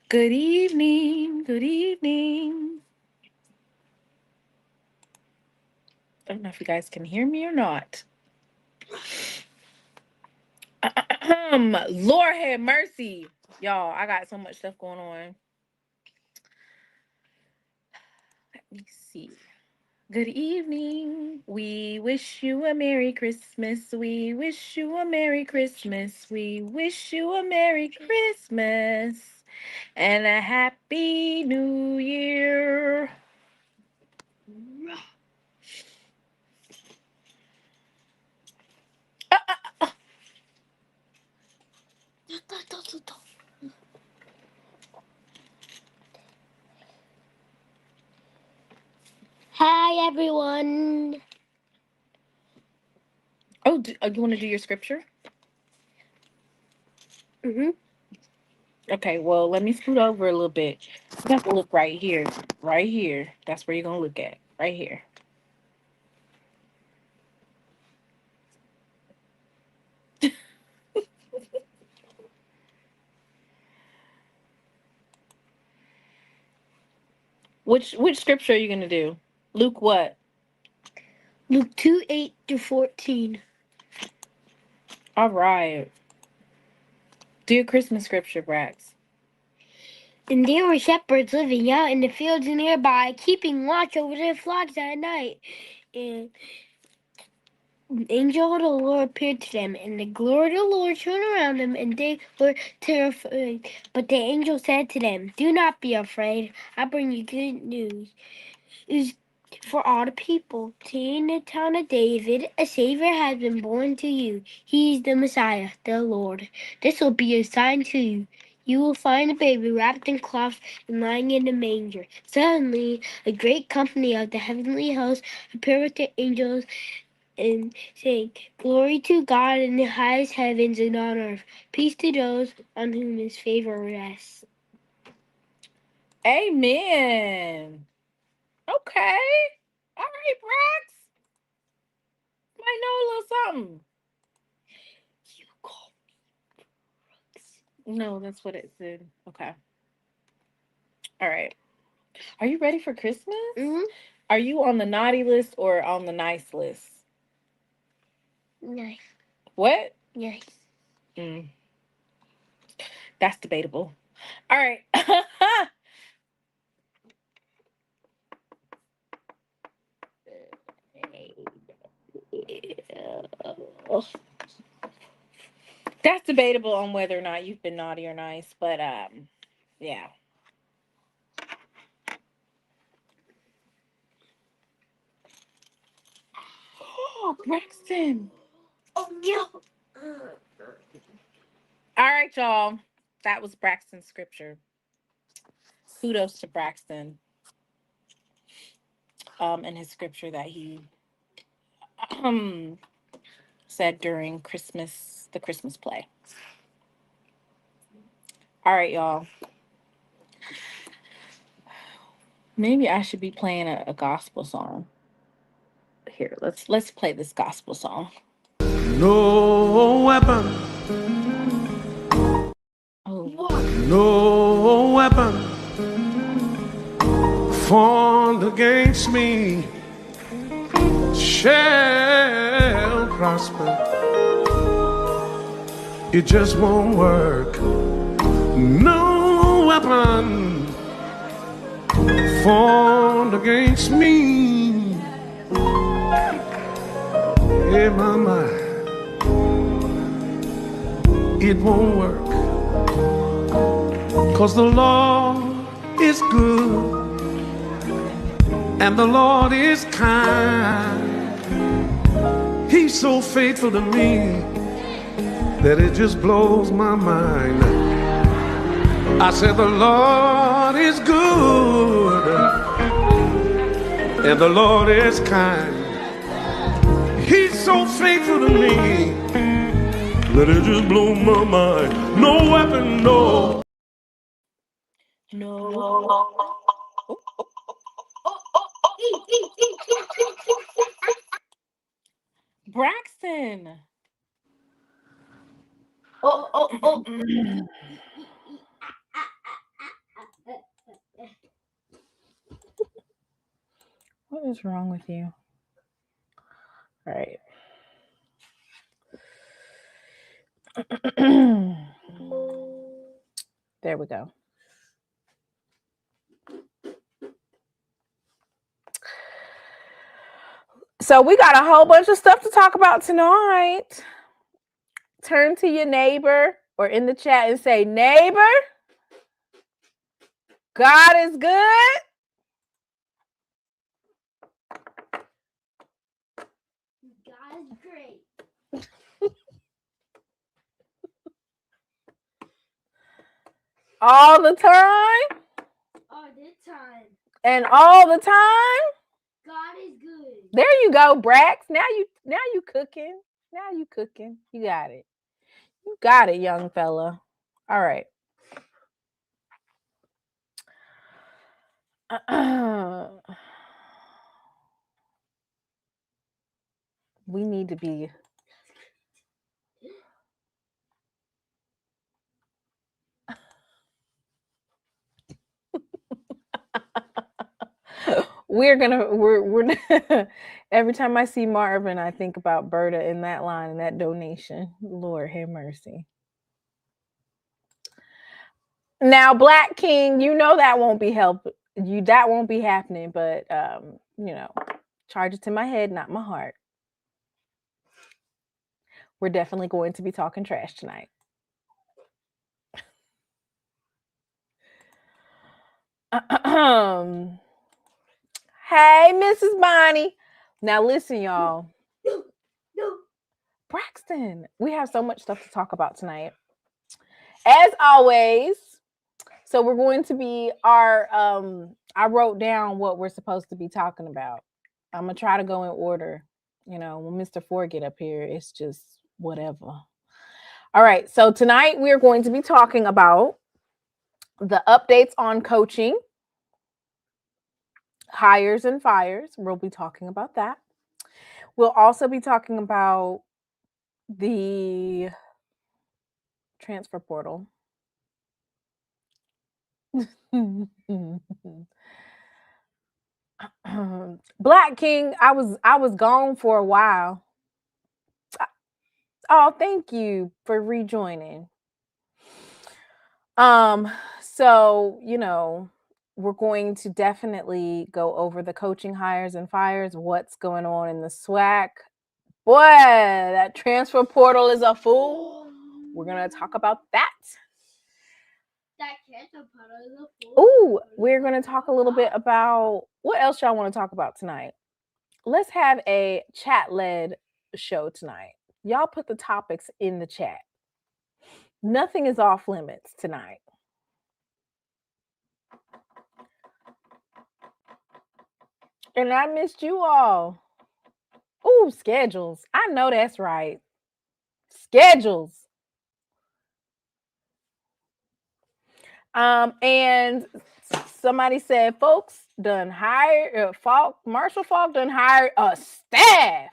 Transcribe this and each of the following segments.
Good evening. Good evening. I don't know if you guys can hear me or not. Lord have mercy. Y'all, I got so much stuff going on. Let me see. Good evening. We wish you a Merry Christmas. We wish you a Merry Christmas. We wish you a Merry Christmas and a Happy New Year. Hi, everyone. Oh, you want to do your scripture? Okay, well, let me scoot over a little bit. You have to look right here. Right here. That's where you're going to look at. Right here. Which scripture are you going to do? Luke what? Luke 2:8-14. All right. Do your Christmas scripture, Brax. And there were shepherds living out in the fields nearby, keeping watch over their flocks at night. And an angel of the Lord appeared to them, and the glory of the Lord shone around them, and they were terrified. But the angel said to them, "Do not be afraid. I bring you good news. Is for all the people. In the town of David, a Savior has been born to you. He is the Messiah, the Lord. This will be a sign to you. You will find a baby wrapped in cloths and lying in a manger." Suddenly, a great company of the heavenly host appeared with the angels and saying, "Glory to God in the highest heavens and on earth. Peace to those on whom his favor rests." Amen. Okay. All right, Brax. Might know a little something. You call me Brooks. No, that's what it said. Okay. All right. Are you ready for Christmas? Mm-hmm. Are you on the naughty list or on the nice list? Nice. What? Nice. Mm, that's debatable. All right. That's debatable on whether or not you've been naughty or nice, but yeah. Oh, Braxton. Oh no. All right, y'all. That was Braxton's scripture. Kudos to Braxton. And his scripture that he um said during the Christmas play. All right, y'all. Maybe I should be playing a gospel song. Here, let's play this gospel song. No weapon, Oh, no weapon formed against me shall prosper. It just won't work. No weapon formed against me. Yeah, my mind. It won't work. 'Cause the Lord is good and the Lord is kind. He's so faithful to me that it just blows my mind. I said the Lord is good and the Lord is kind. He's so faithful to me that it just blows my mind. No weapon, no. no. Braxton. Oh. What is wrong with you? All right. There we go. So we got a whole bunch of stuff to talk about tonight. Turn to your neighbor or in the chat and say, neighbor, God is good. God is great. All the time. All the time. And all the time. God is good. There you go, Brax. Now you cooking. Now you cooking. You got it. You got it, young fella. All right. We need to be we're every time I see Marvin, I think about Berta in that line and that donation. Lord have mercy. Now, Black King, you know that won't be that won't be happening, but charge it to my head, not my heart. We're definitely going to be talking trash tonight. Hey, Mrs. Bonnie. Now listen, y'all. No. Braxton, we have so much stuff to talk about tonight. As always, so we're going to be I wrote down what we're supposed to be talking about. I'm gonna try to go in order. When Mr. Ford get up here, it's just whatever. All right, so tonight we're going to be talking about the updates on coaching, hires and fires. We'll be talking about that. We'll also be talking about the transfer portal. Black King, I was gone for a while. Oh, thank you for rejoining. So, we're going to definitely go over the coaching hires and fires, what's going on in the SWAC. Boy, that transfer portal is a fool. We're going to talk about that. Ooh, we're going to talk a little bit about what else y'all want to talk about tonight. Let's have a chat-led show tonight. Y'all put the topics in the chat. Nothing is off limits tonight. And I missed you all. Ooh, schedules. I know that's right. Schedules. And somebody said, folks done hired, Marshall Falk done hired a staff.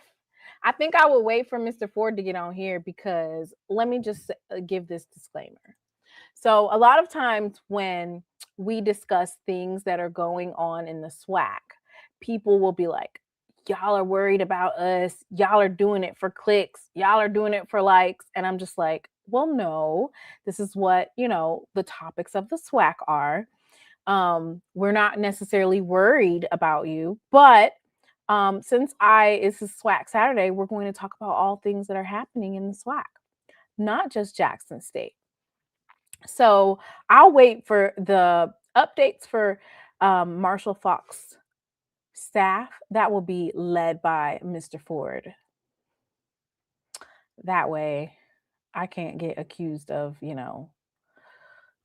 I think I will wait for Mr. Ford to get on here because let me just give this disclaimer. So a lot of times when we discuss things that are going on in the SWAC, people will be like, y'all are worried about us. Y'all are doing it for clicks. Y'all are doing it for likes. And I'm just like, well, no, this is what, the topics of the SWAC are. We're not necessarily worried about you, but since it's a SWAC Saturday, we're going to talk about all things that are happening in the SWAC, not just Jackson State. So I'll wait for the updates for Marshall Falk's staff. That will be led by Mr. Ford. That way I can't get accused of,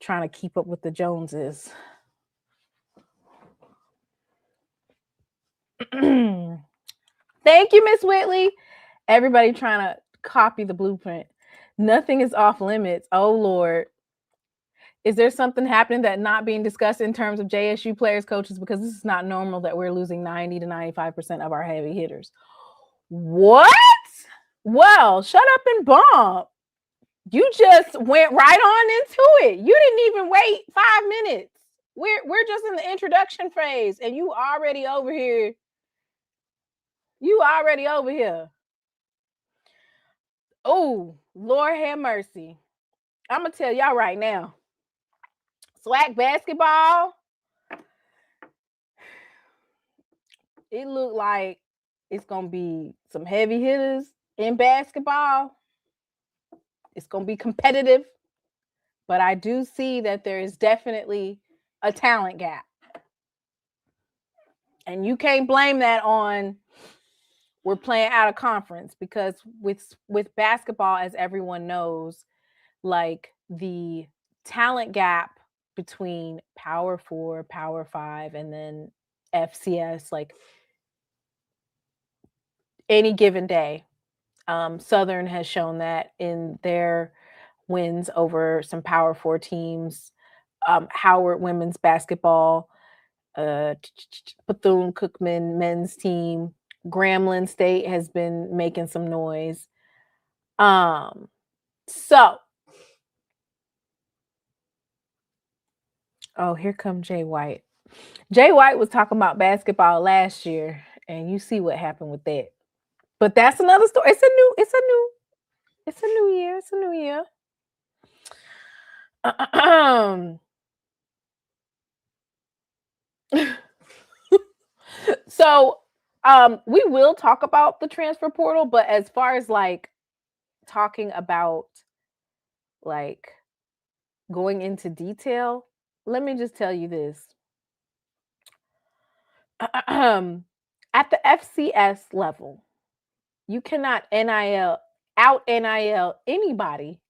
trying to keep up with the Joneses. Thank you, Miss Whitley. Everybody trying to copy the blueprint. Nothing is off limits. Oh, Lord. Is there something happening that not being discussed in terms of JSU players, coaches? Because this is not normal that we're losing 90 to 95% of our heavy hitters. What? Well, shut up and bump. You just went right on into it. You didn't even wait 5 minutes. We're just in the introduction phase, and you already over here. Oh, Lord have mercy. I'm going to tell y'all right now. SWAC basketball, it looked like it's going to be some heavy hitters in basketball. It's going to be competitive. But I do see that there is definitely a talent gap. And you can't blame that on we're playing out of conference, because with basketball, as everyone knows, like the talent gap between Power 4, Power 5, and then FCS, like any given day. Southern has shown that in their wins over some Power 4 teams. Howard women's basketball, Bethune-Cookman men's team, Grambling State has been making some noise. So, oh, here comes Jay White. Jay White was talking about basketball last year, and you see what happened with that. But that's another story. It's a new year. So, we will talk about the transfer portal, but as far as like talking about like going into detail, let me just tell you this. At the FCS level, you cannot NIL anybody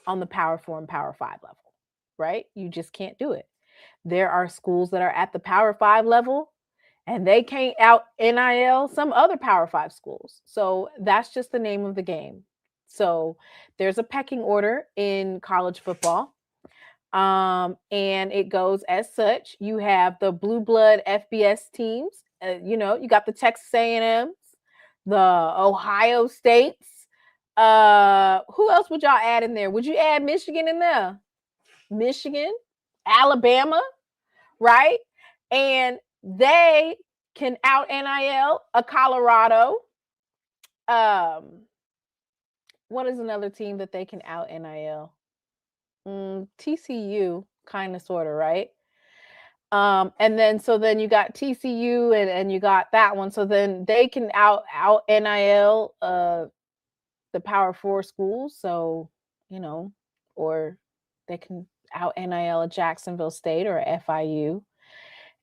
on the Power 4 and Power 5 level, right? You just can't do it. There are schools that are at the Power 5 level and they can't out NIL some other Power 5 schools. So that's just the name of the game. So there's a pecking order in college football. And it goes as such. You have the blue blood FBS teams. You got the Texas A&Ms, the Ohio States. Who else would y'all add in there? Would you add Michigan in there? Michigan, Alabama, right? And they can out NIL a Colorado. What is another team that they can out NIL? TCU, kind of, sort of, right? And then so then you got TCU and you got that one. So then they can out NIL the Power 4 schools. So, or they can out NIL a Jacksonville State or FIU.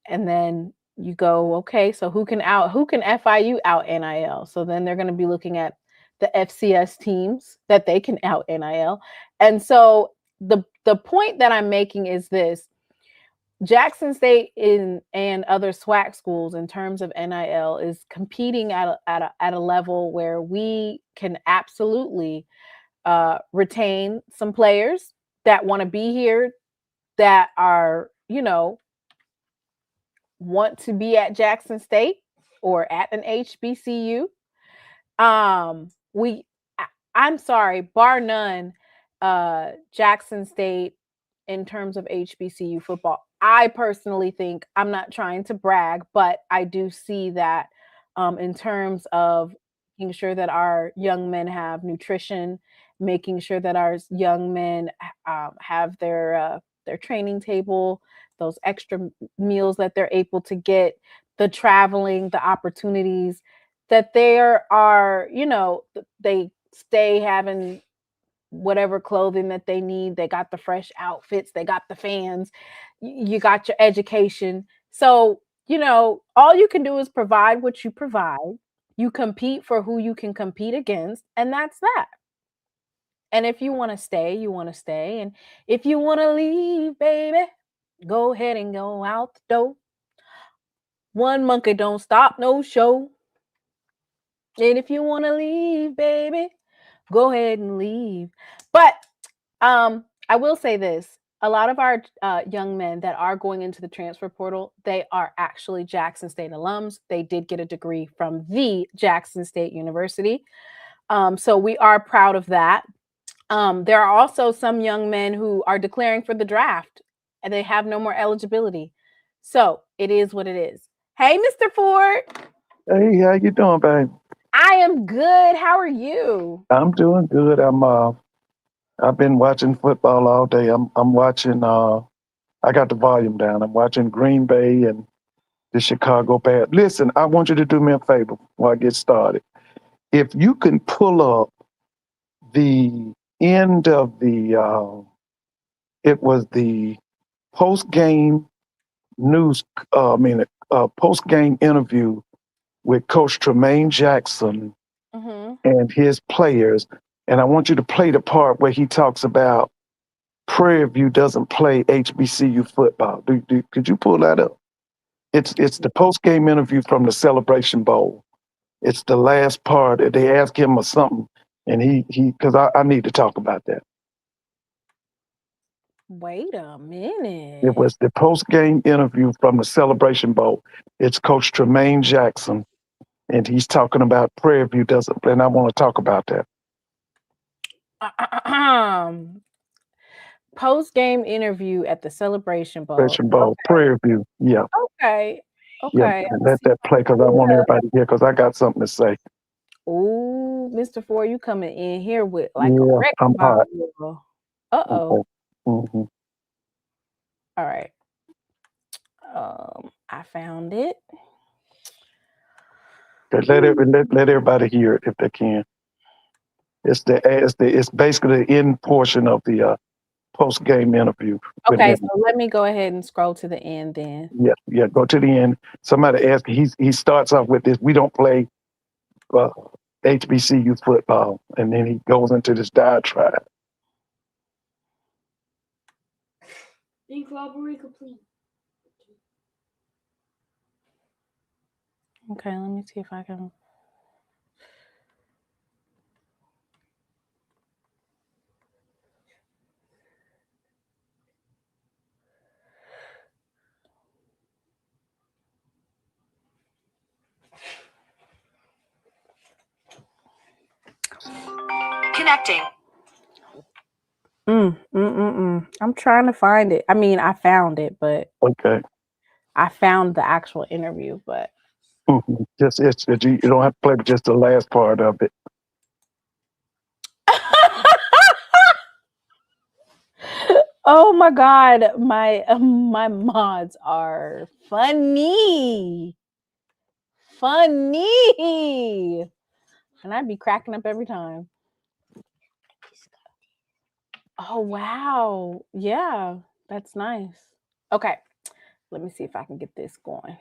And then you go, okay, so who can FIU out NIL? So then they're going to be looking at the FCS teams that they can out NIL. And so the point that I'm making is this: Jackson State and other SWAC schools in terms of NIL is competing at a level where we can absolutely retain some players that want to be here, that are, want to be at Jackson State or at an HBCU. I'm sorry, bar none, Jackson State, in terms of HBCU football, I personally think, I'm not trying to brag, but I do see that in terms of making sure that our young men have nutrition, making sure that our young men have their training table, those extra meals that they're able to get, the traveling, the opportunities, that there are, they stay having whatever clothing that they need. They got the fresh outfits, they got the fans, you got your education. So, all you can do is provide what you provide. You compete for who you can compete against, and that's that. And if you want to stay, you want to stay. And if you want to leave, baby, go ahead and go out the door. One monkey don't stop no show. And if you want to leave, baby, go ahead and leave. But I will say this: a lot of our young men that are going into the transfer portal, they are actually Jackson State alums. They did get a degree from the Jackson State University. So we are proud of that. There are also some young men who are declaring for the draft and they have no more eligibility. So it is what it is. Hey, Mr. Ford. Hey, how you doing, babe? I am good. How are you? I'm doing good. I've been watching football all day. I'm watching I got the volume down. I'm watching Green Bay and the Chicago Bears. Listen, I want you to do me a favor before I get started. If you can pull up the end of it was the post game news, post game interview with Coach Tremaine Jackson and his players. And I want you to play the part where he talks about Prairie View doesn't play HBCU football. Could you pull that up? It's the post-game interview from the Celebration Bowl. It's the last part. They ask him or something, and he because I need to talk about that. Wait a minute. It was the post-game interview from the Celebration Bowl. It's Coach Tremaine Jackson, and he's talking about Prairie View doesn't play, and I want to talk about that. Post-game interview at the Celebration Bowl. Celebration Bowl, okay. Prairie View, yeah. Okay. Yeah, let that play because I want everybody to hear because I got something to say. Ooh, Mr. Ford, you coming in here with like a record. I'm hot. Uh-oh. Mm-hmm. All right. I found it. Let everybody hear it if they can. It's basically the end portion of the post game interview. Okay, so let me go ahead and scroll to the end then. Yeah, go to the end. Somebody asked. He starts off with this: "We don't play HBCU football," and then he goes into this diatribe. Inquiry complete. Okay, let me see if I can. Connecting. I'm trying to find it. I mean, I found it, but okay. I found the actual interview, but Just you don't have to play just the last part of it. oh my God, my mods are funny, and I'd be cracking up every time. Oh wow, yeah, that's nice. Okay, let me see if I can get this going.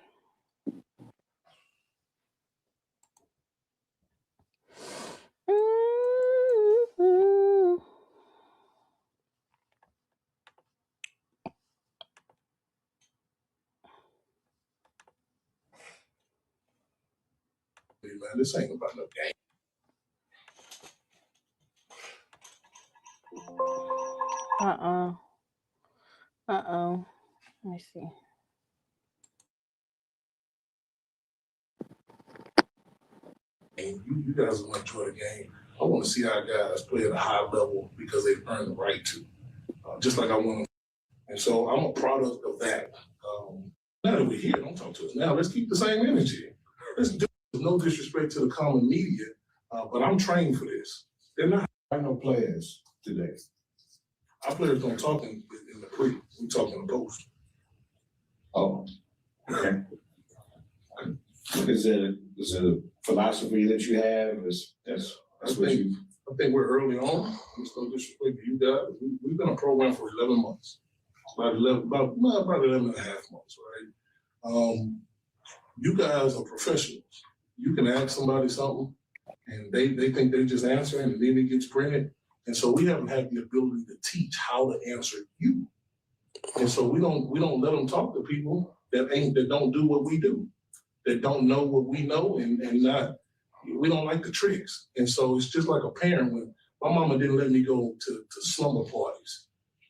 Man, this ain't about no game. Let me see. You guys will enjoy the game. I want to see our guys play at a high level because they've earned the right to, just like I want them. And so I'm a product of that. Now that we're here, don't talk to us now. Let's keep the same energy. Let's do it. No disrespect to the common media, but I'm trained for this. They're not no players today. Our players don't talk in the pre. We talk in the post. Oh, okay. Is it a philosophy that you have? That's what you. I think we're early on. There's no disrespect to you guys. We've been a program for 11 months. About 11 and a half months, right? You guys are professionals. You can ask somebody something and they think they just answer and then it gets printed. And so we haven't had the ability to teach how to answer you. And so we don't let them talk to people that don't do what we do, that don't know what we know and we don't like the tricks. And so it's just like a parent when my mama didn't let me go to slumber parties.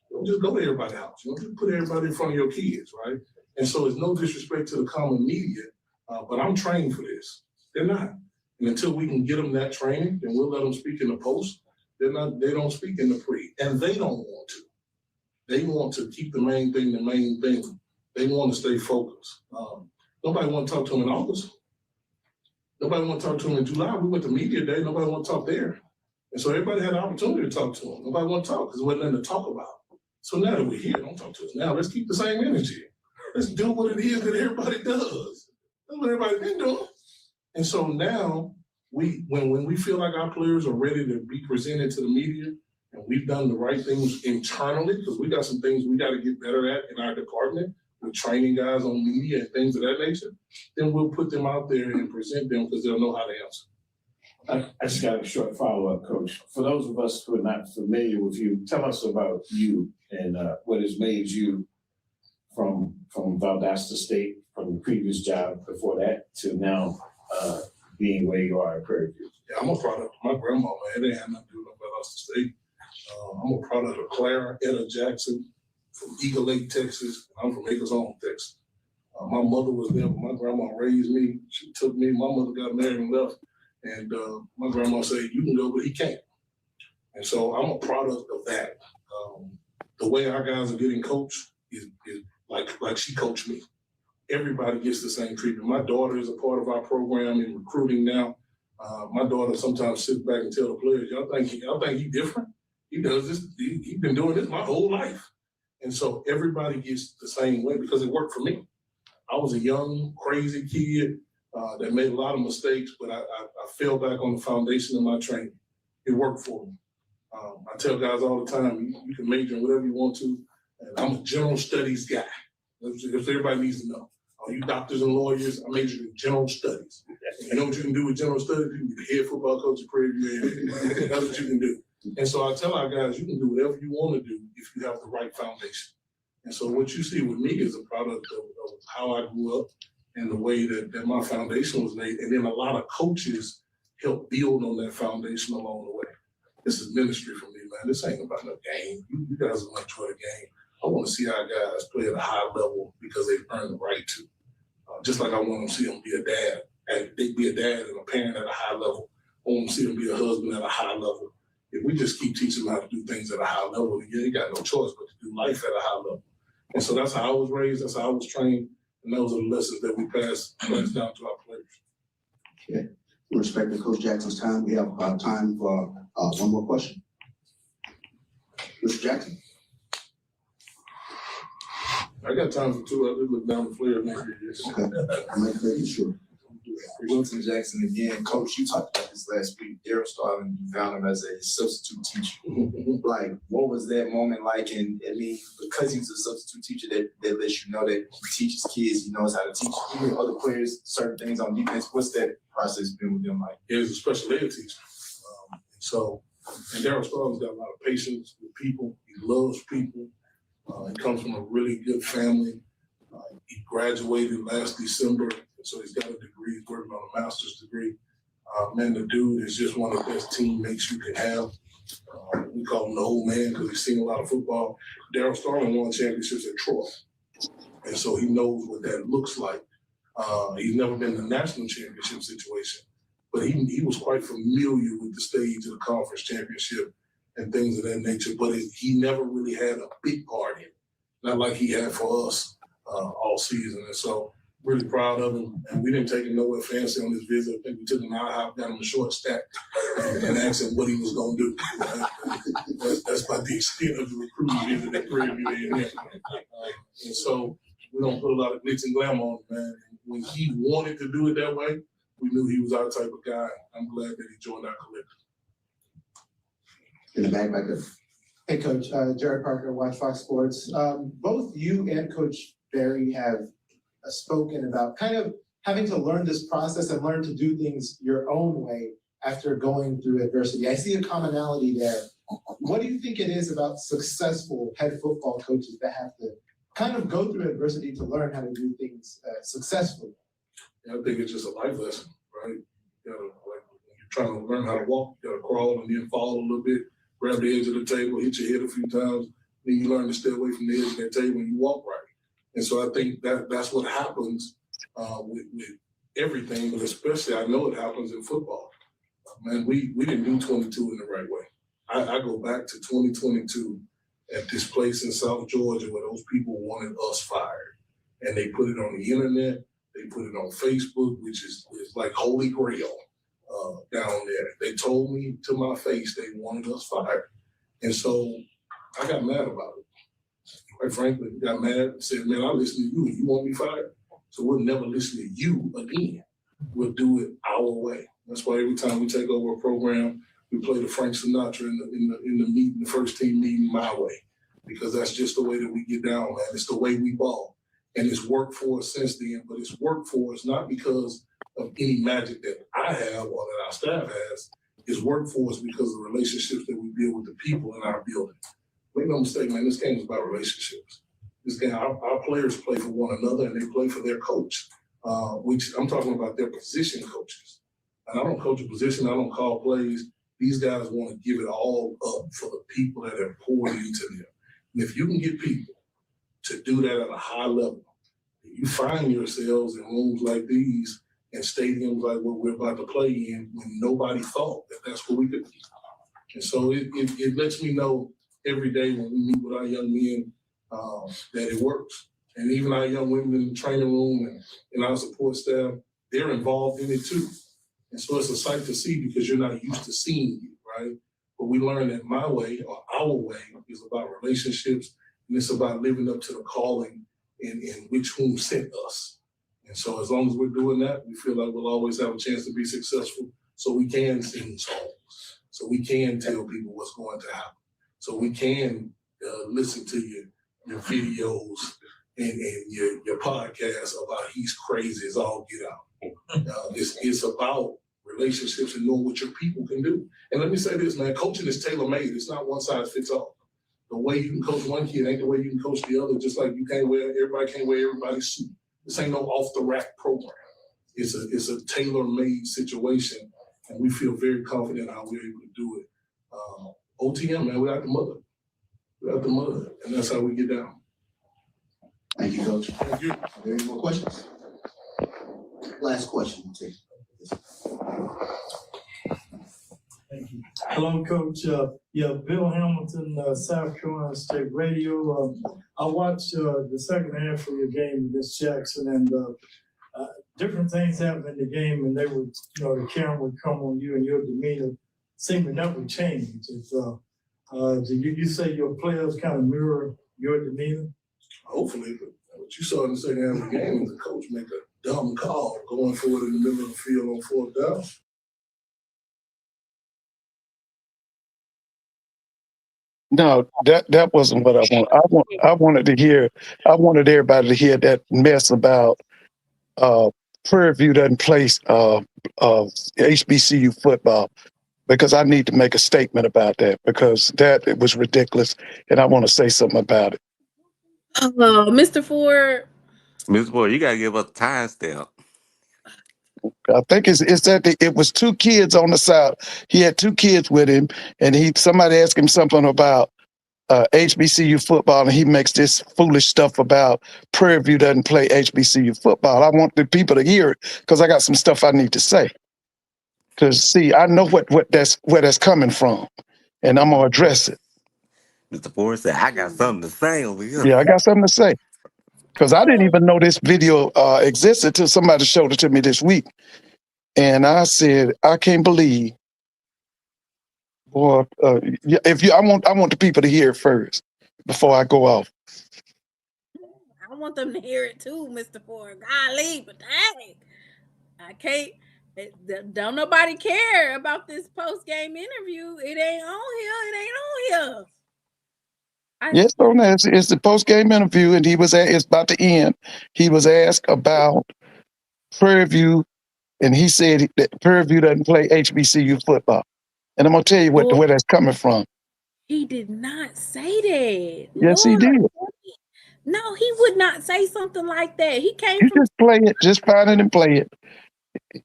You don't just go to everybody's house. You don't just put everybody in front of your kids, right? And so it's no disrespect to the common media, but I'm trained for this. They're not. And until we can get them that training, then we'll let them speak in the post. They don't speak in the pre, and they don't want to. They want to keep the main thing. They want to stay focused. Nobody want to talk to them in August. Nobody want to talk to them in July. We went to media day. Nobody want to talk there. And so everybody had an opportunity to talk to them. Nobody want to talk because there wasn't nothing to talk about. So now that we're here, don't talk to us now. Let's keep the same energy. Let's do what it is that everybody does. That's what everybody's been doing. And so now when we feel like our players are ready to be presented to the media and we've done the right things internally, because we got some things we got to get better at in our department with training guys on media and things of that nature, then we'll put them out there and present them because they'll know how to answer. I just got a short follow-up, Coach. For those of us who are not familiar with you, tell us about you and what has made you from Valdosta State, from the previous job before that to now being where you are at Prairie View. Yeah, I'm a product of my grandma, man. It ain't had nothing to do with Valdosta State. I'm a product of Clara Etta Jackson from Eagle Lake, Texas. I'm from Acres Home, Texas. My mother was there, but my grandma raised me. She took me. My mother got married and left. And my grandma said, you can go, but he can't. And so I'm a product of that. The way our guys are getting coached is like she coached me. Everybody gets the same treatment. My daughter is a part of our program in recruiting now. My daughter sometimes sits back and tell the players, y'all think he different? He does this, he's been doing this my whole life. And so everybody gets the same way because it worked for me. I was a young, crazy kid that made a lot of mistakes, but I fell back on the foundation of my training. It worked for me. I tell guys all the time, you can major in whatever you want to. And I'm a general studies guy. If everybody needs to know. All you doctors and lawyers, I majored in general studies. You know what you can do with general studies? You can be the head football coach at Prairie View. That's what you can do. And so I tell our guys, you can do whatever you want to do if you have the right foundation. And so what you see with me is a product of how I grew up and the way that my foundation was made. And then a lot of coaches help build on that foundation along the way. This is ministry for me, man. This ain't about no game. You guys will enjoy the game. I want to see our guys play at a high level because they've earned the right to. Just like I want to see them be a dad. They be a dad and a parent at a high level. I want to see them be a husband at a high level. If we just keep teaching them how to do things at a high level, you ain't got no choice but to do life at a high level. And so that's how I was raised. That's how I was trained. And those are the lessons that we pass down to our players. Okay. In respect to Coach Jackson's time, we have time for one more question. Mr. Jackson. I got time for two. I did look down the flare next year. Okay. I'm making sure. Wilton Jackson again. Coach, you talked about this last week. Daryl Starling, you found him as a substitute teacher. Like, what was that moment like? And I mean, because he was a substitute teacher, that lets you know that he teaches kids, he knows how to teach even other players certain things on defense. What's that process been with them like? He was a special ed teacher. And Daryl Starling's got a lot of patience with people. He loves people. He comes from a really good family. He graduated last December, so he's got a degree. He's working on a master's degree. Man, the dude is just one of the best teammates you can have. We call him the old man because he's seen a lot of football. Daryl Starling won championships at Troy, and so he knows what that looks like. He's never been in a national championship situation, but he was quite familiar with the stage of the conference championship and things of that nature, but he never really had a big part in it, not like he had for us all season. And so really proud of him. And we didn't take him nowhere fancy on this visit. I think we took him out, hopped down him a short stack and asked him what he was going to do. Right? That's about the extent of the recruiting visit that Prairie View in there. And so we don't put a lot of glitz and glam on him, man. And when he wanted to do it that way, we knew he was our type of guy. I'm glad that he joined our collective. In the back there. Hey, Coach. Jared Parker, Watch Fox Sports. Both you and Coach Barry have spoken about kind of having to learn this process and learn to do things your own way after going through adversity. I see a commonality there. What do you think it is about successful head football coaches that have to kind of go through adversity to learn how to do things successfully? Yeah, I think it's just a life lesson, right? You gotta, like, when you're trying to learn how to walk, you gotta crawl and then fall a little bit, grab the edge of the table, hit your head a few times, then you learn to stay away from the edge of that table and you walk right. And so I think that's what happens with everything, but especially I know it happens in football. Man, we didn't do 22 in the right way. I go back to 2022 at this place in South Georgia where those people wanted us fired. And they put it on the internet, they put it on Facebook, which is like holy grail down there. They told me to my face they wanted us fired. And so I got mad about it. Quite frankly, got mad and said, man, I'll listen to you. You want me fired? So we'll never listen to you again. We'll do it our way. That's why every time we take over a program, we play the Frank Sinatra in the meeting, the first team meeting my way, because that's just the way that we get down, man. It's the way we ball. And it's worked for us since then, but it's worked for us not because of any magic that I have or that our staff has. It's worked for us because of the relationships that we build with the people in our building. Make no mistake, man, this game is about relationships. This game, our players play for one another and they play for their coach, which I'm talking about their position coaches. And I don't coach a position, I don't call plays. These guys want to give it all up for the people that have poured into them. And if you can get people to do that at a high level, you find yourselves in rooms like these and stadiums like what we're about to play in when nobody thought that that's what we could be. And so it lets me know every day when we meet with our young men that it works. And even our young women in the training room and our support staff, they're involved in it too. And so it's a sight to see because you're not used to seeing it, right? But we learn that my way or our way is about relationships and it's about living up to the calling in which whom sent us. And so as long as we're doing that, we feel like we'll always have a chance to be successful so we can sing songs, so we can tell people what's going to happen, so we can listen to your videos and your podcasts about he's crazy as all get out. It's about relationships and knowing what your people can do. And let me say this, man, coaching is tailor-made. It's not one size fits all. The way you can coach one kid ain't the way you can coach the other, just like everybody can't wear everybody's suit. This ain't no off-the-rack program. It's a tailor-made situation, and we feel very confident how we're able to do it. OTM, man, we're out the mother. We're out the mother, and that's how we get down. Thank you, Coach. Thank you. Are there any more questions? Last question, we'll take. Thank you. Hello, Coach. Bill Hamilton, South Carolina State Radio. I watched the second half of your game against Jackson, and different things happened in the game, and they would, the camera would come on you, and your demeanor seemed to never change. It's, you say your players kind of mirror your demeanor? Hopefully, but what you saw in the second half of the game is the coach make a dumb call going for it in the middle of the field on 4th down. No, that wasn't what I want. I wanted everybody to hear that mess about Prairie View doesn't play HBCU football, because I need to make a statement about that, because it was ridiculous, and I want to say something about it. Mr. Ford. Mr. Ford, you gotta give us a timestamp. I think it's that it was 2 kids on the side. He had 2 kids with him, and somebody asked him something about HBCU football, and he makes this foolish stuff about Prairie View doesn't play HBCU football. I want the people to hear it, because I got some stuff I need to say. Because see, I know where that's coming from, and I'm gonna address it. Mr. Ford said, I got something to say over here. Yeah, I got something to say. Because I didn't even know this video existed till somebody showed it to me this week. And I said, I can't believe, boy, I want the people to hear it first before I go off. I want them to hear it too, Mr. Ford. Golly, but dang, I can't. Don't nobody care about this post-game interview. It ain't on here. Yes, on that. It's the post-game interview, and it's about to end. He was asked about Prairie View, and he said that Prairie View doesn't play HBCU football. And I'm gonna tell you where that's coming from. He did not say that. Yes, Lord, he did. No, he would not say something like that. He came from just play it. Just find it and play it.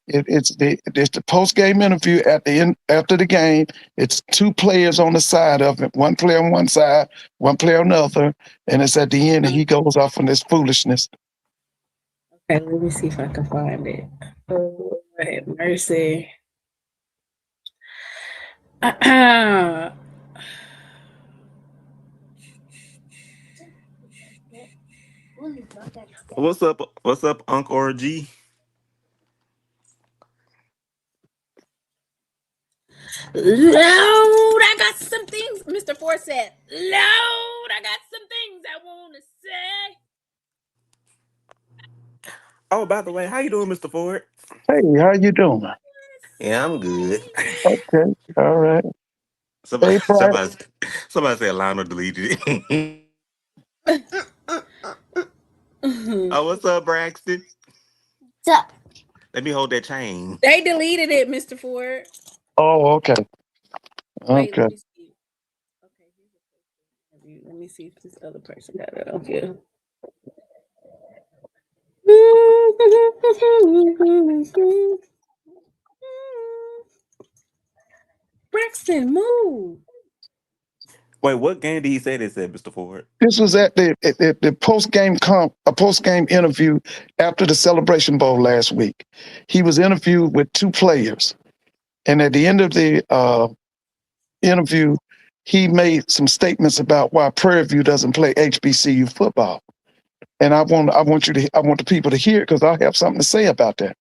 It's the post-game interview at the end after the game. It's 2 players on the side of it, 1 player on one side, 1 player on the other, and it's at the end, and he goes off on this foolishness. Okay, let me see if I can find it. Oh, have mercy. What's up, Uncle RG? Lord, I got some things. Mr. Ford said, Lord, I got some things I want to say. Oh, by the way, how you doing, Mr. Ford? Hey, how you doing? Yeah, I'm good. Okay, all right. Somebody said Lionel deleted it. Oh, what's up, Braxton? What's up? Let me hold that chain. They deleted it, Mr. Ford. Oh, okay. Wait, okay. let me see. Okay, let me see if this other person got it on here. Braxton, move. Wait, what game did he say this at, Mr. Ford? This was at the post-game interview after the Celebration Bowl last week. He was interviewed with 2 players, and at the end of the interview, he made some statements about why Prairie View doesn't play HBCU football. And I want the people to hear it, because I have something to say about that.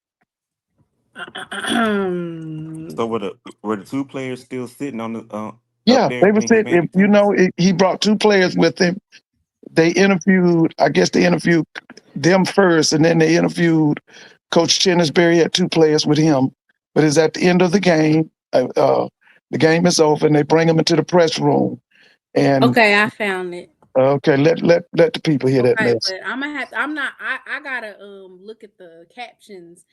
So were the 2 players still sitting on the yeah, they were sitting. He brought 2 players with him. They interviewed them first, and then they interviewed Coach Chennisberry. Had 2 players with him, but it's at the end of the game. The game is over, and they bring him into the press room. And okay, I found it. Okay, let the people hear that mess. But I'm gonna have. I gotta look at the captions.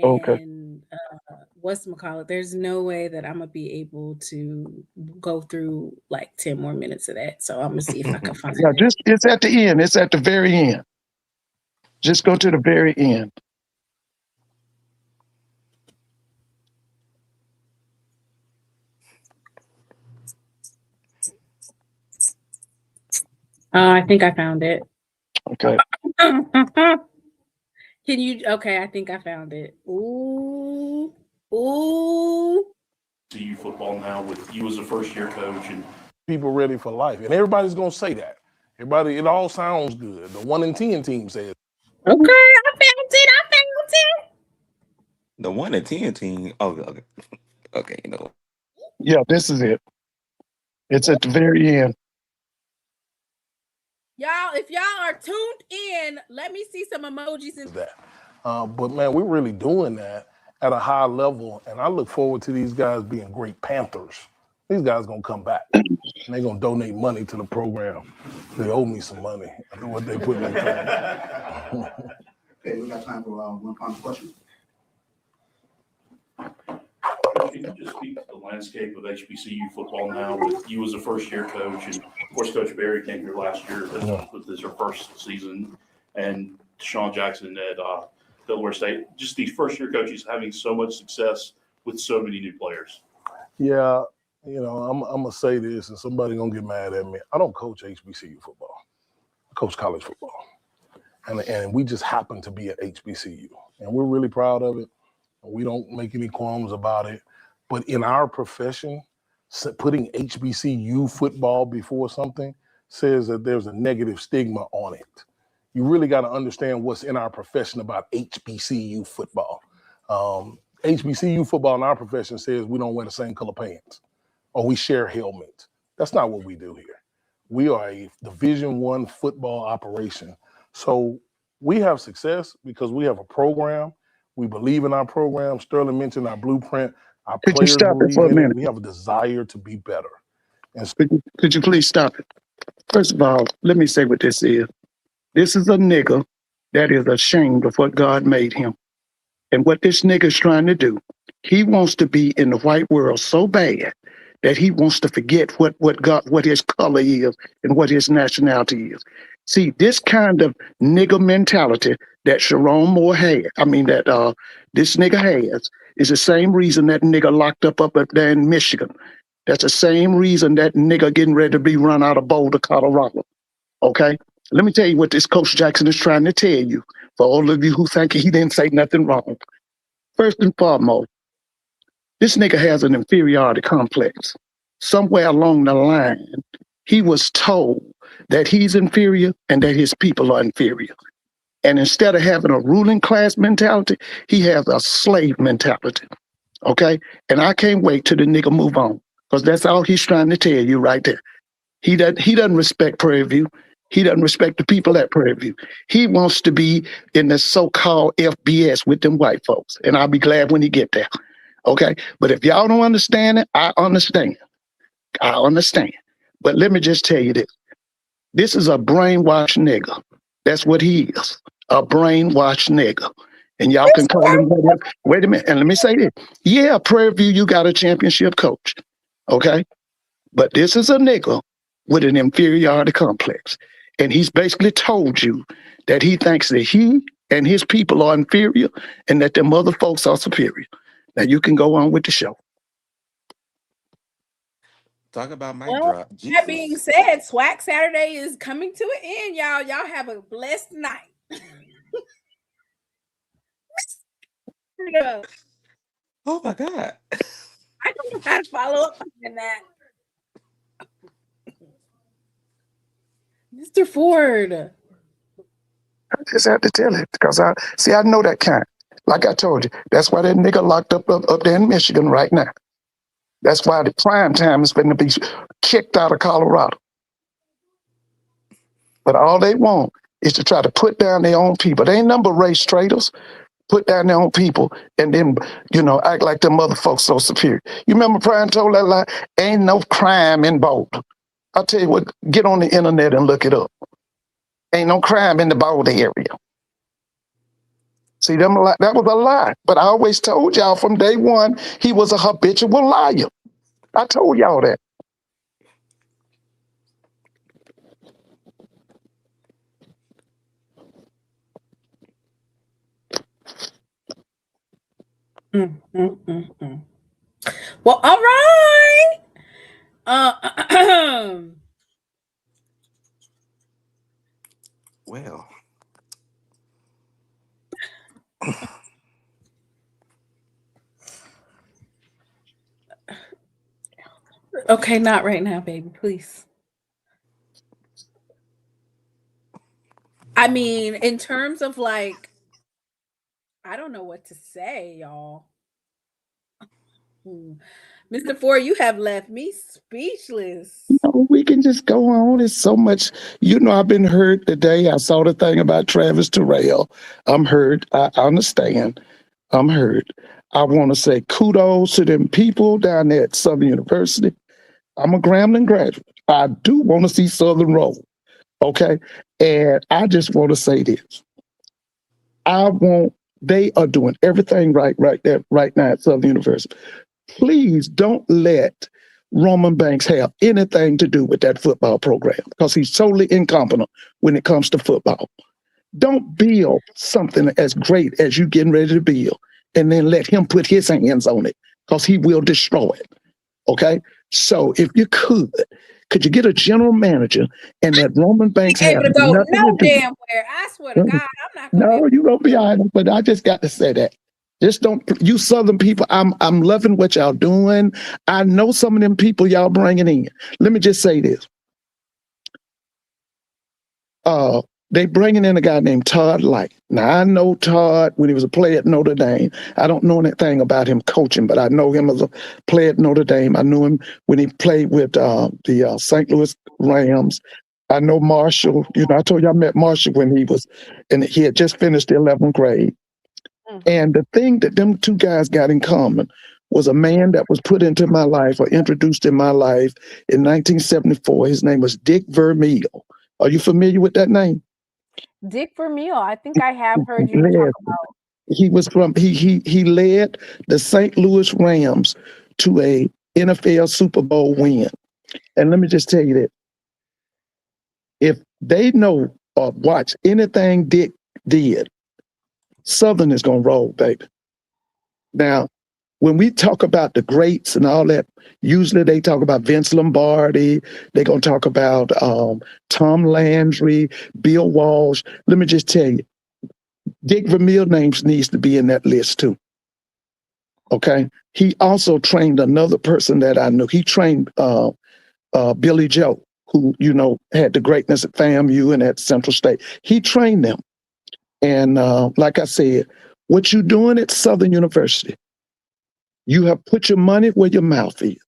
And whatchamacallit, there's no way that I'm gonna be able to go through like 10 more minutes of that. So I'm gonna see if I can find it. It's at the end. It's at the very end. Just go to the very end. I think I found it. Okay. Can you? Okay, I think I found it. Ooh. CU football now with you as a first-year coach and people ready for life, and everybody's gonna say that. Everybody, it all sounds good. The 1 in 10 team says. Okay, I found it. The 1 in 10 team. Oh, okay. You know. Yeah, this is it. It's at the very end. Y'all, if y'all are tuned in, let me see some emojis in that. But man, we're really doing that at a high level, and I look forward to these guys being great Panthers. These guys gonna come back, and they're gonna donate money to the program. They owe me some money. I know what they put in the Okay, we got time for one final question. Can you just speak to the landscape of HBCU football now with you as a first-year coach, and of course Coach Berry came here last year with this her first season, and Sean Jackson at Delaware State. Just these first-year coaches having so much success with so many new players. Yeah, you know, I'm gonna say this, and somebody gonna get mad at me. I don't coach HBCU football. I coach college football, and we just happen to be at HBCU, and we're really proud of it. We don't make any qualms about it. But in our profession, putting HBCU football before something says that there's a negative stigma on it. You really got to understand what's in our profession about HBCU football. HBCU football in our profession says we don't wear the same color pants or we share helmets. That's not what we do here. We are a Division I football operation. So we have success because we have a program. We believe in our program. Sterling mentioned our blueprint. Our Could you players stop it believe for a in it. minute? We have a desire to be better. And Could you please stop it? First of all, let me say what this is. This is a nigga that is ashamed of what God made him. And what this nigga is trying to do, he wants to be in the white world so bad that he wants to forget what his color is and what his nationality is. See, this kind of nigga mentality that Sharon Moore had, that this nigga has, is the same reason that nigga locked up there in Michigan. That's the same reason that nigga getting ready to be run out of Boulder, Colorado. Okay? Let me tell you what this Coach Jackson is trying to tell you, for all of you who think he didn't say nothing wrong. First and foremost, this nigga has an inferiority complex. Somewhere along the line, he was told that he's inferior and that his people are inferior. And instead of having a ruling class mentality, he has a slave mentality. Okay? And I can't wait till the nigga move on, because that's all he's trying to tell you right there. He doesn't respect Prairie View. He doesn't respect the people at Prairie View. He wants to be in the so-called FBS with them white folks. And I'll be glad when he get there. Okay? But if y'all don't understand it, I understand. I understand. But let me just tell you this. This is a brainwashed nigga. That's what he is. A brainwashed nigga. And y'all can call him whatever. Wait a minute. And let me say this. Yeah, Prairie View, you got a championship coach. Okay? But this is a nigga with an inferiority complex. And he's basically told you that he thinks that he and his people are inferior and that them other folks are superior. Now you can go on with the show. Talk about mic drop. That being said, SWAC Saturday is coming to an end, y'all. Y'all have a blessed night. Oh my God. I don't know how to follow up on that. Mr. Ford. I just had to tell it because I know that kind. Like I told you, that's why that nigga locked up there in Michigan right now. That's why the prime time is going to be kicked out of Colorado. But all they want is to try to put down their own people. They ain't number race traitors. Put down their own people and then, act like them other folks so superior. You remember Prime told that lie? Ain't no crime in Boulder. I'll tell you what, get on the internet and look it up. Ain't no crime in the Boulder area. See, that was a lie. But I always told y'all from day one, he was a habitual liar. I told y'all that. Well, all right. Well. Okay, not right now, baby, please. I mean, in terms of like, I don't know what to say, y'all. Mr. Ford, you have left me speechless. We can just go on. It's so much. I've been hurt today. I saw the thing about Travis Terrell. I'm hurt. I understand. I'm hurt. I want to say kudos to them people down there at Southern University. I'm a Grambling graduate. I do want to see Southern roll. Okay. And I just want to say this. They are doing everything right there, right now at Southern University. Please don't let Roman Banks have anything to do with that football program because he's totally incompetent when it comes to football. Don't build something as great as you getting ready to build and then let him put his hands on it because he will destroy it. Okay? So if you could you get a general manager and that Roman Banks have able to go nothing no to do. damn where. I swear to God, I'm not gonna No, you won't be honest, but I just got to say that. Just don't, you Southern people, I'm loving what y'all doing. I know some of them people y'all bringing in. Let me just say this. They bringing in a guy named Todd Light. Now, I know Todd when he was a player at Notre Dame. I don't know anything about him coaching, but I know him as a player at Notre Dame. I knew him when he played with the St. Louis Rams. I know Marshall. I told you I met Marshall when he had just finished the 11th grade. And the thing that them two guys got in common was a man that was put into my life or introduced in my life in 1974. His name was Dick Vermeil. Are you familiar with that name? Dick Vermeil. I think I have heard you talk about. He was he led the St. Louis Rams to a NFL Super Bowl win. And let me just tell you that if they know or watch anything Dick did, Southern is going to roll, baby. Now, when we talk about the greats and all that, usually they talk about Vince Lombardi. They're going to talk about Tom Landry, Bill Walsh. Let me just tell you, Dick Vermeil names needs to be in that list too. Okay? He also trained another person that I knew. He trained Billy Joe, who, had the greatness at FAMU and at Central State. He trained them. And like I said, what you're doing at Southern University, you have put your money where your mouth is.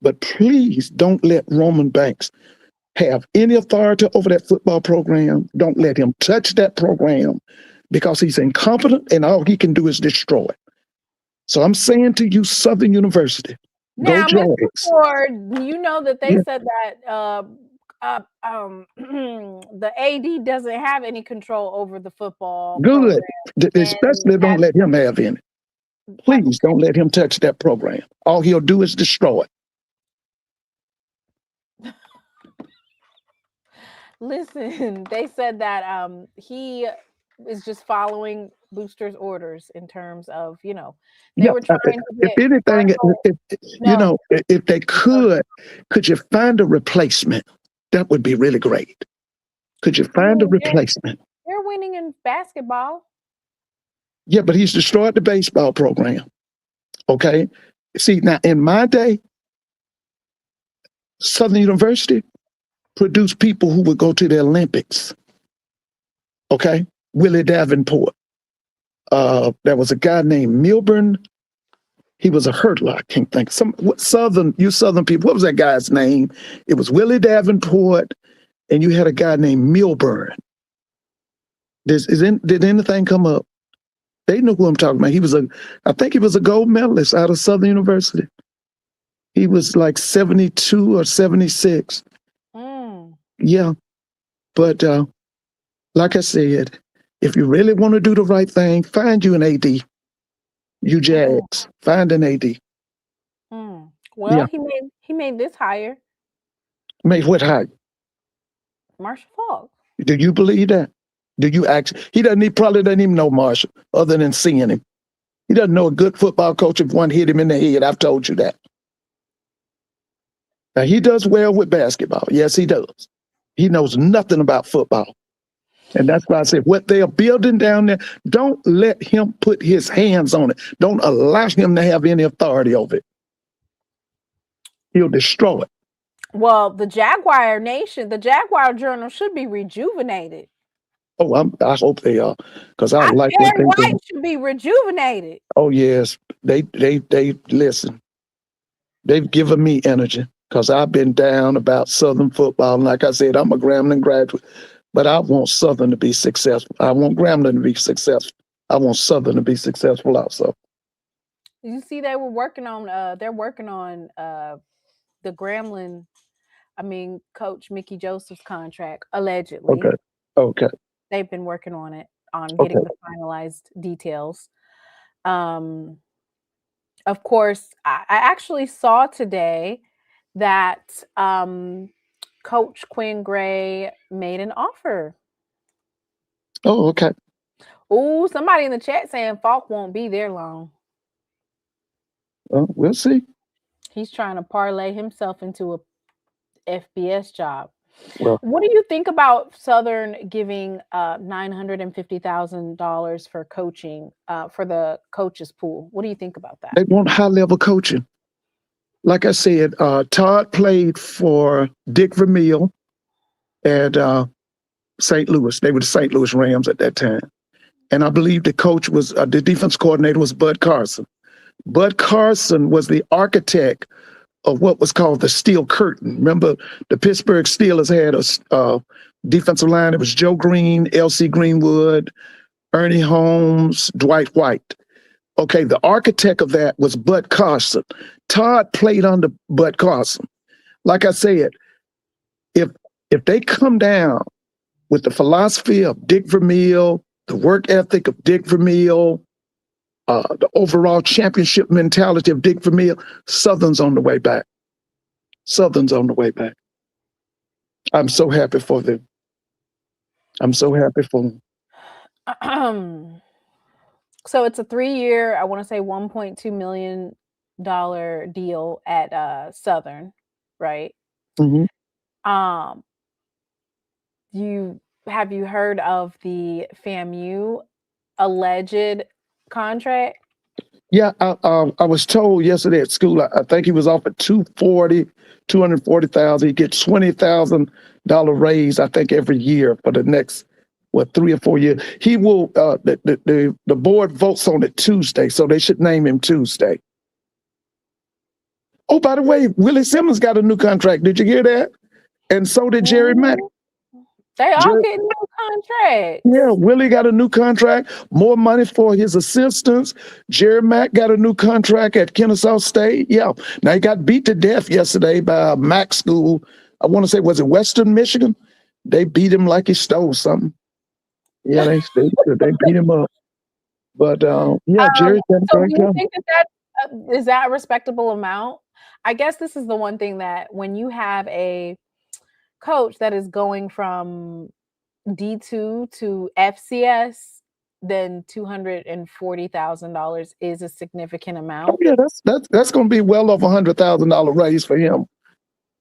But please don't let Roman Banks have any authority over that football program. Don't let him touch that program because he's incompetent and all he can do is destroy it. So I'm saying to you, Southern University, now, go Mr. Jags. Ford, you know that they said that the AD doesn't have any control over the football Good. program. Especially don't let him have any. Please don't let him touch that program. All he'll do is destroy it. Listen, they said that he is just following Booster's orders in terms of, they were trying to if anything, if they could you find a replacement? That would be really great. Could you find a replacement? They're winning in basketball. Yeah, but he's destroyed the baseball program. Okay. See, now in my day, Southern University produced people who would go to the Olympics. Okay. Willie Davenport. There was a guy named Milburn. He was a hurdler. I can't think. You Southern people, what was that guy's name? It was Willie Davenport, and you had a guy named Milburn. Did anything come up? They know who I'm talking about. I think he was a gold medalist out of Southern University. He was like 72 or 76. Yeah. But like I said, if you really want to do the right thing, find you an AD. You Jags, find an AD. Well, he made this hire. Made what hire? Marshall Falk. Do you believe that? Do you actually? He probably doesn't even know Marshall other than seeing him. He doesn't know a good football coach if one hit him in the head. I've told you that. Now, he does well with basketball. Yes, he does. He knows nothing about football. And that's why I said, what they are building down there, don't let him put his hands on it. Don't allow him to have any authority over it. He'll destroy it. Well, the Jaguar Nation, the Jaguar Journal should be rejuvenated. Oh, I hope they are, because I like Jerry what they White do. should be rejuvenated. Oh yes, they listen. They've given me energy because I've been down about Southern football. And like I said, I'm a Grambling graduate, but I want Southern to be successful. I want Grambling to be successful. I want Southern to be successful also. You see, they were working on. They're working on the Grambling. I mean, Coach Mickey Joseph's contract, allegedly. Okay. They've been working on it, on getting the finalized details. Of course, I actually saw today that Coach Quinn Gray made an offer. Oh, okay. Oh, somebody in the chat saying Falk won't be there long. Well, we'll see. He's trying to parlay himself into a FBS job. Well, what do you think about Southern giving $950,000 for coaching for the coaches pool? What do you think about that? They want high-level coaching. Like I said, Todd played for Dick Vermeil at St. Louis. They were the St. Louis Rams at that time. And I believe the coach was, the defense coordinator was Bud Carson. Bud Carson was the architect of what was called the Steel Curtain. Remember, the Pittsburgh Steelers had a defensive line. It was Joe Green, L.C. Greenwood, Ernie Holmes, Dwight White. Okay, the architect of that was Bud Carson. Todd played under Bud Carson. Like I said, if they come down with the philosophy of Dick Vermeil, the work ethic of Dick Vermeil, the overall championship mentality of Dick Vermeil, Southern's on the way back. Southern's on the way back. I'm so happy for them. I'm so happy for them. So it's a 3-year, I want to say $1.2 million deal at Southern, right? Mm-hmm. Have you heard of the FAMU alleged contract? Yeah, I was told yesterday at school, I think he was offered $240,000. He gets $20,000 raise, I think, every year for the next 3 or 4 years. He will. The board votes on it Tuesday, so they should name him Tuesday. Oh, by the way, Willie Simmons got a new contract. Did you hear that? And so did Jerry Mack. They all get new contracts. Yeah, Willie got a new contract, more money for his assistants. Jerry Mack got a new contract at Kennesaw State. Yeah. Now he got beat to death yesterday by a Mac school. I want to say, was it Western Michigan? They beat him like he stole something. Yeah, they beat him up. But yeah, Jerry's got a great job. Do you think is that a respectable amount? I guess this is the one thing that when you have a coach that is going from D2 to FCS, then $240,000 is a significant amount. Oh, yeah, that's going to be well over $100,000 raise for him.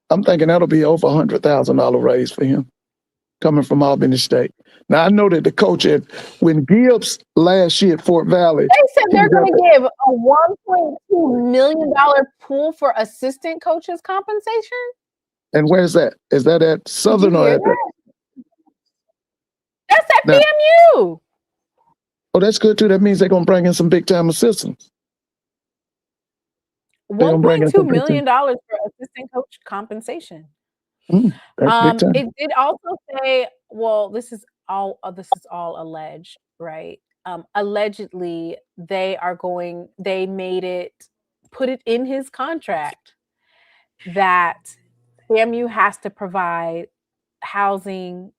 I'm thinking that'll be over $100,000 raise for him coming from Albany State. Now I know that the coach when Gibbs last year at Fort Valley, they said they're going to give a $1.2 million pool for assistant coaches compensation. And where's that? Is that at Southern or at that? That's at FAMU. Oh, that's good too. That means they're going to bring in some big time assistants. $1.2 million for assistant coach compensation. It did also say, well, this is all alleged, right? Allegedly, they put it in his contract that FAMU has to provide housing,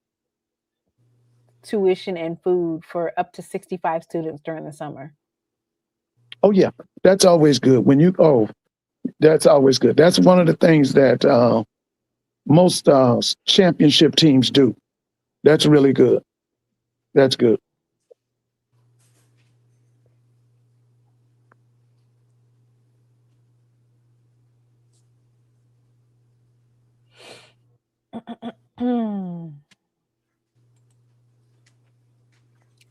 tuition, and food for up to 65 students during the summer. Oh yeah, that's always good. That's always good. That's one of the things that most championship teams do. That's really good. That's good.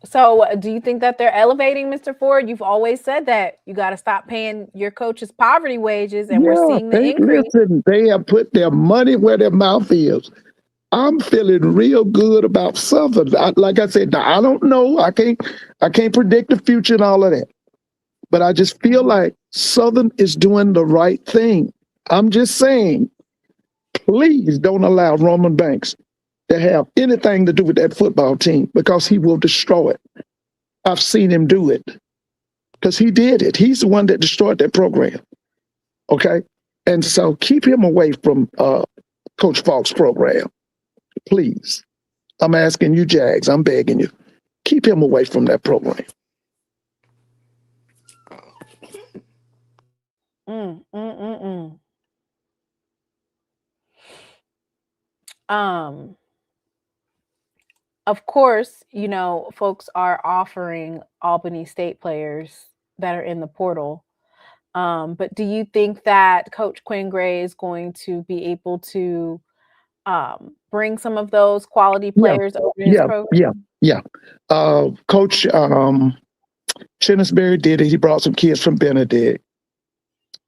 So do you think that they're elevating Mr. Ford? You've always said that you got to stop paying your coaches poverty wages, and we're seeing the increase. Listen, they have put their money where their mouth is. I'm feeling real good about Southern. Like I said, now, I don't know. I can't predict the future and all of that. But I just feel like Southern is doing the right thing. I'm just saying, please don't allow Roman Banks to have anything to do with that football team because he will destroy it. I've seen him do it because he did it. He's the one that destroyed that program. Okay? And so keep him away from Coach Falk's program. Please. I'm asking you, Jags. I'm begging you. Keep him away from that program. Of course, you know, folks are offering Albany State players that are in the portal. But do you think that Coach Quinn Gray is going to be able to bring some of those quality players over to his program? Yeah. Coach Chennisberry did it. He brought some kids from Benedict.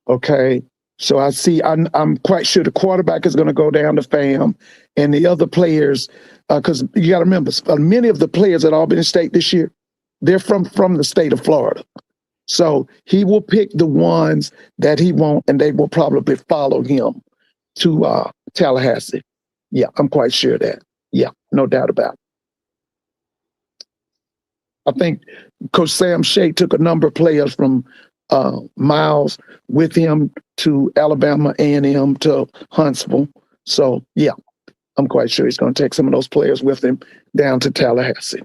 Okay. So I'm quite sure the quarterback is going to go down to FAM and the other players, because you got to remember, many of the players at Albany State this year, they're from the state of Florida. So he will pick the ones that he wants, and they will probably follow him to Tallahassee. Yeah, I'm quite sure of that. Yeah, no doubt about it. I think Coach Sam Shea took a number of players from Miles with him to Alabama A&M to Huntsville. So, yeah, I'm quite sure he's going to take some of those players with him down to Tallahassee.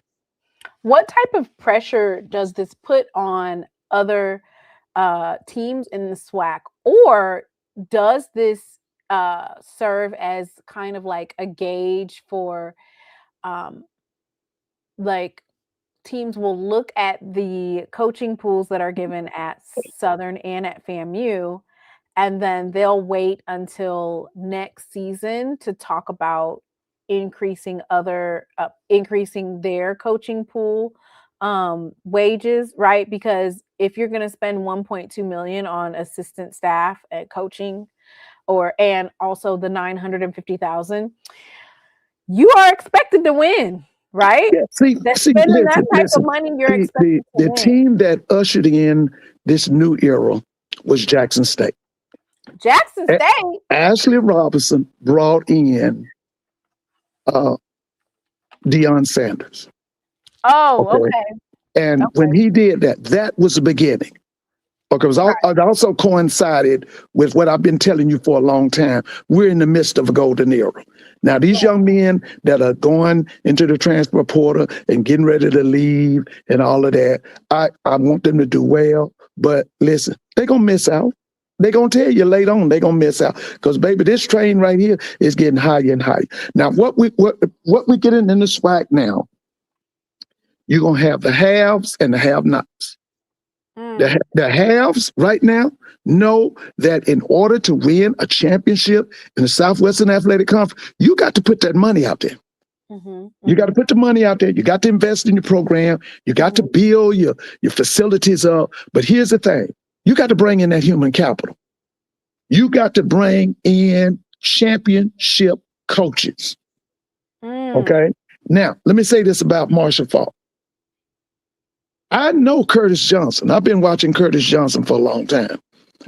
What type of pressure does this put on other teams in the SWAC? Or does this serve as kind of like a gauge for like teams will look at the coaching pools that are given at Southern and at FAMU, and then they'll wait until next season to talk about increasing their coaching pool wages, right? Because if you're going to spend $1.2 million on assistant staff at coaching, and also the $950,000, you are expected to win. Right? Yeah, spending that type of money, you're expected to win. Team that ushered in this new era was Jackson State. Jackson State? Ashley Robinson brought in Deion Sanders. Oh, okay. And when he did that, that was the beginning. Okay, it also coincided with what I've been telling you for a long time. We're in the midst of a golden era. Now, these young men that are going into the transfer portal and getting ready to leave and all of that, I want them to do well. But listen, they're going to miss out. They're going to tell you later on they're going to miss out. Because, baby, this train right here is getting higher and higher. Now, what we getting in the SWAC now, you're going to have the haves and the have-nots. The haves right now know that in order to win a championship in the Southwestern Athletic Conference, you got to put that money out there. You got to put the money out there. You got to invest in your program. You got to build your facilities up. But here's the thing. You got to bring in that human capital. You got to bring in championship coaches. Okay? Now, let me say this about Marshall Faulk. I know Curtis Johnson. I've been watching Curtis Johnson for a long time.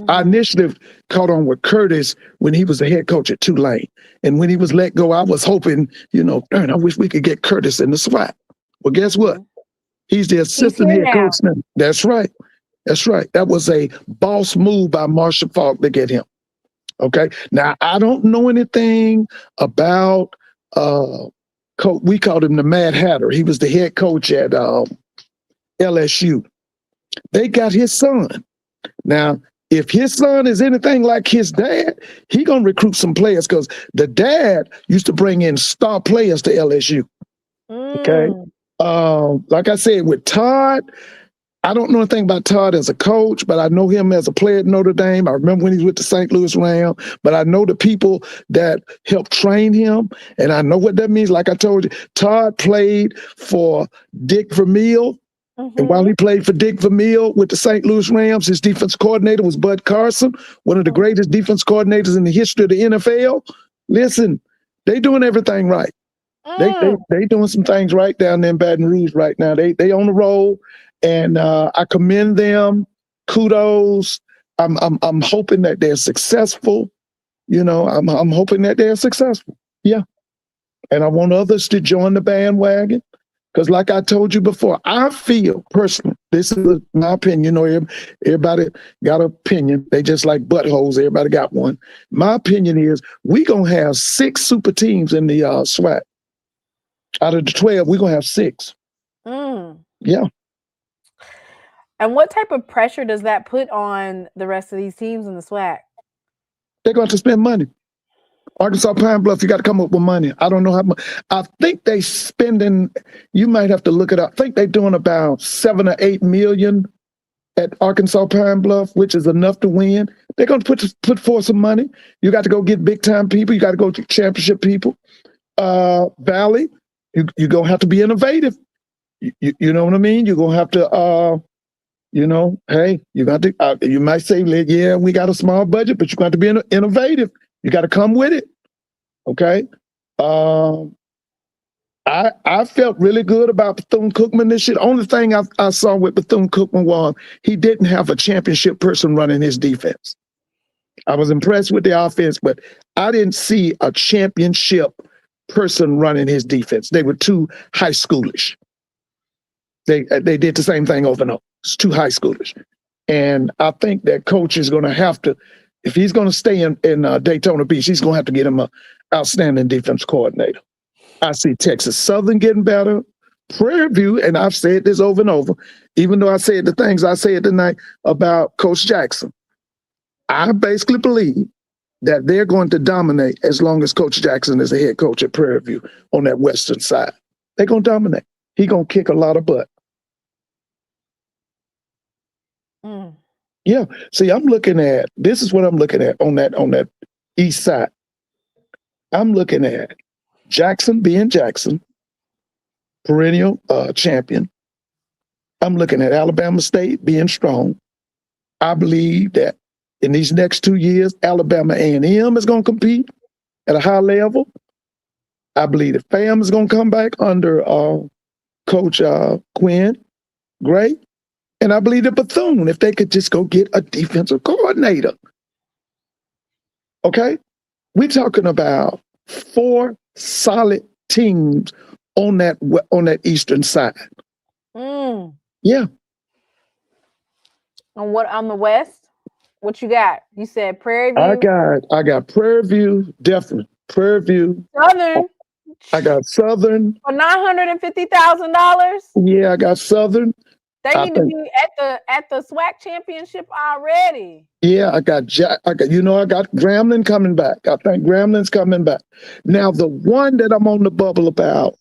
I initially caught on with Curtis when he was the head coach at Tulane. And when he was let go, I was hoping, I wish we could get Curtis in the SWAC. Well, guess what? He's the assistant head coach now. That's right. That's right. That was a boss move by Marshall Faulk to get him. Okay. Now, I don't know anything about, we called him the Mad Hatter. He was the head coach at LSU. They got his son. Now, if his son is anything like his dad, he gonna recruit some players because the dad used to bring in star players to LSU. Okay. Like I said, with Todd, I don't know anything about Todd as a coach, but I know him as a player at Notre Dame. I remember when he was with the St. Louis Rams, but I know the people that helped train him, and I know what that means. Like I told you, Todd played for Dick Vermeil. And while he played for Dick Vermeil with the St. Louis Rams, his defense coordinator was Bud Carson, one of the greatest defense coordinators in the history of the NFL. Listen, They doing everything right. They doing some things right down there in Baton Rouge right now. They on the roll, and I commend them. Kudos. I'm hoping that they're successful. You know, I'm hoping that they're successful. Yeah, and I want others to join the bandwagon. Because like I told you before, I feel personally, this is my opinion, you know, everybody got an opinion. They just like buttholes, everybody got one. My opinion is we're going to have 6 super teams in the SWAC. Out of the 12, we're going to have 6. Yeah. And what type of pressure does that put on the rest of these teams in the SWAC? They're going to spend money. Arkansas Pine Bluff, you got to come up with money. I don't know how much. I think they spending, you might have to look it up. I think they're doing about 7 or 8 million at Arkansas Pine Bluff, which is enough to win. They're going to put forth some money. You got to go get big time people. You got to go to championship people. Valley, you're going to have to be innovative. You know what I mean? You're going to have to, you know, hey, you got to, you might say, yeah, we got a small budget, but you got to be innovative. You got to come with it. Okay. I felt really good about Bethune-Cookman this year. The only thing I saw with Bethune-Cookman was he didn't have a championship person running his defense. I was impressed with the offense, but I didn't see a championship person running his defense. They were too high schoolish. They did the same thing over and over. It's too high schoolish. And I think that coach is going to have to, if he's going to stay in Daytona Beach, he's going to have to get him an outstanding defense coordinator. I see Texas Southern getting better. Prairie View, and I've said this over and over, even though I said the things I said tonight about Coach Jackson, I basically believe that they're going to dominate as long as Coach Jackson is a head coach at Prairie View on that western side. They're going to dominate. He's going to kick a lot of butt. Yeah. See, this is what I'm looking at on that east side. I'm looking at Jackson being Jackson, perennial champion. I'm looking at Alabama State being strong. I believe that in these next 2 years, Alabama A&M is going to compete at a high level. I believe that FAM is going to come back under Coach Quinn Gray. And I believe that Bethune, if they could just go get a defensive coordinator. Okay? We're talking about 4 solid teams on that eastern side. Yeah. And what on the west? What you got? You said Prairie View. I got Prairie View, definitely. Prairie View. Southern. I got Southern. For $950,000. Yeah, I got Southern. They need to be at the SWAC championship already. Yeah, I got Grambling coming back. I think Grambling's coming back. Now, the one that I'm on the bubble about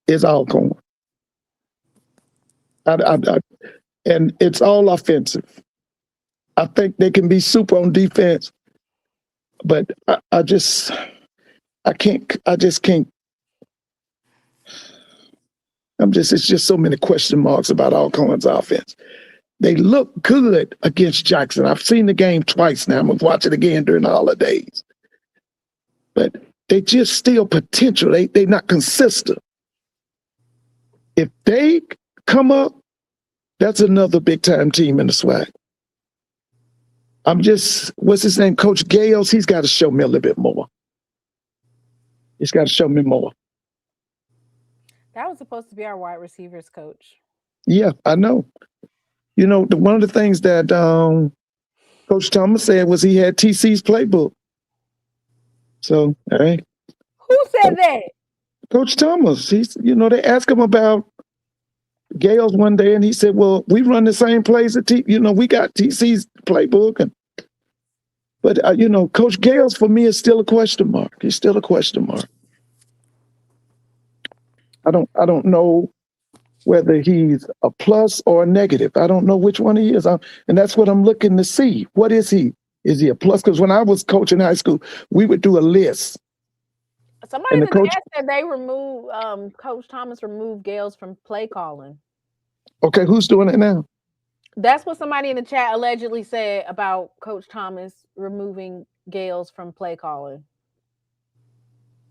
is Alcorn. And it's all offensive. I think they can be super on defense, but I just can't. It's just so many question marks about Alcorn's offense. They look good against Jackson. I've seen the game twice now. I'm going to watch it again during the holidays. But they just still potential. They're not consistent. If they come up, that's another big-time team in the SWAC. What's his name? Coach Gales, he's got to show me a little bit more. He's got to show me more. That was supposed to be our wide receivers coach. Yeah, I know. You know, one of the things that Coach Thomas said was he had TC's playbook. So, all right. Who said that? Coach Thomas. They asked him about Gales one day, and he said, well, we run the same plays at we got TC's playbook. But Coach Gales, for me, is still a question mark. He's still a question mark. I don't know whether he's a plus or a negative. I don't know which one he is. And that's what I'm looking to see. What is he? Is he a plus? Because when I was coaching high school, we would do a list. Somebody in the chat said they removed, Coach Thomas removed Gales from play calling. Okay, who's doing it now? That's what somebody in the chat allegedly said about Coach Thomas removing Gales from play calling.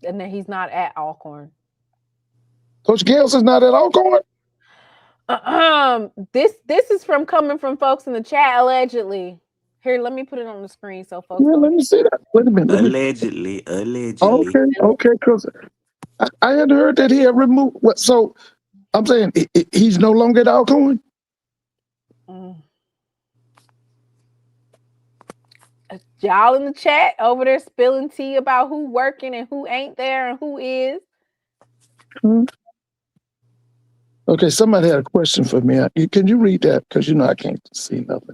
And then he's not at Alcorn. Coach Gales is not at Alcorn? This is coming from folks in the chat, allegedly. Here, let me put it on the screen so folks. Yeah, let me see that. Wait a minute. Allegedly. Okay, because I had heard that he had removed. What? So I'm saying he's no longer at Alcorn. Y'all in the chat over there spilling tea about who working and who ain't there and who is. Okay, somebody had a question for me. Can you read that? Because I can't see nothing.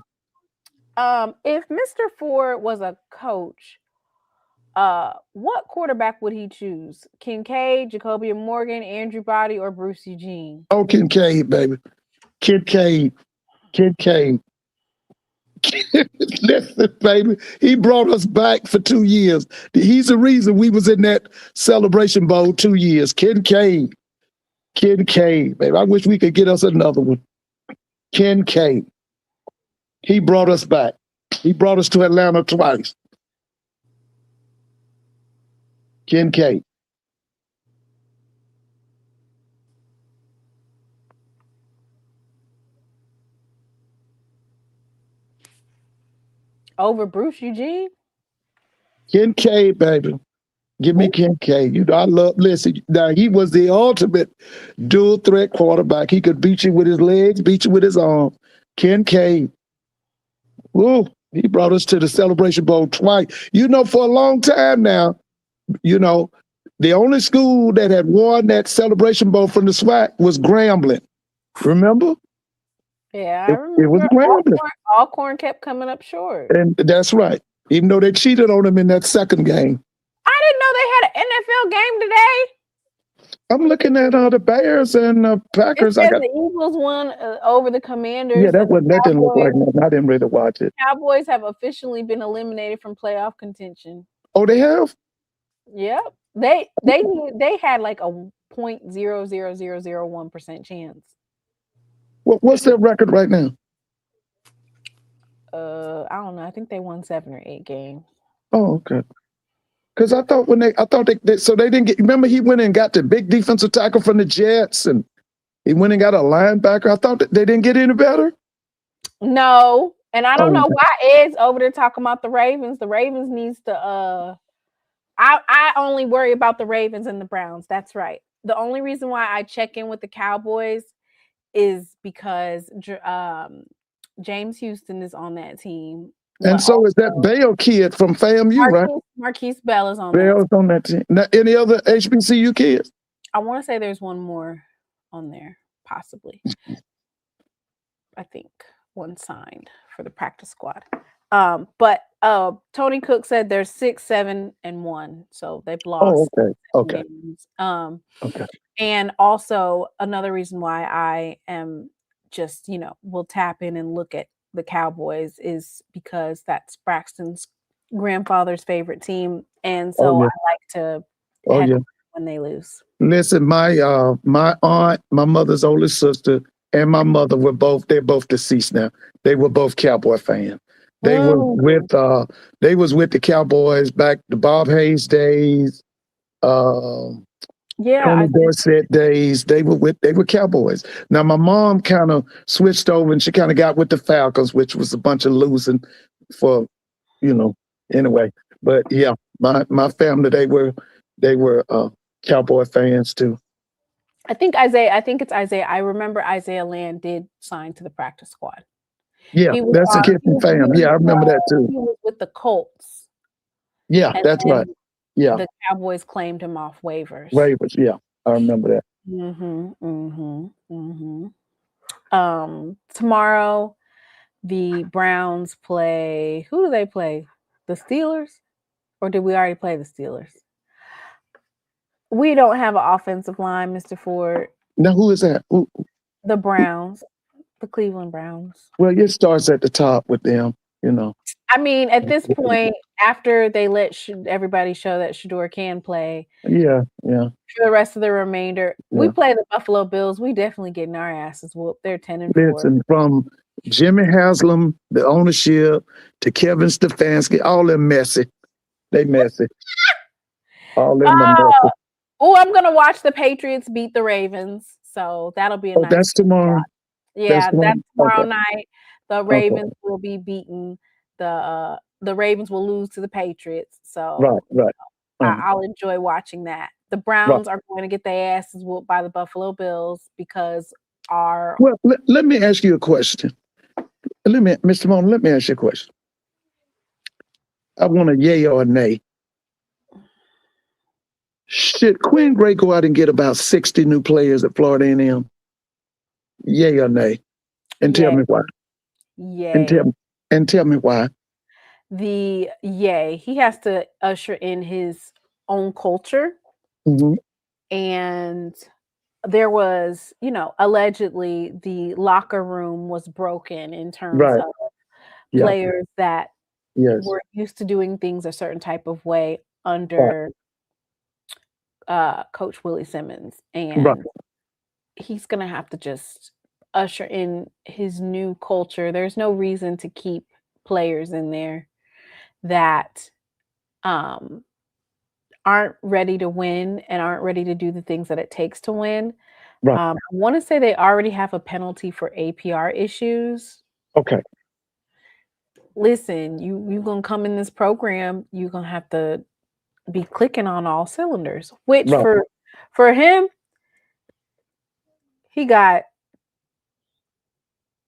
If Mr. Ford was a coach, what quarterback would he choose? Kincaid, Jacoby Morgan, Andrew Body, or Bruce Eugene? Oh, Kincaid, baby. Kincaid. Listen, baby, he brought us back for 2 years. He's the reason we was in that Celebration Bowl 2 years. Kincaid, baby. I wish we could get us another one. Kincaid. He brought us back. He brought us to Atlanta twice. Kincaid. Over Bruce Eugene? Kincaid, baby. Give me Kincaid. I listen, now he was the ultimate dual threat quarterback. He could beat you with his legs, beat you with his arms. Kincaid. Woo, he brought us to the Celebration Bowl twice. For a long time now, the only school that had won that Celebration Bowl from the SWAC was Grambling. Remember? Yeah, I remember. It was Grambling. Alcorn kept coming up short. And that's right. Even though they cheated on him in that second game. I didn't know they had an NFL game today. I'm looking at the Bears and the Packers. The Eagles won over the Commanders. Yeah, that didn't look like nothing. I didn't really watch it. Cowboys have officially been eliminated from playoff contention. Oh, they have? Yep. They had like a 0.00001% chance. What's their record right now? I don't know. I think they won 7 or 8 games. Oh, okay. Because I thought they didn't get. Remember, he went and got the big defensive tackle from the Jets, and he went and got a linebacker. I thought that they didn't get any better. No, and I don't know why Ed's over there talking about the Ravens. The Ravens needs to. I only worry about the Ravens and the Browns. That's right. The only reason why I check in with the Cowboys is because James Houston is on that team. And so is that Bell kid from FAMU, right? Marquise Bell is on Bell's on that team. Now, any other HBCU kids? I want to say there's one more on there, possibly. I think one signed for the practice squad. But Tony Cook said there's 6, 7, and 1. So they've lost. Oh, okay. Games. Okay. And also another reason why I am just, will tap in and look at the Cowboys is because that's Braxton's grandfather's favorite team. And so I like to when they lose. Listen, my aunt, my mother's oldest sister, and my mother they're both deceased now. They were both Cowboy fans. They were with the Cowboys back to Bob Hayes days, Tony Dorsett days. They were Cowboys. Now my mom kind of switched over and she kind of got with the Falcons, which was a bunch of losing for, anyway. But yeah, my family, they were Cowboy fans too. I think it's Isaiah. I remember Isaiah Land did sign to the practice squad. Yeah, that's a kid from fam. Yeah, I remember that too. He was with the Colts. Yeah, that's right. Yeah. The Cowboys claimed him off waivers. Yeah, I remember that. Tomorrow, the Browns play. Who do they play? The Steelers? Or did we already play the Steelers? We don't have an offensive line, Mr. Ford. Now, who is that? Who? The Browns. The Cleveland Browns. Well, it starts at the top with them, I mean, at this point, after they let everybody show that Shador can play. Yeah. For the rest of the remainder, we play the Buffalo Bills. We definitely getting our asses whooped. They're 10-4. Listen, from Jimmy Haslam, the ownership, to Kevin Stefanski, all them messy. They messy. All in them. Oh, I'm gonna watch the Patriots beat the Ravens, so that'll be a nice. That's tomorrow. Yeah, that's tomorrow Okay. night. The Ravens will be beaten. The Ravens will lose to the Patriots. So Right. I'll enjoy watching that. The Browns are going to get their asses whooped by the Buffalo Bills because our. Well, let me ask you a question. Mr. Moan, let me ask you a question. I want a yay or a nay. Should Quinn Gray go out and get about 60 new players at Florida A&M? Yay or nay? And tell me why. Yay. And tell me why. The yay. He has to usher in his own culture. Mm-hmm. And there was, allegedly the locker room was broken in terms of players that were used to doing things a certain type of way under Coach Willie Simmons. And he's going to have to just usher in his new culture. There's no reason to keep players in there that aren't ready to win and aren't ready to do the things that it takes to win. I want to say they already have a penalty for APR issues. Okay. Listen, you're going to come in this program, you're going to have to be clicking on all cylinders, which for him, he got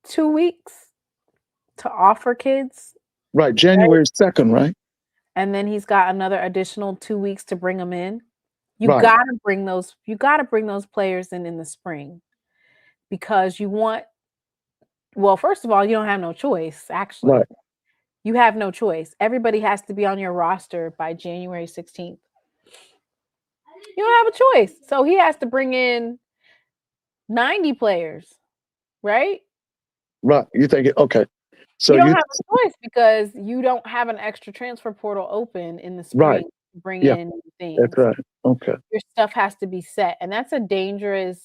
2 weeks to offer kids. Right. January 2nd, right? And then he's got another additional 2 weeks to bring them in. You gotta bring those players in the spring because you want, well, first of all, you don't have no choice, actually. Right. You have no choice. Everybody has to be on your roster by January 16th. You don't have a choice. So he has to bring in 90 players, right? Right. You think okay. So you don't have a choice because you don't have an extra transfer portal open in the spring to bring in things. That's right. Okay. Your stuff has to be set. And that's a dangerous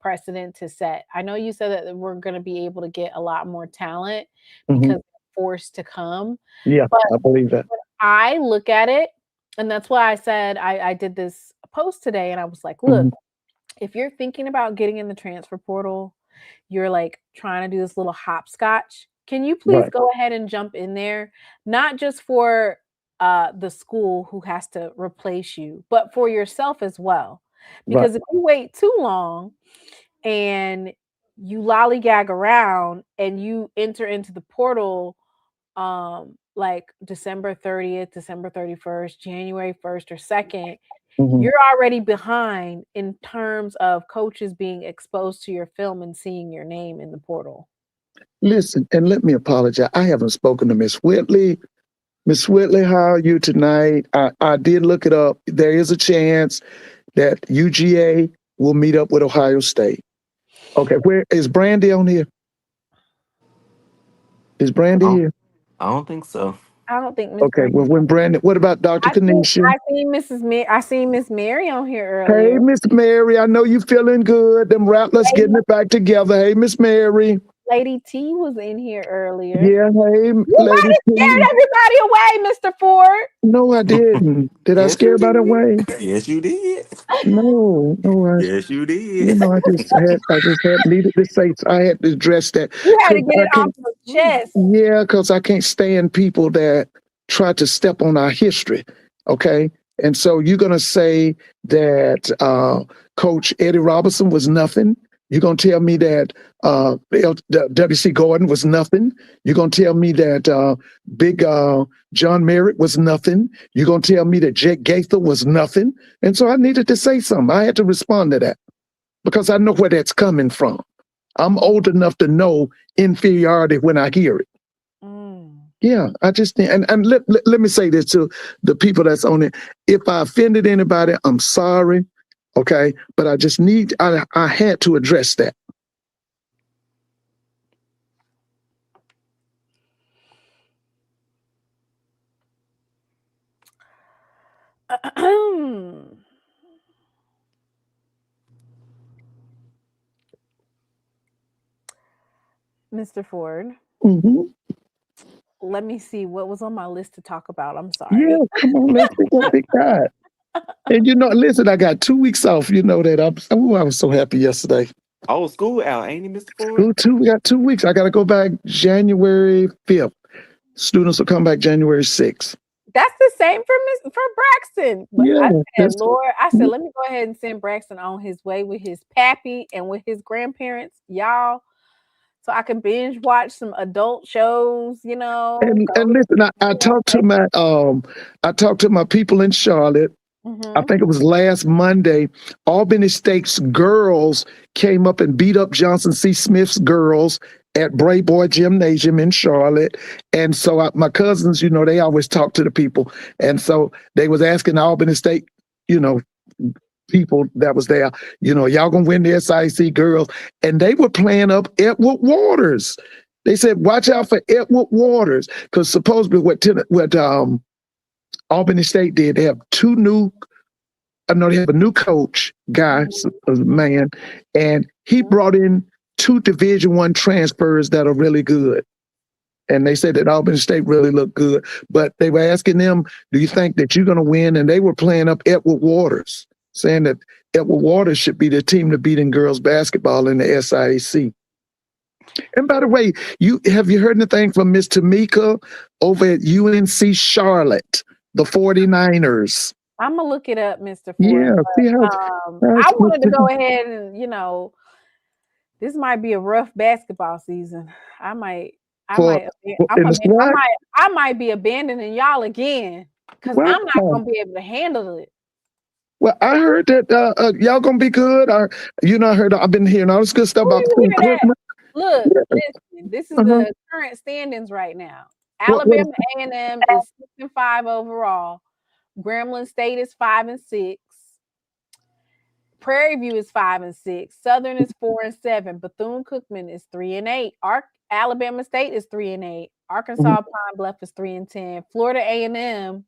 precedent to set. I know you said that we're going to be able to get a lot more talent because they're forced to come. Yeah, but I believe that. I look at it, and that's why I said I did this post today, and I was like, look, if you're thinking about getting in the transfer portal, you're like trying to do this little hopscotch. Can you please go ahead and jump in there? Not just for the school who has to replace you, but for yourself as well. Because if you wait too long and you lollygag around and you enter into the portal like December 30th, December 31st, January 1st or 2nd, you're already behind in terms of coaches being exposed to your film and seeing your name in the portal. Listen, and let me apologize. I haven't spoken to Miss Whitley. Miss Whitley, how are you tonight? I did look it up. There is a chance that UGA will meet up with Ohio State. Okay, where is Brandy on here? Is Brandy here? I don't think so. I don't think Miss Okay, well, when Brandy, what about Dr. Kanisha? I seen Miss Mary on here earlier. Hey, Miss Mary, I know you feeling good. Them Rattlers getting it back together. Hey, Miss Mary. Lady T was in here earlier. Yeah, hey, you might have scared everybody away, Mr. Ford. No, I didn't. Did I scare everybody away? Yes, you did. No. Yes, you did. You know, I just had needed to say. I had to address that. You had to get it off your chest. Yeah, because I can't stand people that try to step on our history. Okay, and so you're gonna say that Coach Eddie Robinson was nothing. You're going to tell me that W.C. Gordon was nothing. You're going to tell me that Big John Merritt was nothing. You're going to tell me that Jake Gaither was nothing. And so I needed to say something. I had to respond to that because I know where that's coming from. I'm old enough to know inferiority when I hear it. Yeah, I just and let me say this to the people that's on it. If I offended anybody, I'm sorry. Okay, but I just I had to address that. Mr. Ford. Let me see what was on my list to talk about. I'm sorry. Yeah, come on, let's see what we got. And listen, I got 2 weeks off. You know that. I was so happy yesterday. Oh, school out, ain't it, Mr. Ford? School too. We got 2 weeks. I got to go back January 5th. Students will come back January 6th. That's the same for Braxton. But Yeah, I said, Lord, let me go ahead and send Braxton on his way with his pappy and with his grandparents, y'all, so I can binge watch some adult shows, And listen, I talked to my people in Charlotte. I think it was last Monday. Albany State's girls came up and beat up Johnson C. Smith's girls at Brayboy Gymnasium in Charlotte. And so my cousins, they always talk to the people. And so they was asking Albany State, people that was there, y'all gonna win the SIC girls. And they were playing up Edward Waters. They said, watch out for Edward Waters. Because supposedly what Albany State did, they have they have a new coach, a man, and he brought in 2 Division I transfers that are really good. And they said that Albany State really looked good. But they were asking them, do you think that you're going to win? And they were playing up Edward Waters, saying that Edward Waters should be the team to beat in girls basketball in the SIAC. And by the way, have you heard anything from Miss Tamika over at UNC Charlotte, the 49ers? I'm going to look it up, Mr. Ford. Yeah. I wanted to go ahead and, this might be a rough basketball season. I might be abandoning y'all again because I'm not going to be able to handle it. Well, I heard that y'all going to be good. I heard I've been hearing all this good stuff about Look, listen, this is the current standings right now. Alabama A&M is 6-5 overall. Grambling State is 5-6. Prairie View is 5-6. Southern is 4-7. Bethune-Cookman is 3-8. Alabama State is 3-8. Arkansas Pine Bluff is 3-10. Florida A&M,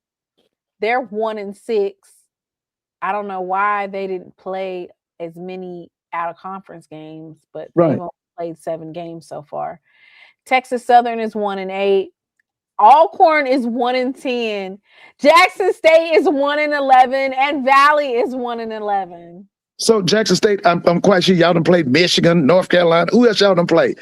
they're 1-6. I don't know why they didn't play as many out of conference games, but they've only played 7 games so far. Texas Southern is 1-8. Alcorn is 1-10. Jackson State is 1-11, and Valley is 1-11. So Jackson State, I'm quite sure y'all done played Michigan, North Carolina. Who else y'all done played?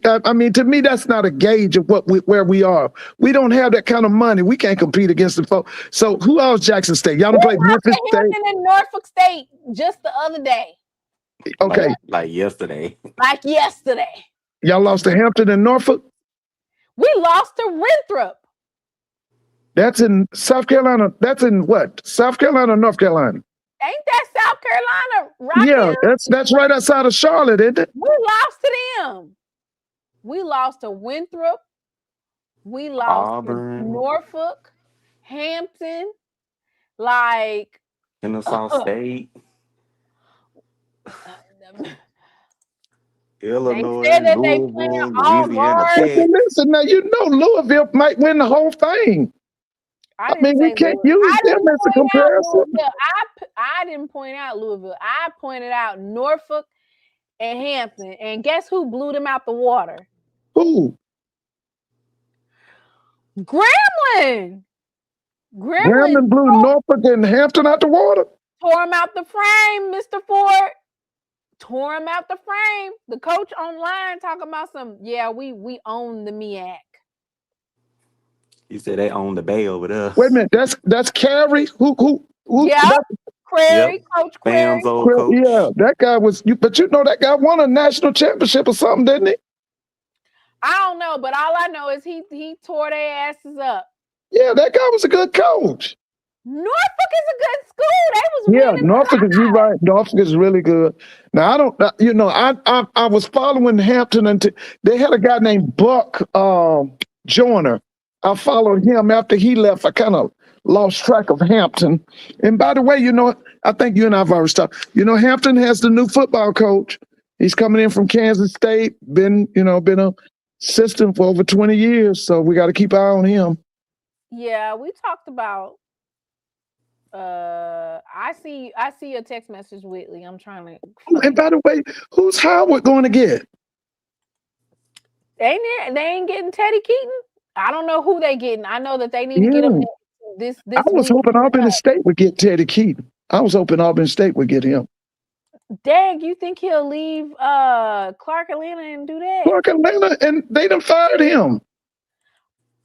I mean, to me, that's not a gauge of where we are. We don't have that kind of money. We can't compete against the folks. So who else? Jackson State. Y'all done played Memphis State and Norfolk State just the other day. Okay, like yesterday. Like yesterday. Y'all lost to Hampton and Norfolk. We lost to Winthrop. That's in South Carolina. That's in what? South Carolina or North Carolina? Ain't that South Carolina, right? Yeah, that's right outside of Charlotte, isn't it? We lost to them. We lost to Winthrop. We lost Auburn. to Norfolk, Hampton, like Kennesaw State. Illinois, they said that Louisville, Louisiana Tech. Listen, now Louisville might win the whole thing. I mean, we can't use them as a comparison. I didn't point out Louisville. I pointed out Norfolk and Hampton. And guess who blew them out the water? Who? Grambling. Grambling blew Norfolk and Hampton out the water? Tore them out the frame, Mr. Ford. Tore them out the frame. The coach online talking about we own the MEAC. You said they own the bay over there. Wait a minute, that's Carey? Who? Yeah, Crary, Coach Crary. Coach. Yeah, that guy was. But that guy won a national championship or something, didn't he? I don't know, but all I know is he tore their asses up. Yeah, that guy was a good coach. Norfolk is a good school. They was Norfolk is you right. Norfolk is really good. Now I don't. I was following Hampton until they had a guy named Buck Joyner. I followed him after he left. I kind of lost track of Hampton. And by the way, I think you and I've already talked. Hampton has the new football coach. He's coming in from Kansas State. Been a assistant for over 20 years. So we got to keep an eye on him. Yeah, we talked about. I see your text message, Whitley. I'm trying to. And by the way, who's Howard going to get? They ain't getting Teddy Keaton. I don't know who they getting. I know that they need to get him this I was hoping Albany State would get Teddy Keaton. I was hoping Auburn State would get him. Dang, you think he'll leave Clark Atlanta and do that? Clark Atlanta, and they done fired him.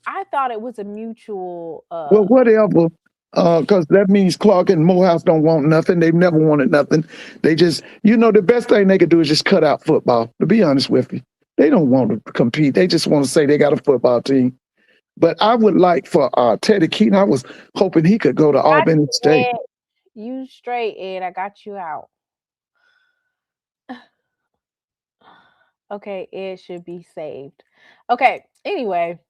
I thought it was a mutual. Well, whatever. Because that means Clark and Morehouse don't want nothing. They've never wanted nothing. They just, the best thing they could do is just cut out football, to be honest with you. They don't want to compete. They just want to say they got a football team. But I would like for Teddy Keaton, I was hoping he could go to Auburn State. Ed, you straight, Ed. I got you out. Okay, Ed should be saved. Okay, anyway.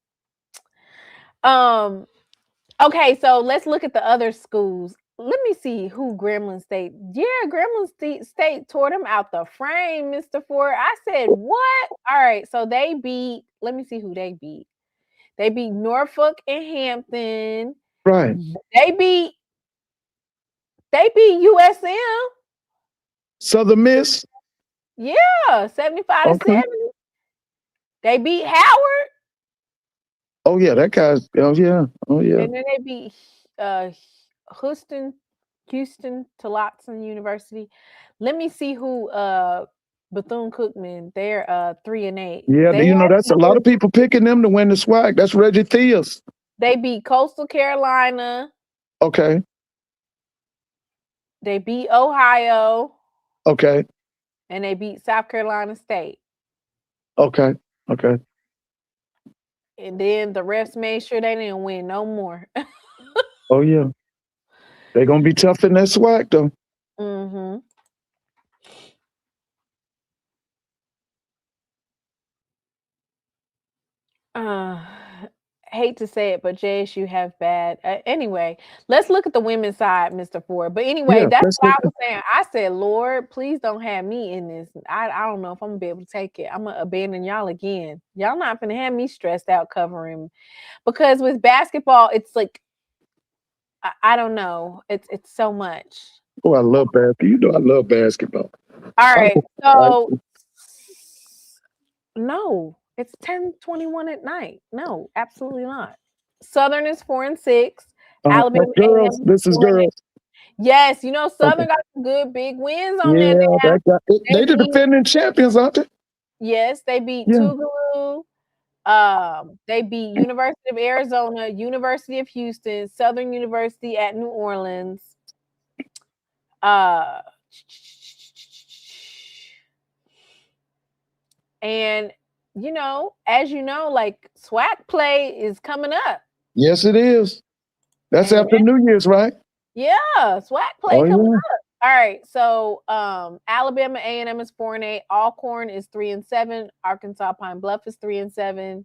Okay, so let's look at the other schools. Let me see who Grambling State. Yeah, Grambling State tore them out the frame, Mr. Ford. I said, what? All right, so they beat, let me see who they beat. They beat Norfolk and Hampton. Right. They beat USM. Southern Miss? Yeah, 75-70. They beat Howard. Oh yeah, that guy's. Oh yeah. And then they beat Houston Tillotson University. Let me see who Bethune-Cookman. They're 3-8. Yeah, that's a lot of people picking them to win the SWAC. That's Reggie Theus. They beat Coastal Carolina. Okay. They beat Ohio. Okay. And they beat South Carolina State. Okay. And then the refs made sure they didn't win no more. Oh yeah. They're gonna be tough in that SWAC though. Mm-hmm. Hate to say it, but JSU have bad. Anyway, let's look at the women's side, Mr. Ford. But anyway, that's what I was saying. I said, Lord, please don't have me in this. I don't know if I'm gonna be able to take it. I'm gonna abandon y'all again. Y'all not gonna have me stressed out covering, because with basketball, it's like I don't know. It's so much. Oh, I love basketball. I love basketball. All right, so no. It's 10:21 at night. No, absolutely not. Southern is 4-6. Alabama. Girls, this is girls. Yes, Southern got some good big wins on there. They the defending champions, aren't they? Yes, they beat Tougaloo. They beat University of Arizona, University of Houston, Southern University at New Orleans. And as like SWAC play is coming up. Yes, it is. That's after New Year's, right? Yeah, SWAC play coming up. All right, so Alabama A&M is 4-8. Alcorn is 3-7. Arkansas Pine Bluff is 3-7.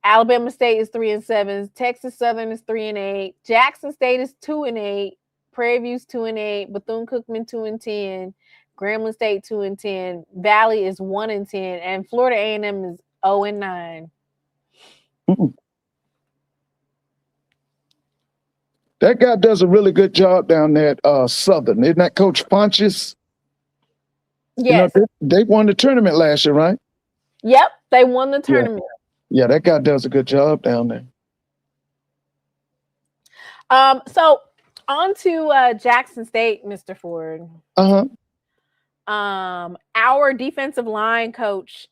Alabama State is 3-7. Texas Southern is 3-8. Jackson State is 2-8. Prairie View's 2-8. Bethune-Cookman 2-10. Grambling State 2-10. Valley is 1-10, and Florida A&M is 0-9. That guy does a really good job down there at Southern. Isn't that Coach Pontius? Yes. They won the tournament last year, right? Yep, they won the tournament. Yeah, that guy does a good job down there. So on to Jackson State, Mr. Ford. Our defensive line coach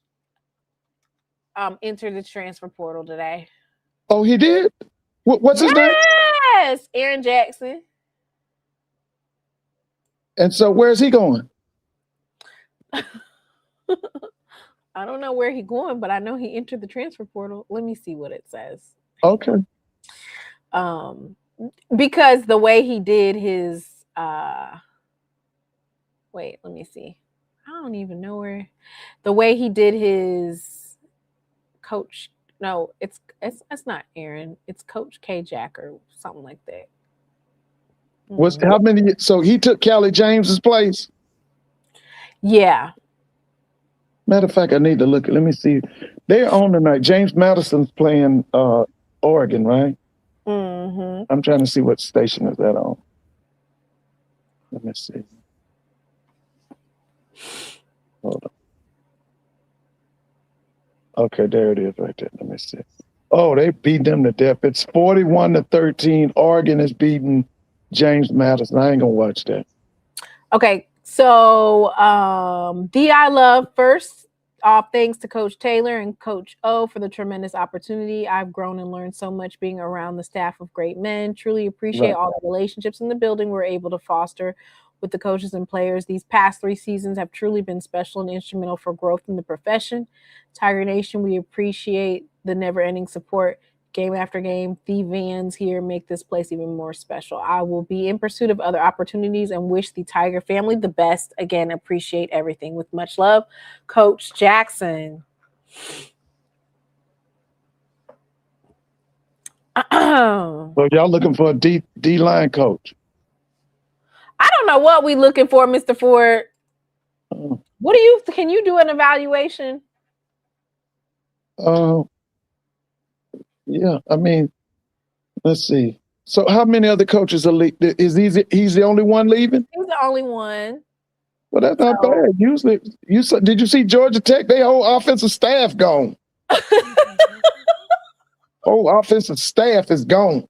entered the transfer portal today. Oh, he did? What's his name? Yes, Aaron Jackson. And so where's he going? I don't know where he's going, but I know he entered the transfer portal. Let me see what it says. Okay. Because the way he did his wait, let me see. I don't even know where the way he did his coach. No, it's not Aaron. It's Coach K Jack or something like that. How many? So he took Callie James's place. Yeah. Matter of fact, I need to look. Let me see. They're on tonight. James Madison's playing Oregon, right? Mm-hmm. I'm trying to see what station is that on. Let me see. Hold on. Okay, there it is right there. Let me see. Oh, they beat them to death. It's 41-13. Oregon is beating James Madison. I ain't gonna watch that. Okay, so DI love first off, thanks to Coach Taylor and Coach O for the tremendous opportunity. I've grown and learned so much being around the staff of great men. Truly appreciate all the relationships in the building we're able to foster with the coaches and players. These past 3 seasons have truly been special and instrumental for growth in the profession. Tiger Nation, we appreciate the never-ending support. Game after game, the Vans here make this place even more special. I will be in pursuit of other opportunities and wish the Tiger family the best. Again, appreciate everything. With much love, Coach Jackson. So y'all looking for a D-line coach? I don't know what we looking for, Mr. Ford. What do you, can you do an evaluation? Yeah, I mean, let's see. So how many other coaches are leaving? He's the only one leaving? He's the only one. Well, that's not bad. Usually, did you see Georgia Tech? Their whole offensive staff gone. Whole offensive staff is gone.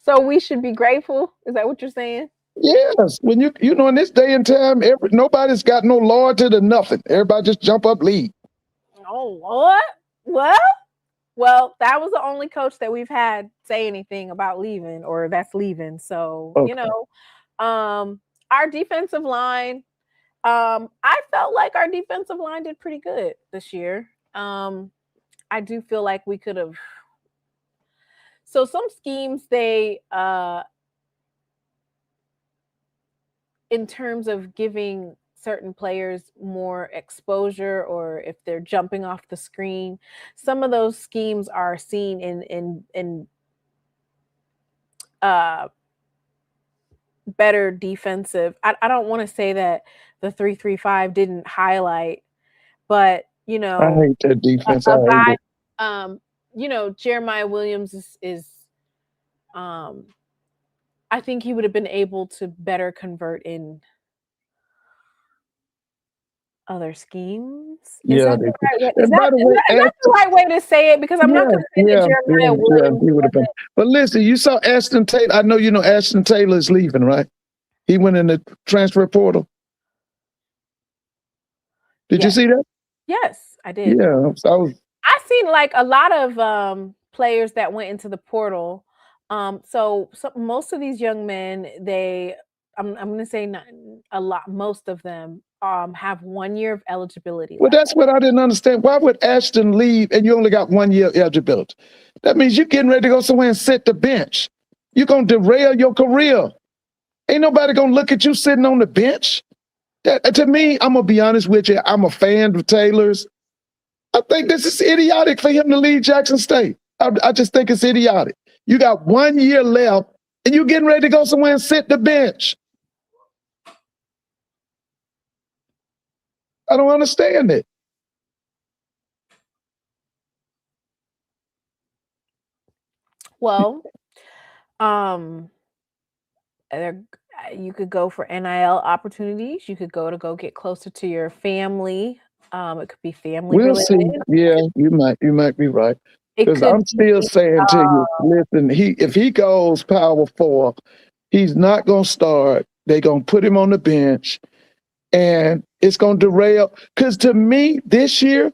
So we should be grateful? Is that what you're saying? Yes. When you know, in this day and time, nobody's got no loyalty to nothing. Everybody just jump up, leave. Oh, Lord. What? Well, that was the only coach that we've had say anything about leaving or that's leaving. So, you know, our defensive line, I felt like our defensive line did pretty good this year. I do feel like we could have. So some schemes, they, in terms of giving certain players more exposure, or if they're jumping off the screen, some of those schemes are seen in better defensive. I don't want to say that the 3-3-5 didn't highlight, but you know, I hate that defense. you know, Jeremiah Williams is I think he would have been able to better convert in other schemes. Is that the right way? Is that the right way to say it? Because I'm not going to say that Jeremiah Williams. He would have been. But listen, you saw Ashton Taylor. I know you know Ashton Taylor is leaving, right? He went in the transfer portal. Did you see that? Yes, I did. Yeah, I seen like a lot of players that went into the portal. So most of these young men, I'm going to say not a lot, most of them have 1 year of eligibility. Well, that's what I didn't understand. Why would Ashton leave and you only got 1 year eligibility? That means you're getting ready to go somewhere and sit the bench. You're going to derail your career. Ain't nobody going to look at you sitting on the bench. To me, I'm going to be honest with you, I'm a fan of Taylor's. I think this is idiotic for him to leave Jackson State. I just think it's idiotic. You got 1 year left and you're getting ready to go somewhere and sit the bench. I don't understand it. Well, you could go for NIL opportunities. You could go get closer to your family. It could be family related. See. Yeah, you might be right. Because I'm still saying to you, listen, if he goes Power 4, he's not going to start. They're going to put him on the bench, and it's going to derail. Because to me, this year,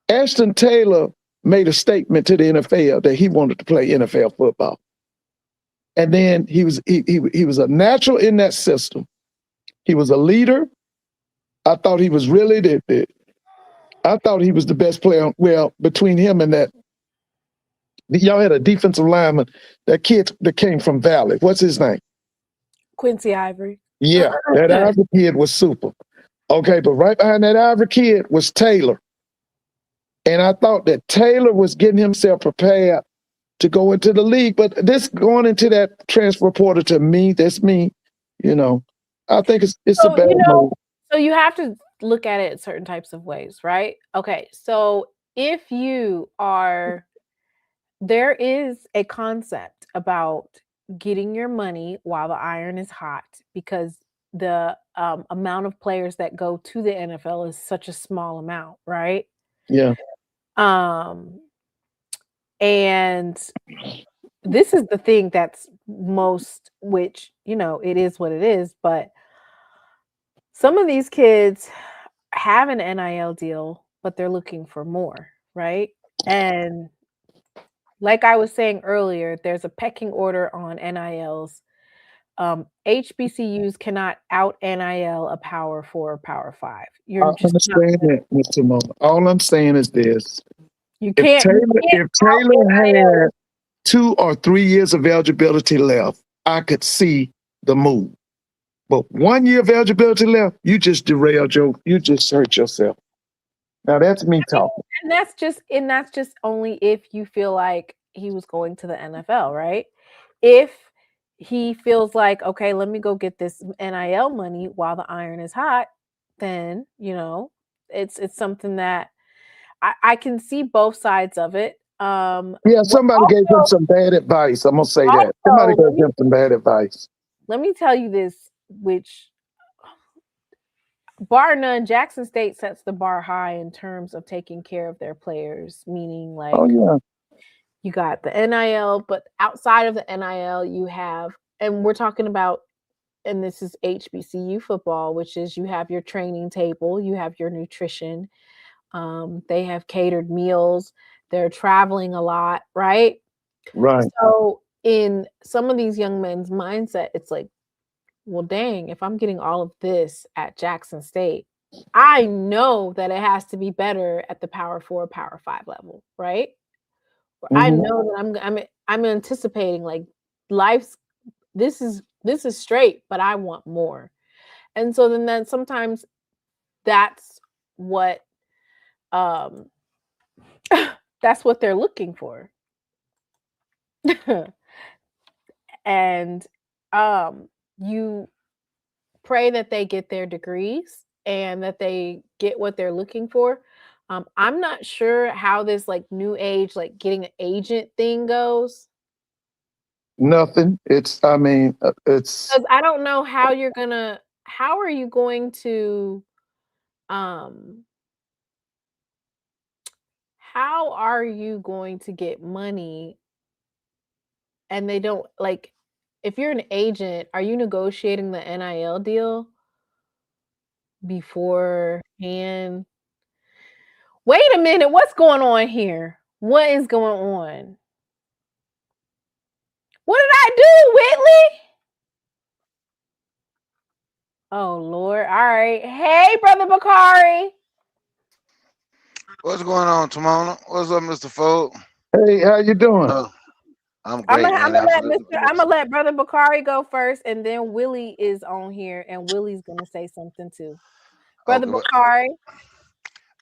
Ashton Taylor made a statement to the NFL that he wanted to play NFL football. And then he was a natural in that system. He was a leader. I thought he was really I thought he was the best player. Well, between him and that, y'all had a defensive lineman, that kid that came from Valley. What's his name? Quincy Ivory. Yeah, that Ivory kid was super. Okay, but right behind that Ivory kid was Taylor. And I thought that Taylor was getting himself prepared to go into the league. But this going into that transfer portal, to me, that's me, you know, I think it's a bad move. So you have to look at it certain types of ways, right? Okay, so if you are, there is a concept about getting your money while the iron is hot, because the amount of players that go to the NFL is such a small amount, right? Yeah. And this is the thing that's most, which, you know, it is what it is. But some of these kids have an NIL deal, but they're looking for more, right? And like I was saying earlier, there's a pecking order on NILs. HBCUs cannot out NIL a Power 4, Power 5. I You're just not understand gonna, that, Mr. Mo. All I'm saying is this. you If can't Taylor, you can't if out Taylor NIL. had 2 or 3 years of eligibility left, I could see the move. But 1 year of eligibility left, you just derailed you just hurt yourself. Now that's me talking. And that's just only if you feel like he was going to the NFL, right? If he feels like, okay, let me go get this NIL money while the iron is hot, then, you know, it's something that I can see both sides of it. Yeah, somebody gave him some bad advice. I'm gonna say that. Somebody Also, gave him some bad advice. let me tell you this, which bar none, Jackson State sets the bar high in terms of taking care of their players, meaning like, Oh yeah. you got the NIL, but outside of the NIL, you have, and we're talking about, and this is HBCU football, which is you have your training table, you have your nutrition, they have catered meals, they're traveling a lot, right? Right. So in some of these young men's mindset, it's like, well, dang, if I'm getting all of this at Jackson State, I know that it has to be better at the Power 4, Power 5 level, right? I know that I'm anticipating like life's this is straight, but I want more. And so then sometimes that's what that's what they're looking for. And you pray that they get their degrees and that they get what they're looking for. I'm not sure how this like new age, like getting an agent thing goes. Nothing. It's. I mean, it's. Because I don't know how you're gonna. How are you going to? How are you going to get money? And they don't like. If you're an agent, are you negotiating the NIL deal beforehand? Wait a minute, what's going on here? What is going on? What did I do, Whitley? Oh Lord. All right. Hey, Brother Bakari. What's going on, Timona? What's up, Mr. Fold? Hey, how you doing? I'm great, man. I'm gonna let Brother Bakari go first, and then Willie is on here, and Willie's gonna say something too. Brother Bakari.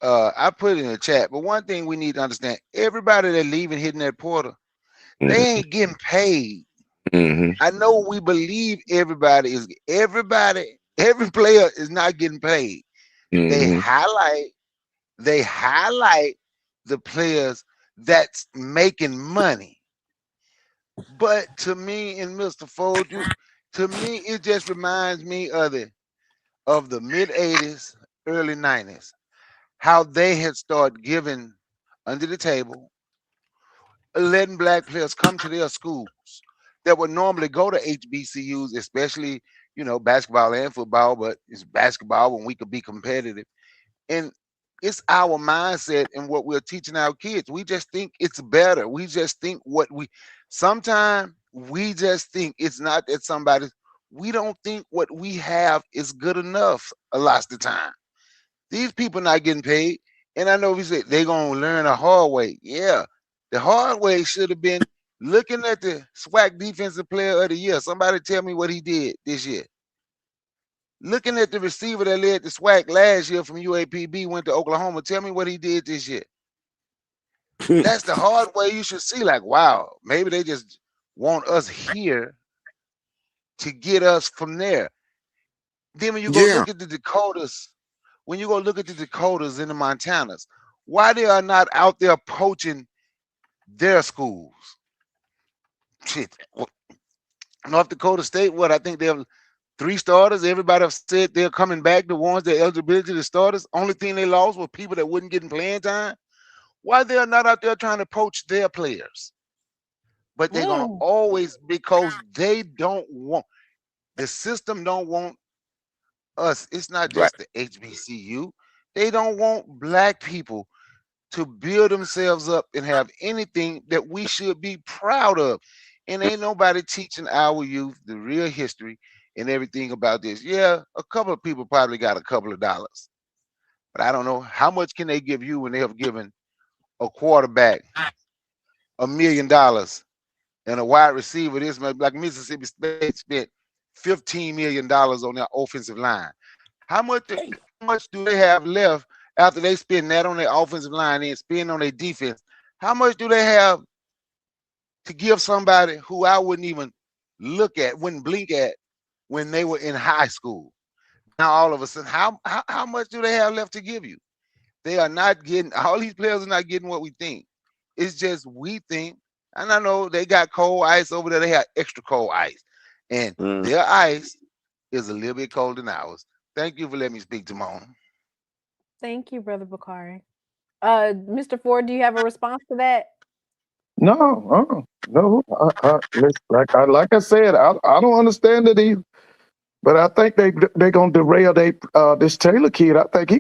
I put it in the chat, but one thing we need to understand: everybody that leaving hitting that portal, they ain't getting paid. I know we believe every player is not getting paid. They highlight the players that's making money. But to me, and Mr. Fold, to me, it just reminds me of the mid 80s, early 90s, how they had started giving under the table, letting black players come to their schools that would normally go to HBCUs, especially, you know, basketball and football, but it's basketball when we could be competitive. And it's our mindset and what we're teaching our kids. We just think it's better. We just think sometimes we just think it's not that we don't think what we have is good enough a lot of the time. These people not getting paid. And I know we say they're going to learn a hard way. Yeah, the hard way should have been looking at the SWAC Defensive Player of the Year. Somebody tell me what he did this year. Looking at the receiver that led the SWAC last year from UAPB, went to Oklahoma. Tell me what he did this year. That's the hard way you should see. Like, wow, maybe they just want us here to get us from there. Then when you go look at the Dakotas, and the Montanas, why they are not out there poaching their schools? Shit. North Dakota State, I think they have 3 starters. Everybody have said they're coming back. The ones that eligibility to starters. Only thing they lost were people that wouldn't get in playing time. Why they are not out there trying to poach their players? but they're gonna always, because they don't want, the system don't want us. It's not just the HBCU. They don't want black people to build themselves up and have anything that we should be proud of. And ain't nobody teaching our youth the real history and everything about this. Yeah, a couple of people probably got a couple of dollars, but I don't know how much can they give you when they have given a quarterback $1 million and a wide receiver. This like Mississippi State spent $15 million on their offensive line. How much do they have left after they spend that on their offensive line and spend on their defense? How much do they have to give somebody who I wouldn't even look at, wouldn't blink at when they were in high school? Now all of a sudden, how much do they have left to give you? They are not getting, all these players are not getting what we think. It's just we think, and I know they got cold ice over there. They have extra cold ice, and their ice is a little bit colder than ours. Thank you for letting me speak, Timon. Thank you, Brother Bakari. Mr. Ford, do you have a response to that? No. Like I said, I don't understand it either. But I think they gonna derail this Taylor kid. I think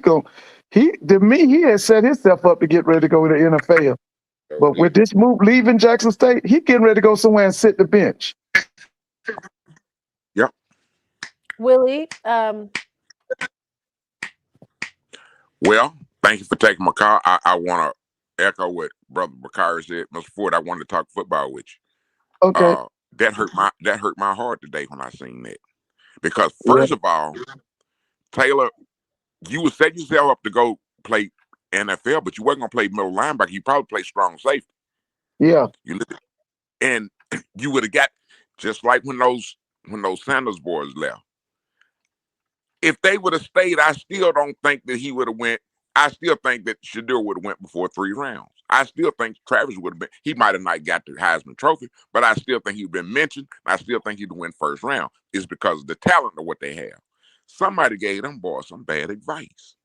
he has set himself up to get ready to go to the NFL. But with this move leaving Jackson State, he getting ready to go somewhere and sit the bench. Yep. Willie, Well, thank you for taking my call. I want to echo what Brother Bakari said. Mr. Ford, I wanted to talk football with you. Okay. That hurt my heart today when I seen that. Because first of all, Taylor, you would set yourself up to go play NFL, but you wasn't gonna play middle linebacker. You probably play strong safety. Yeah. And you would have got, just like when those Sanders boys left. If they would have stayed, I still don't think that he would have went. I still think that Shadur would have went before 3 rounds. I still think Travis would have been. He might have not got the Heisman Trophy, but I still think he'd been mentioned. I still think he'd win first round. It's because of the talent of what they have. Somebody gave them boys some bad advice.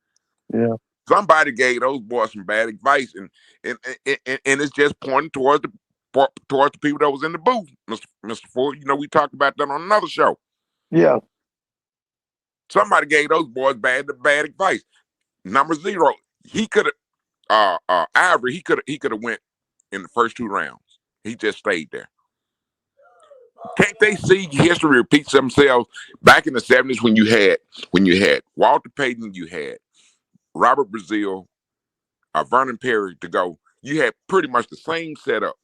Yeah. Somebody gave those boys some bad advice, and it's just pointing towards the people that was in the booth, Mr. Ford. You know, we talked about that on another show. Yeah. Somebody gave those boys bad advice. Number 0, he could have Ivory. He could have went in the first 2 rounds. He just stayed there. Can't they see history repeats themselves? Back in the 70s, when you had Walter Payton, you had Robert Brazile, Vernon Perry to go. You had pretty much the same setup.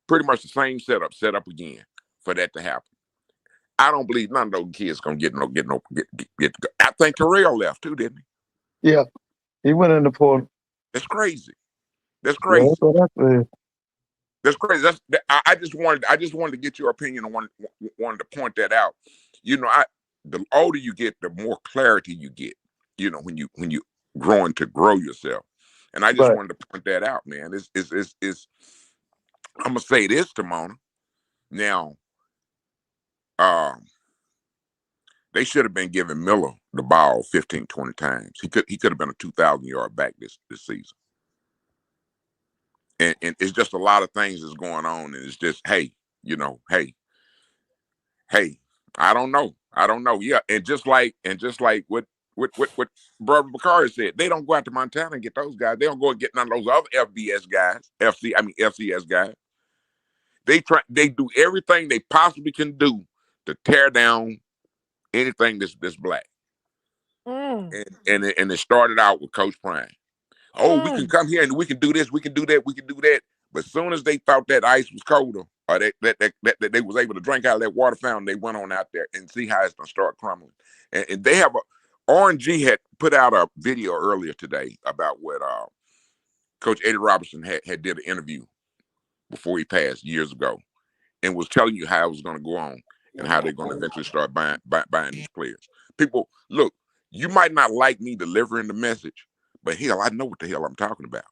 Set up again for that to happen. I don't believe none of those kids gonna get to go. I think Terrell left too, didn't he? Yeah, he went in the portal. That's crazy. That's crazy. Yeah, that's crazy. I just wanted to get your opinion and wanted to point that out. You know, the older you get, the more clarity you get. You know, when you growing to grow yourself, and I just wanted to point that out, man. It's I'm gonna say this to Mona. Now, they should have been giving Miller the ball 15, 20 times. He could have been a 2,000-yard back this season. And it's just a lot of things that's going on, and it's just, hey, I don't know. Yeah, and just like what Brother Bakari said, they don't go out to Montana and get those guys. They don't go and get none of those other FCS guys. They do everything they possibly can do to tear down anything that's black. And it started out with Coach Prime. Oh, we can come here and we can do this, we can do that. But as soon as they thought that ice was colder, or that they was able to drink out of that water fountain, they went on out there and see how it's gonna start crumbling. And they have RNG had put out a video earlier today about what Coach Eddie Robertson had did an interview before he passed years ago, and was telling you how it was going to go on and how they're going to eventually start buying these players. People, look, you might not like me delivering the message, but hell, I know what the hell I'm talking about.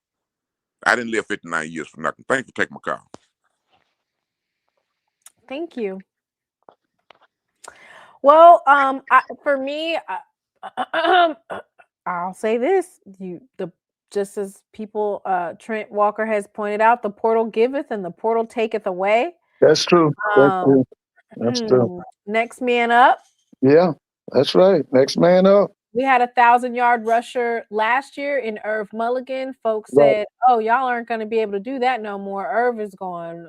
I didn't live 59 years for nothing. Thank you for taking my call. Thank you. Well, for me, I'll say this: the just as people, Trent Walker has pointed out, the portal giveth and the portal taketh away. That's true. That's true. That's true. Next man up. Yeah, that's right. Next man up. We had a 1,000-yard rusher last year in Irv Mulligan. Folks said, "Oh, y'all aren't going to be able to do that no more." Irv is going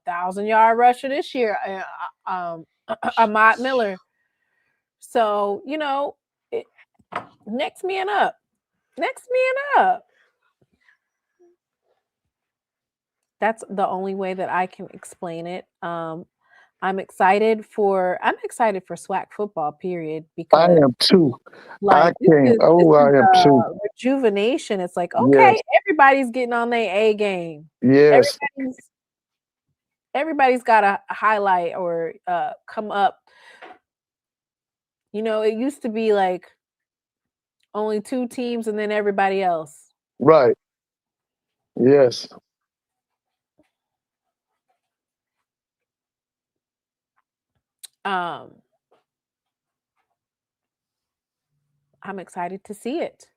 1,000-yard rusher this year. Ahmad Miller. So next man up. Next man up. That's the only way that I can explain it. I'm excited for SWAC football, period. Because I am too. Like, I can't. I am too. Rejuvenation. It's like, okay, everybody's getting on their A game. Yes. Everybody's got a highlight or come up. It used to be like only 2 teams and then everybody else. Right. Yes. I'm excited to see it.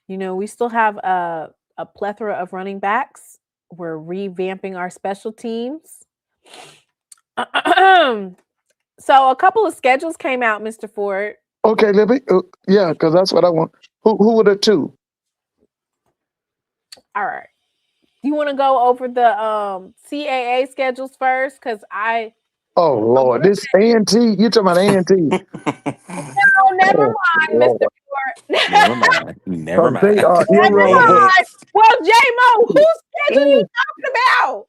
We still have a plethora of running backs. We're revamping our special teams. So a couple of schedules came out, Mr. Ford. Okay, Libby. Yeah, because that's what I want. Who were the 2? All right. You want to go over the CAA schedules first? Because Oh Lord, this A&T. You talking about A&T? No, never mind, Mr. Ford. Never mind. Never mind. They are irrelevant. Well, J-Mo, whose schedule you talking about?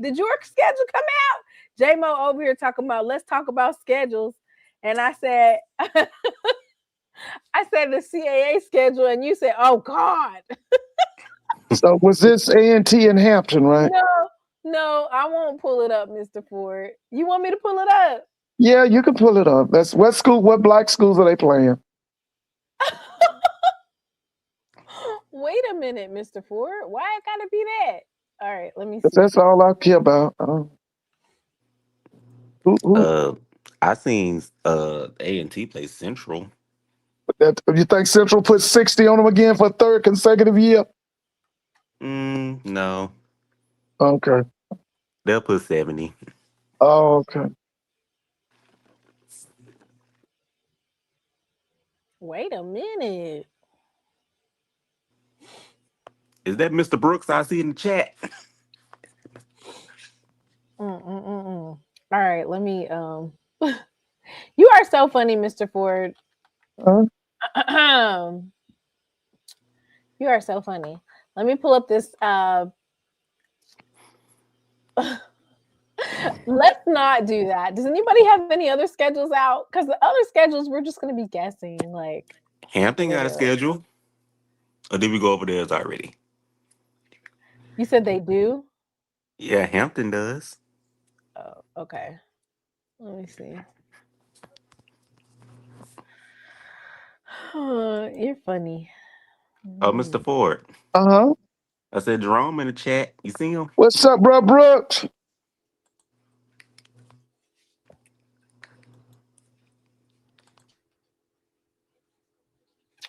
Did your schedule come out? J-Mo over here talking about, let's talk about schedules. And I said, the CAA schedule, and you said, oh God. So was this A&T in Hampton, right? No, I won't pull it up, Mr. Ford. You want me to pull it up? Yeah, you can pull it up. That's what school? What black schools are they playing? Wait a minute, Mr. Ford. Why it gotta be that? All right, let me see. That's all I care about. I seen A&T play Central. You think Central put 60 on them again for a 3rd consecutive year? No. Okay. They'll put 70. Oh, okay. Wait a minute. Is that Mr. Brooks I see in the chat? All right, let me You are so funny, Mr. Ford. You are so funny. Let me pull up this let's not do that. Does anybody have any other schedules out? Because the other schedules we're just gonna be guessing. Like Hampton got a schedule. Or did we go over theirs already? You said they do? Yeah, Hampton does. Oh, okay. Let me see. You're funny. Oh, Mr. Ford. Uh-huh. I said Jerome in the chat. You see him? What's up, bro, Brooks?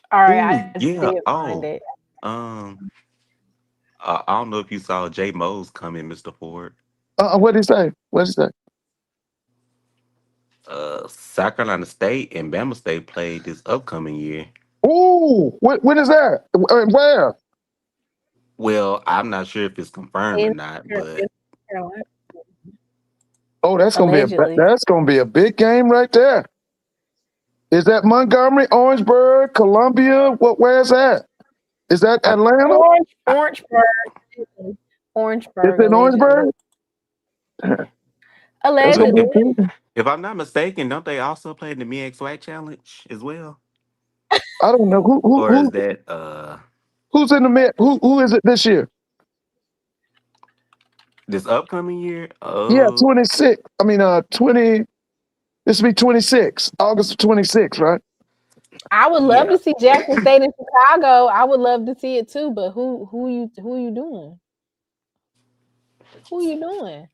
All right, I yeah. find it. I don't know if you saw J Mose come in, Mr. Ford. What did he say? What did he say? South Carolina State and Bama State played this upcoming year. Ooh, when is that? Where? Well, I'm not sure if it's confirmed or not, but that's gonna be a big game right there. Is that Montgomery, Orangeburg, Columbia? Where's that? Is that Atlanta? Orangeburg. Is it Orangeburg? Allegedly. If I'm not mistaken, don't they also play in the MEAC SWAC Challenge as well? I don't know who is that who's in the mid? Who is it this year? This upcoming year? Yeah, 26. I mean 20. This will be 26, August of 26, right? I would love to see Jackson State in Chicago. I would love to see it too, but who you doing? Who you doing?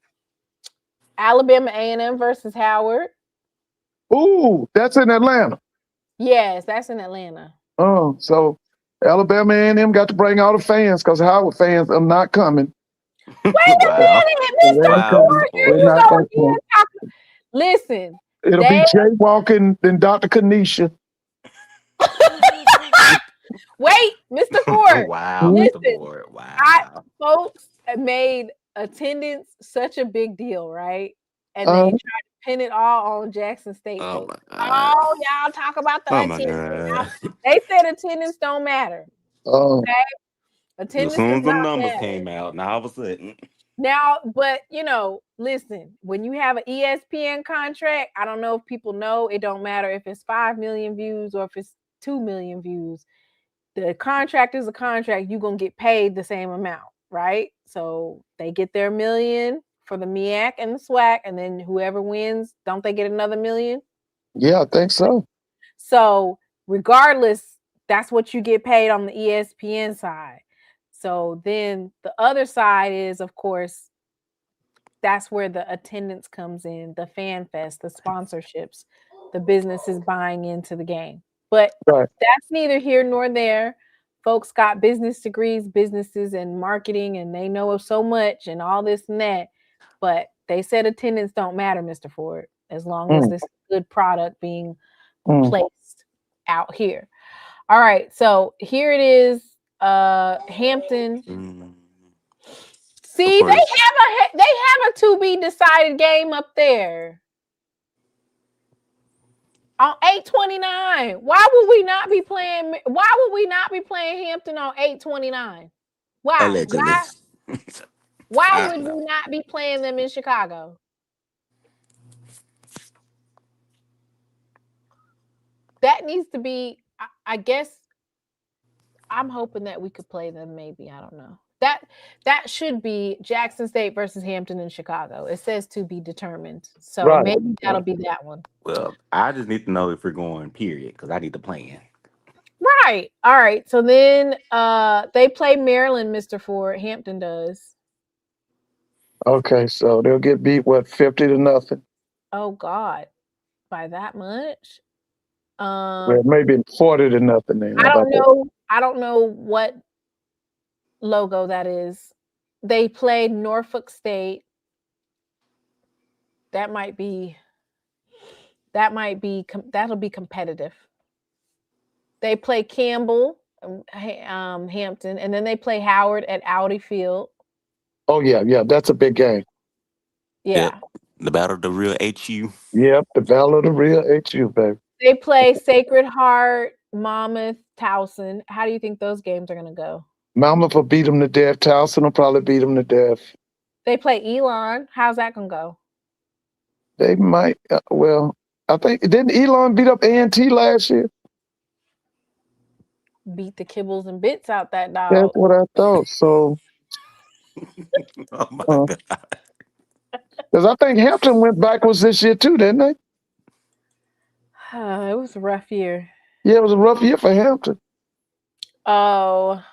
Alabama A&M versus Howard. Ooh, that's in Atlanta. Yes, that's in Atlanta. Oh, so Alabama A&M got to bring all the fans because Howard fans are not coming. Wait a Wow. minute, Mr. Wow, Ford, Mr. here Ford. you They're not go going to again. come. Listen, It'll be they jaywalking and Dr. Kanisha. wait, Mr. Ford. Wow, Mhm. Mr. Listen, Ford. Wow. folks made attendance such a big deal, right? And they Uh, tried to pin it all on Jackson State Oh folks. my God. Oh, y'all talk about the Oh my attendance. God. They said attendance don't matter. uh, As Attendance soon does as them not numbers matter. came out, now all of a sudden, Now, but listen, when you have an ESPN contract, I don't know if people know, it don't matter if it's 5 million views or if it's 2 million views. The contract is a contract, you're going to get paid the same amount, right? So they get their million for the MEAC and the SWAC, and then whoever wins, don't they get another million? yeah, I think so. So regardless, that's what you get paid on the ESPN side. So then the other side is, of course, that's where the attendance comes in, the fan fest, the sponsorships, the businesses buying into the game. But Right. that's neither here nor there. Folks got business degrees, businesses and marketing, and they know so much and all this and that. But they said attendance don't matter, Mr. Ford, as long as Mm, this good product being mm. placed out here. All right, so here it is, Hampton. See, of course. they have a to be decided game up there on 8/29. Why would we not be playing? Why would we not be playing Hampton on 8/29? Why? Allegedly. Why I would don't know. we not be playing them in Chicago? That needs to be. I guess I'm hoping that we could play them. Maybe I don't know. That should be Jackson State versus Hampton in Chicago. It says to be determined, so Right. maybe that'll be that one. Well, I just need to know if we're going, period, because I need to plan. Right. All right. So then they play Maryland, Mr. Ford. Hampton does. Okay, so they'll get beat, what, 50-0? Oh God. By that much? Well, maybe 40-0 then. How about that? I don't know what logo that is. They played Norfolk State. That might be that'll be competitive. They play Campbell, Hampton, and then they play Howard at Audi Field. Oh, yeah, that's a big game. Yeah. Yep. The battle of the real HU. Yep, the Battle of the Real HU, baby. They play Sacred Heart, Monmouth, Towson. How do you think those games are going to go? Monmouth will beat them to death. Towson will probably beat them to death. They play Elon. How's that going to go? They might, well, I think, didn't Elon beat up A&T last year? Beat the kibbles and bits out that That's dog. what I thought. So, Oh my God. because I think Hampton went backwards this year too, didn't they? It was a rough year. Yeah, it was a rough year for Hampton. Oh.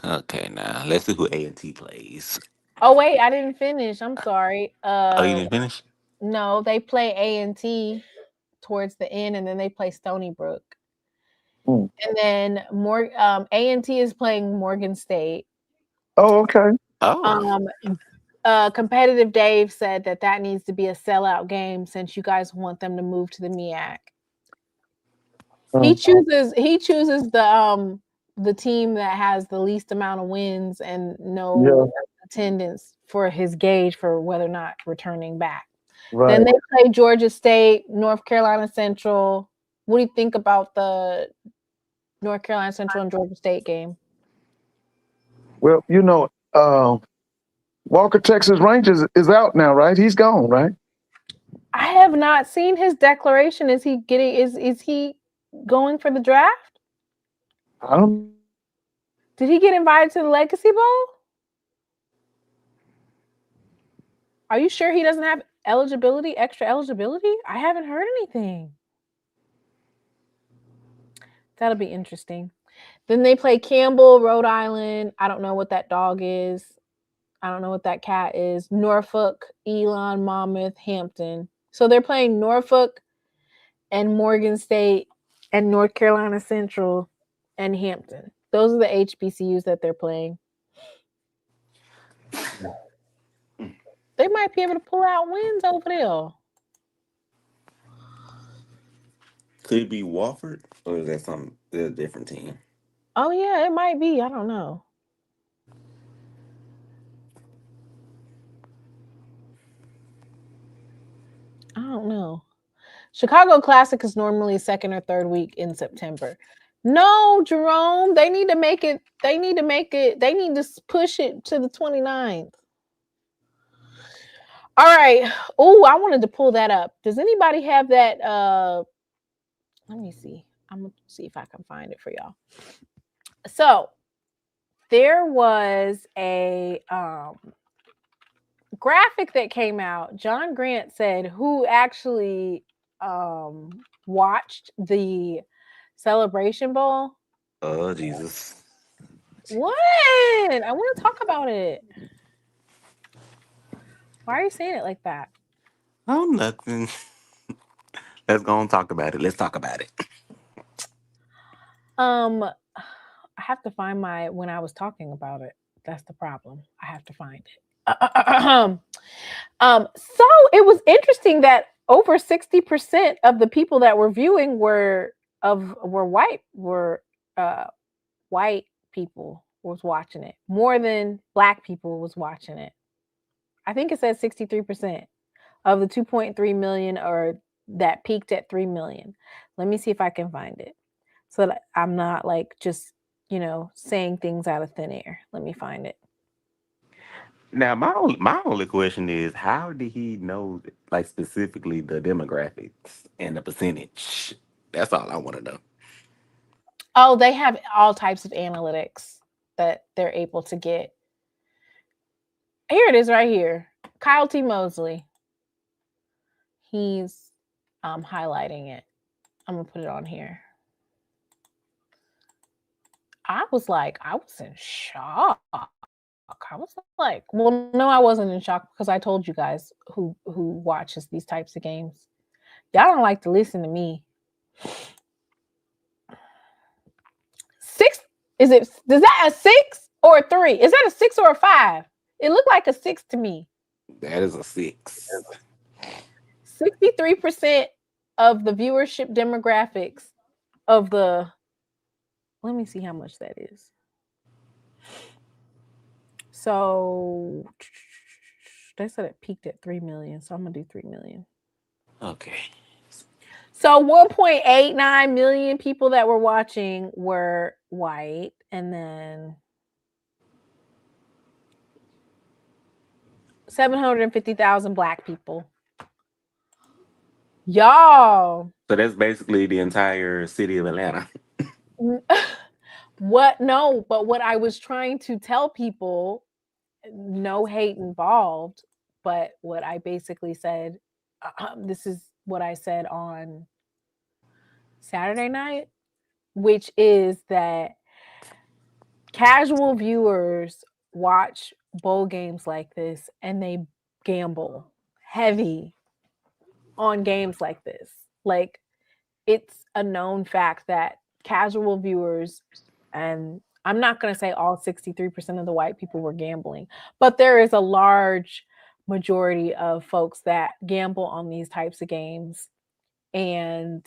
Okay, now let's see who A&T plays. Oh wait, I didn't finish. I'm sorry. Oh, you didn't finish? No, they play A&T towards the end, and then they play Stony Brook. Mm. And then A&T is playing Morgan State. Oh, okay. Oh. Competitive Dave said that needs to be a sellout game since you guys want them to move to the MEAC. He chooses the team that has the least amount of wins and no attendance for his gauge for whether or not returning back. Right. Then they play Georgia State, North Carolina Central. What do you think about the North Carolina Central and Georgia State game? Well, Walker Texas Rangers is out now, right? He's gone, right? I have not seen his declaration. Is he going for the draft? I don't. Did he get invited to the Legacy Bowl? Are you sure he doesn't have extra eligibility? I haven't heard anything. That'll be interesting. Then they play Campbell, Rhode Island. I don't know what that dog is. I don't know what that cat is. Norfolk, Elon, Monmouth, Hampton. So they're playing Norfolk and Morgan State and North Carolina Central and Hampton. Those are the HBCUs that they're playing. They might be able to pull out wins over there. Could it be Wofford, or is that a different team? Oh yeah, it might be. I don't know. I don't know. Chicago Classic is normally second or third week in September. No, Jerome, they need to make it. They need to push it to the 29th. All right. Oh, I wanted to pull that up. Does anybody have that? Let me see. I'm going to see if I can find it for y'all. So there was a graphic that came out. John Grant said who actually watched the Celebration Bowl. Oh, Jesus. What? I want to talk about it. Why are you saying it like that? Oh, nothing. Let's go and talk about it. Let's talk about it. I have to find when I was talking about it. That's the problem. I have to find it. So it was interesting that over 60% of the people that were viewing were white people was watching it. More than black people was watching it. I think it says 63% of the 2.3 million or that peaked at 3 million. Let me see if I can find it so that I'm not like just, saying things out of thin air. Let me find it. Now, my only question is, how did he know, like, specifically the demographics and the percentage? That's all I want to know. Oh, they have all types of analytics that they're able to get. Here it is right here. Kyle T. Mosley. He's highlighting it. I'm going to put it on here. I was in shock. I was like, well, no, I wasn't in shock because I told you guys who watches these types of games. Y'all don't like to listen to me. 6, does that a 6 or a 3? Is that a 6 or a 5? It looked like a 6 to me. That is a 6. 63% of the viewership demographics of the, let me see how much that is. So they said it peaked at 3 million. So I'm going to do 3 million. Okay. So 1.89 million people that were watching were white. And then 750,000 black people. Y'all. So that's basically the entire city of Atlanta. What? No, but what I was trying to tell people, no hate involved, but what I basically said, this is what I said on Saturday night, which is that casual viewers watch bowl games like this and they gamble heavy on games like this. Like, it's a known fact that casual viewers, and I'm not going to say all 63% of the white people were gambling, but there is a large majority of folks that gamble on these types of games. And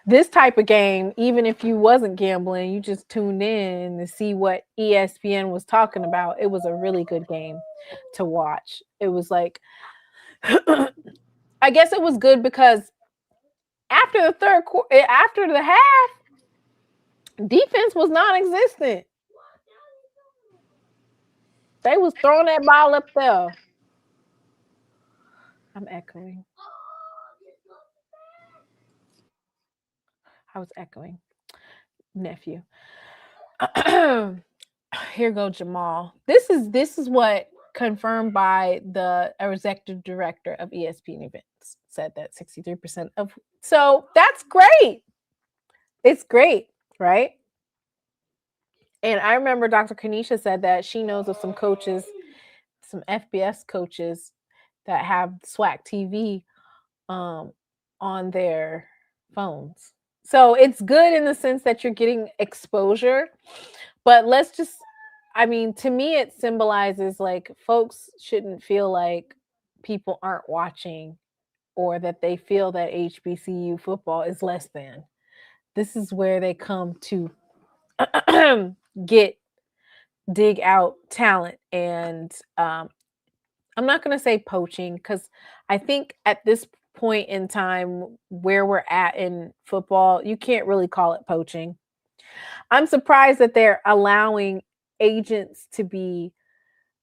this type of game, even if you wasn't gambling, you just tuned in to see what ESPN was talking about. It was a really good game to watch. It was like, I guess it was good because after the half, defense was non-existent. They was throwing that ball up there. I'm echoing. I was echoing. Nephew. Here goes Jamal. This is what confirmed by the executive director of ESPN Events said that 63% of. So that's great. It's great, right? And I remember Dr. Kanisha said that she knows of some coaches, some FBS coaches that have SWAC TV on on their phones. So it's good in the sense that you're getting exposure, but let's just, I mean, to me, it symbolizes like folks shouldn't feel like people aren't watching or that they feel that HBCU football is less than. This is where they come to dig out talent. And I'm not going to say poaching, because I think at this point in time where we're at in football, you can't really call it poaching. I'm surprised that they're allowing agents to be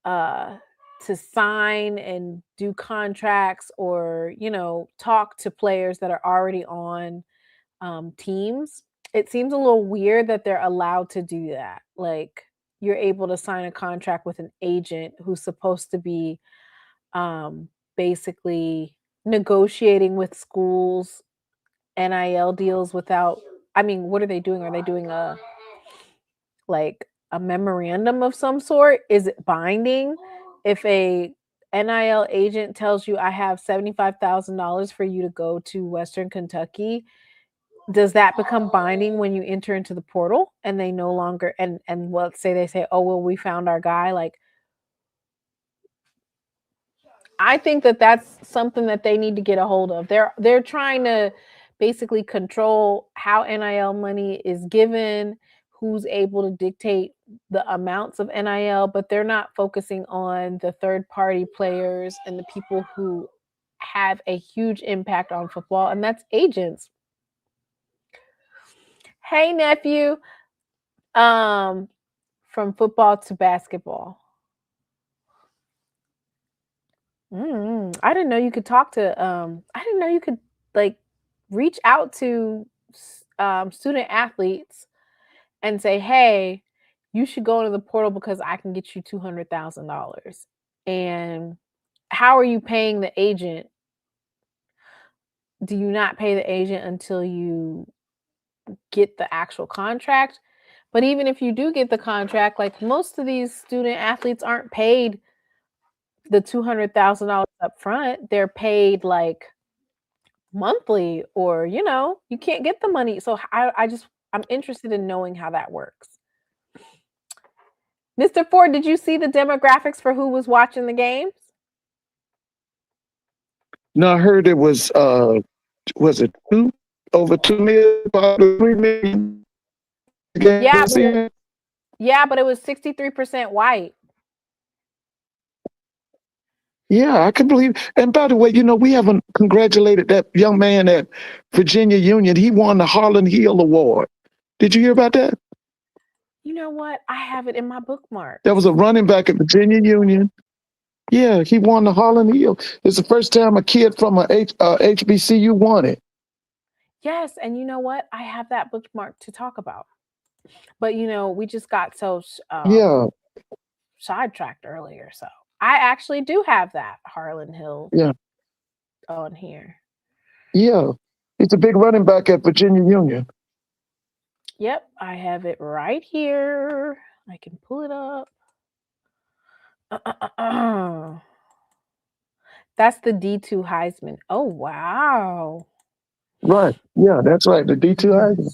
to sign and do contracts or, you know, talk to players that are already on teams. It seems a little weird that they're allowed to do that. Like, you're able to sign a contract with an agent who's supposed to be basically negotiating with schools NIL deals without, I mean, what are they doing? Are they doing a memorandum of some sort? Is it binding? If a NIL agent tells you I have $75,000 for you to go to Western Kentucky, does that become binding when you enter into the portal and they no longer, and let's say they say, oh, well, we found our guy? Like, I think that that's something that they need to get a hold of. They're trying to basically control how NIL money is given, who's able to dictate the amounts of NIL, but they're not focusing on the third-party players and the people who have a huge impact on football, and that's agents. Hey, nephew. From football to basketball. I didn't know you could talk to I didn't know you could like reach out to student athletes and say, hey, you should go into the portal because I can get you $200,000. And how are you paying the agent? Do you not pay the agent until you get the actual contract? But even if you do get the contract, like most of these student athletes aren't paid the $200,000 up front. They're paid like monthly, or, you know, you can't get the money. So I'm interested in knowing how that works. Mr. Ford, did you see the demographics for who was watching the games? No, I heard it was it over 2 million, about 3 million? Yeah, but it was 63% white. Yeah, I can believe. And by the way, you know, we haven't congratulated that young man at Virginia Union. He won the Harlan Hill Award. Did you hear about that? You know what? I have it in my bookmark. There was a running back at Virginia Union. Yeah, he won the Harlan Hill. It's the first time a kid from a HBCU won it. Yes, and you know what? I have that bookmark to talk about. But, you know, we just got so sidetracked earlier. So I actually do have that Harlan Hill on here. Yeah, he's a big running back at Virginia Union. Yep, I have it right here. I can pull it up. That's the D2 Heisman. Oh, wow. Right. Yeah, that's right. The D2 Heisman.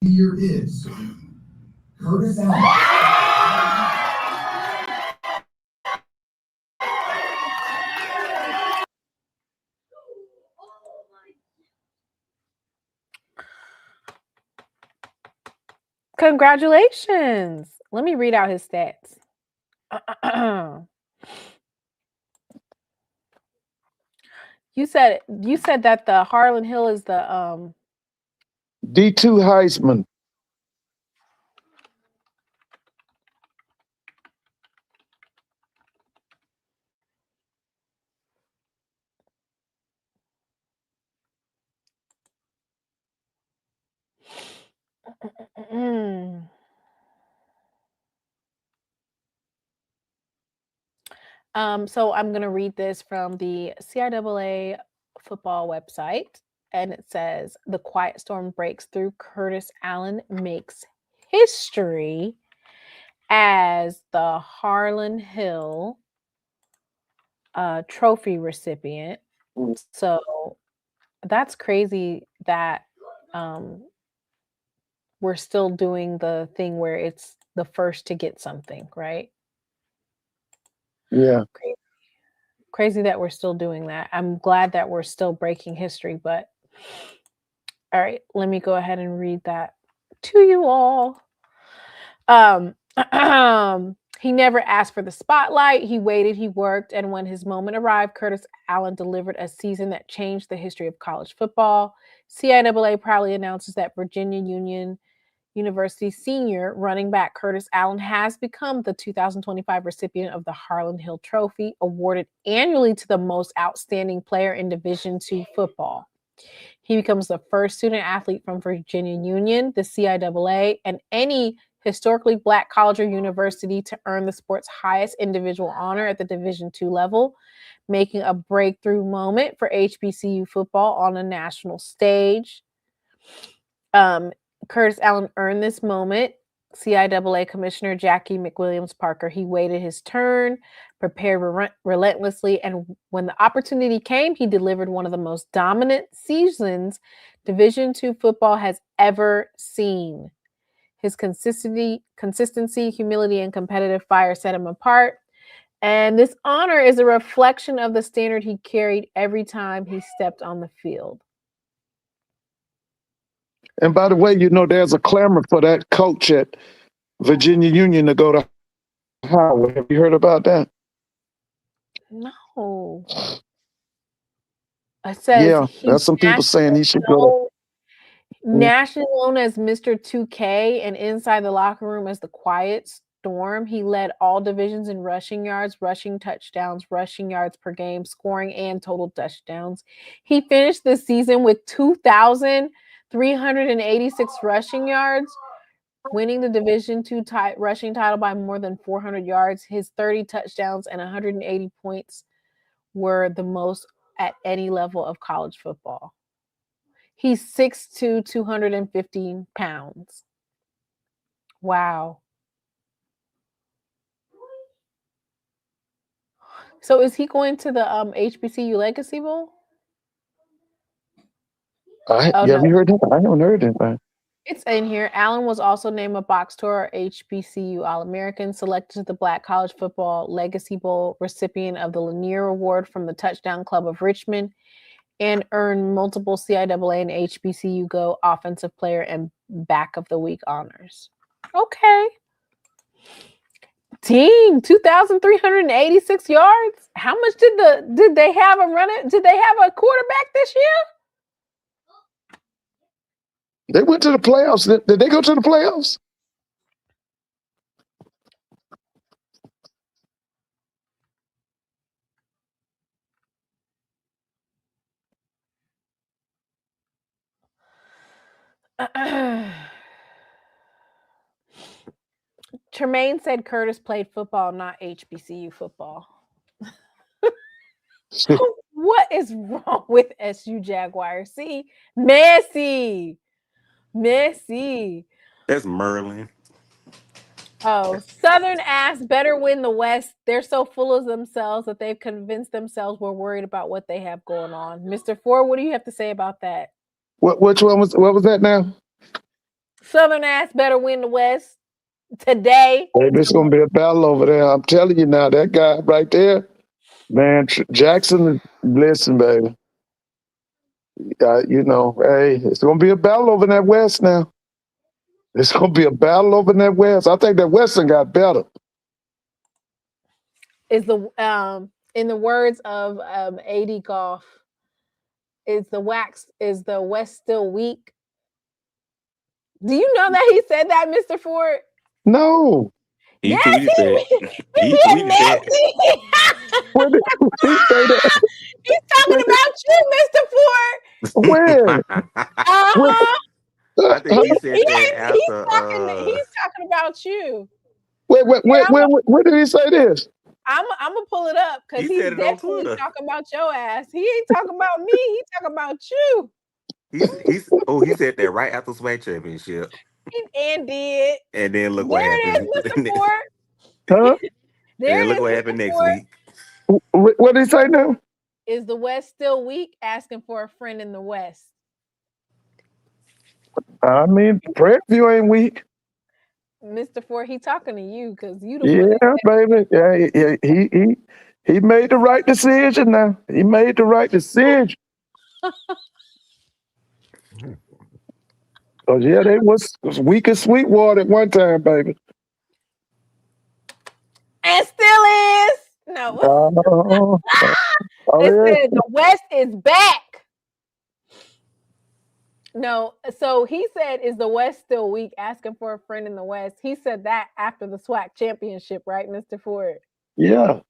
Here is Curtis Allen. Congratulations. Let me read out his stats. You said that the Harlan Hill is the D2 Heisman. So I'm going to read this from the CIAA football website, and it says the quiet storm breaks through. Curtis Allen makes history as the Harlan Hill trophy recipient. So that's crazy that we're still doing the thing where it's the first to get something, right? Yeah. Crazy that we're still doing that. I'm glad that we're still breaking history, but all right, let me go ahead and read that to you all. He never asked for the spotlight. He waited, he worked, and when his moment arrived, Curtis Allen delivered a season that changed the history of college football. CIAA proudly announces that Virginia Union University senior running back Curtis Allen has become the 2025 recipient of the Harlan Hill Trophy, awarded annually to the most outstanding player in Division II football. He becomes the first student athlete from Virginia Union, the CIAA, and any historically Black college or university to earn the sport's highest individual honor at the Division II level, making a breakthrough moment for HBCU football on a national stage. Curtis Allen earned this moment. CIAA Commissioner Jackie McWilliams Parker, he waited his turn, prepared relentlessly, and when the opportunity came, he delivered one of the most dominant seasons Division II football has ever seen. His consistency, humility, and competitive fire set him apart. And this honor is a reflection of the standard he carried every time he stepped on the field. And by the way, you know, there's a clamor for that coach at Virginia Union to go to Howard. Have you heard about that? No. It says yeah, there's some people saying he should go. Nationally known as Mr. 2K and inside the locker room as the Quiet Storm, he led all divisions in rushing yards, rushing touchdowns, rushing yards per game, scoring, and total touchdowns. He finished the season with 2,386 rushing yards, winning the Division II rushing title by more than 400 yards. His 30 touchdowns and 180 points were the most at any level of college football. He's 6'2", 215 pounds. Wow. So is he going to the HBCU Legacy Bowl? Have you heard that? I haven't heard anything. It's in here. Allen was also named a box tour HBCU All-American, selected to the Black College Football Legacy Bowl, recipient of the Lanier Award from the Touchdown Club of Richmond, and earned multiple CIAA and HBCU Go Offensive Player and Back of the Week honors. Okay. Team, 2,386 yards. How much did they have a running? Did they have a quarterback this year? They went to the playoffs. Did they go to the playoffs? Tremaine said Curtis played football, not HBCU football. What is wrong with SU Jaguars? See, Messi. That's Merlin. Oh, Southern ass better win the West. They're so full of themselves that they've convinced themselves we're worried about what they have going on. Mr. Ford, what do you have to say about that? Which one was? What was that now? Southern ass better win the West today. Hey, there's gonna be a battle over there. I'm telling you now. That guy right there, man, Jackson. Listen, baby. You know, hey, it's gonna be a battle over in that West now. It's gonna be a battle over in that West. I think that Western got better. Is the in the words of AD Golf, is the West still weak? Do you know that he said that, Mr. Ford? No. He tweeted that. He tweeted that. When did he say that? He's talking about you, Mr. Ford. When? I think he said that after. He's talking about you. When did he say this? I'm gonna pull it up because He he's said it on definitely Twitter. talking about your ass. He ain't talking about me. He talking about you. He said that right after SWAC championship. And did. And then look what There it happened. is, Mr. Ford. Huh? And There then it look is, what Mr. happened next Ford. week. What did he say now? Is the West still weak? Asking for a friend in the West. I mean, Prairie ain't weak. Mr. Ford, he talking to you because you the one Yeah, that baby. Yeah, he made the right decision now. He made the right decision. Oh yeah, they was weak as Sweetwater at one time, baby. and still is. No. Oh It yeah. says the West is back. No, so he said, is the West still weak? Asking for a friend in the West. He said that after the SWAC championship, right, Mr. Ford? Yeah.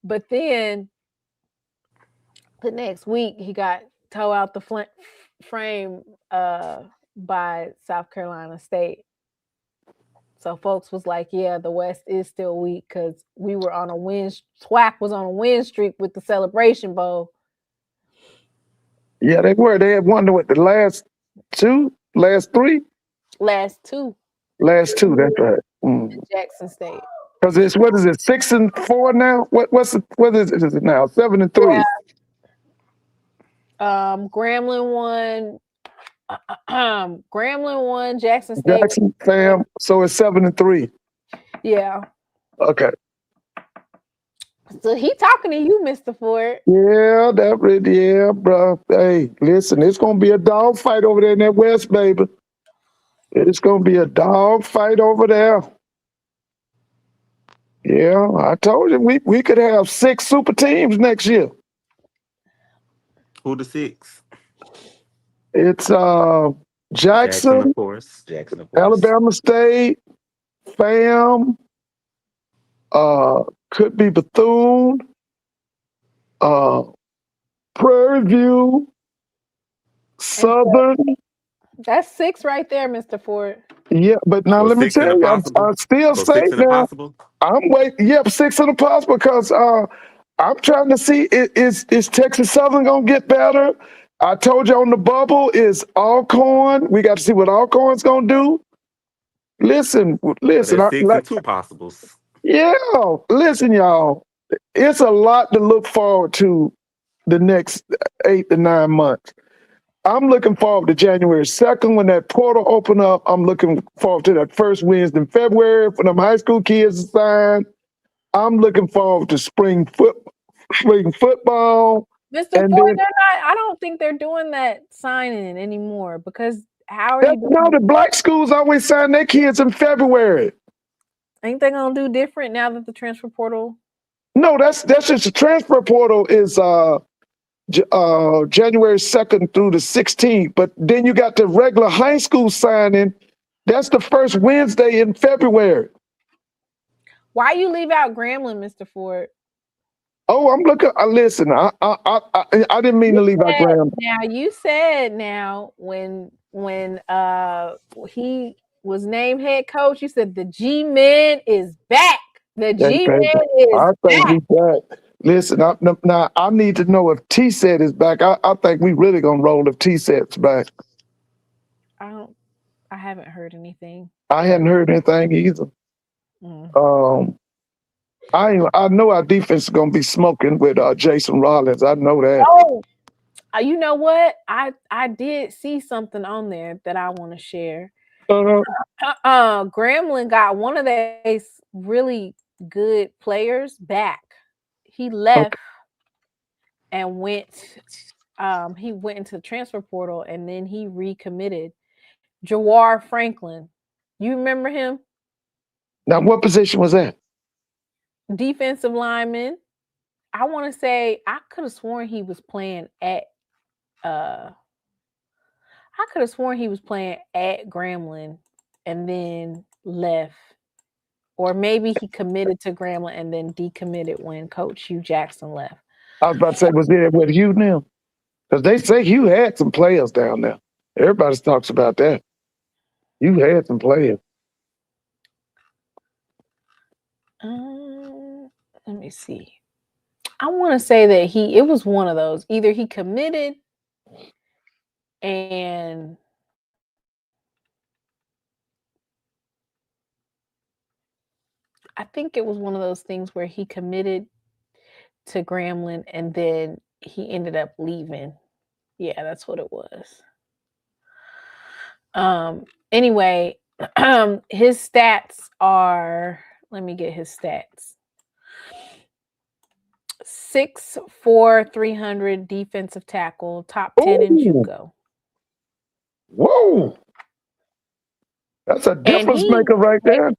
But then the next week, he got toe out the frame by South Carolina State. So folks was like, yeah, the West is still weak because we were on a win. SWAC was on a win streak with the Celebration Bowl. Yeah, they were. They had won with the last two. Last two. Last two, that's right. Jackson State. Because it's what is it, 6-4 now? What is it now? 7-3. Yeah. Grambling won. Grambling won. Jackson State. Jackson fam. So it's 7-3. Yeah. Okay. So he talking to you, Mr. Ford. Yeah, bro. Hey, listen, it's gonna be a dog fight over there in that West, baby. It's gonna be a dog fight over there. Yeah, I told you we could have 6 super teams next year. Who the 6? It's Jackson, Jackson, of course. Alabama State, FAM, could be Bethune, Prairie View, Southern. That's 6 right there, Mr. Ford. Yeah, but now So let me 6 and tell a you, possible. I still So say 6 and a now, possible. I'm waiting. Yep, 6 and a possible because I'm trying to see is Texas Southern gonna get better? I told you on the bubble is Alcorn. We got to see what Alcorn's gonna do. Listen. So there's 6 and 2 possibles. Yeah, listen, y'all. It's a lot to look forward to the next 8 to 9 months. I'm looking forward to January 2nd when that portal open up. I'm looking forward to that first Wednesday in February for them high school kids to sign. I'm looking forward to spring football. Mr. And Ford, then, they're not. I don't think they're doing that signing anymore because how are you doing? no, the black schools always sign their kids in February. Ain't they gonna do different now that the transfer portal? No, that's just the transfer portal is January 2nd through the 16th. But then you got the regular high school signing. That's the first Wednesday in February. Why you leave out Grambling, Mr. Ford? Oh, I'm looking. Listen, I didn't mean to leave out Grambling. Now you said when he was named head coach, you said the G-Men is back. The G-Men is I think back. we back. Listen, now I need to know if T-Set is back. I think we really gonna roll if T-Set's back. I haven't heard anything. I hadn't heard anything either. I know our defense is gonna be smoking with Jason Rollins. I know that. Oh, you know what? I did see something on there that I want to share. Grambling got one of their really good players back. He left and went. He went into the transfer portal and then he recommitted. Jawar Franklin, you remember him? Now, what position was that? Defensive lineman. I want to say I could have sworn he was playing at. I could have sworn he was playing at Grambling and then left. Or maybe he committed to Grambling and then decommitted when Coach Hugh Jackson left. I was about to say, was there with Hugh now? Because they say Hugh had some players down there. Everybody talks about that. Hugh had some players. let me see. I want to say that it was one of those. Either he committed and I think it was one of those things where he committed to Grambling and then he ended up leaving. Yeah, that's what it was. Anyway, his stats are, let me get his stats. 6'4", 300 defensive tackle, top 10 in JUCO. Whoa. That's a difference maker right there.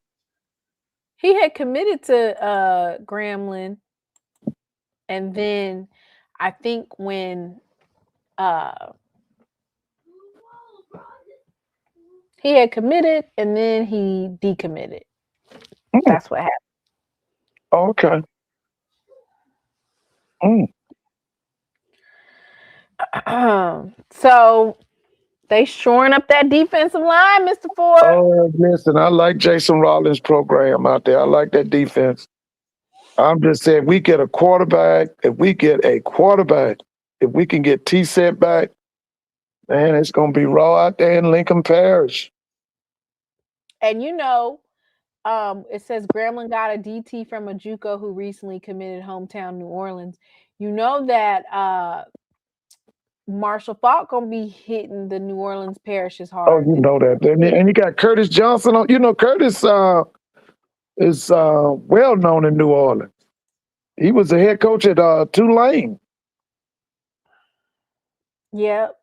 He had committed to Grambling, and then I think when he had committed and then he decommitted. That's what happened. Okay. So they shoring up that defensive line, Mr. Ford. Oh, listen, I like Jason Rollins' program out there. I like that defense. I'm just saying, if we get a quarterback, if we can get T-Set back, man, it's going to be raw out there in Lincoln Parish. And it says Grambling got a DT from a JUCO who recently committed hometown New Orleans. You know that Marshall Falk gonna be hitting the New Orleans parishes hard. Oh, you know that. And you got Curtis Johnson on. You know, Curtis is well known in New Orleans. He was the head coach at Tulane. Yep.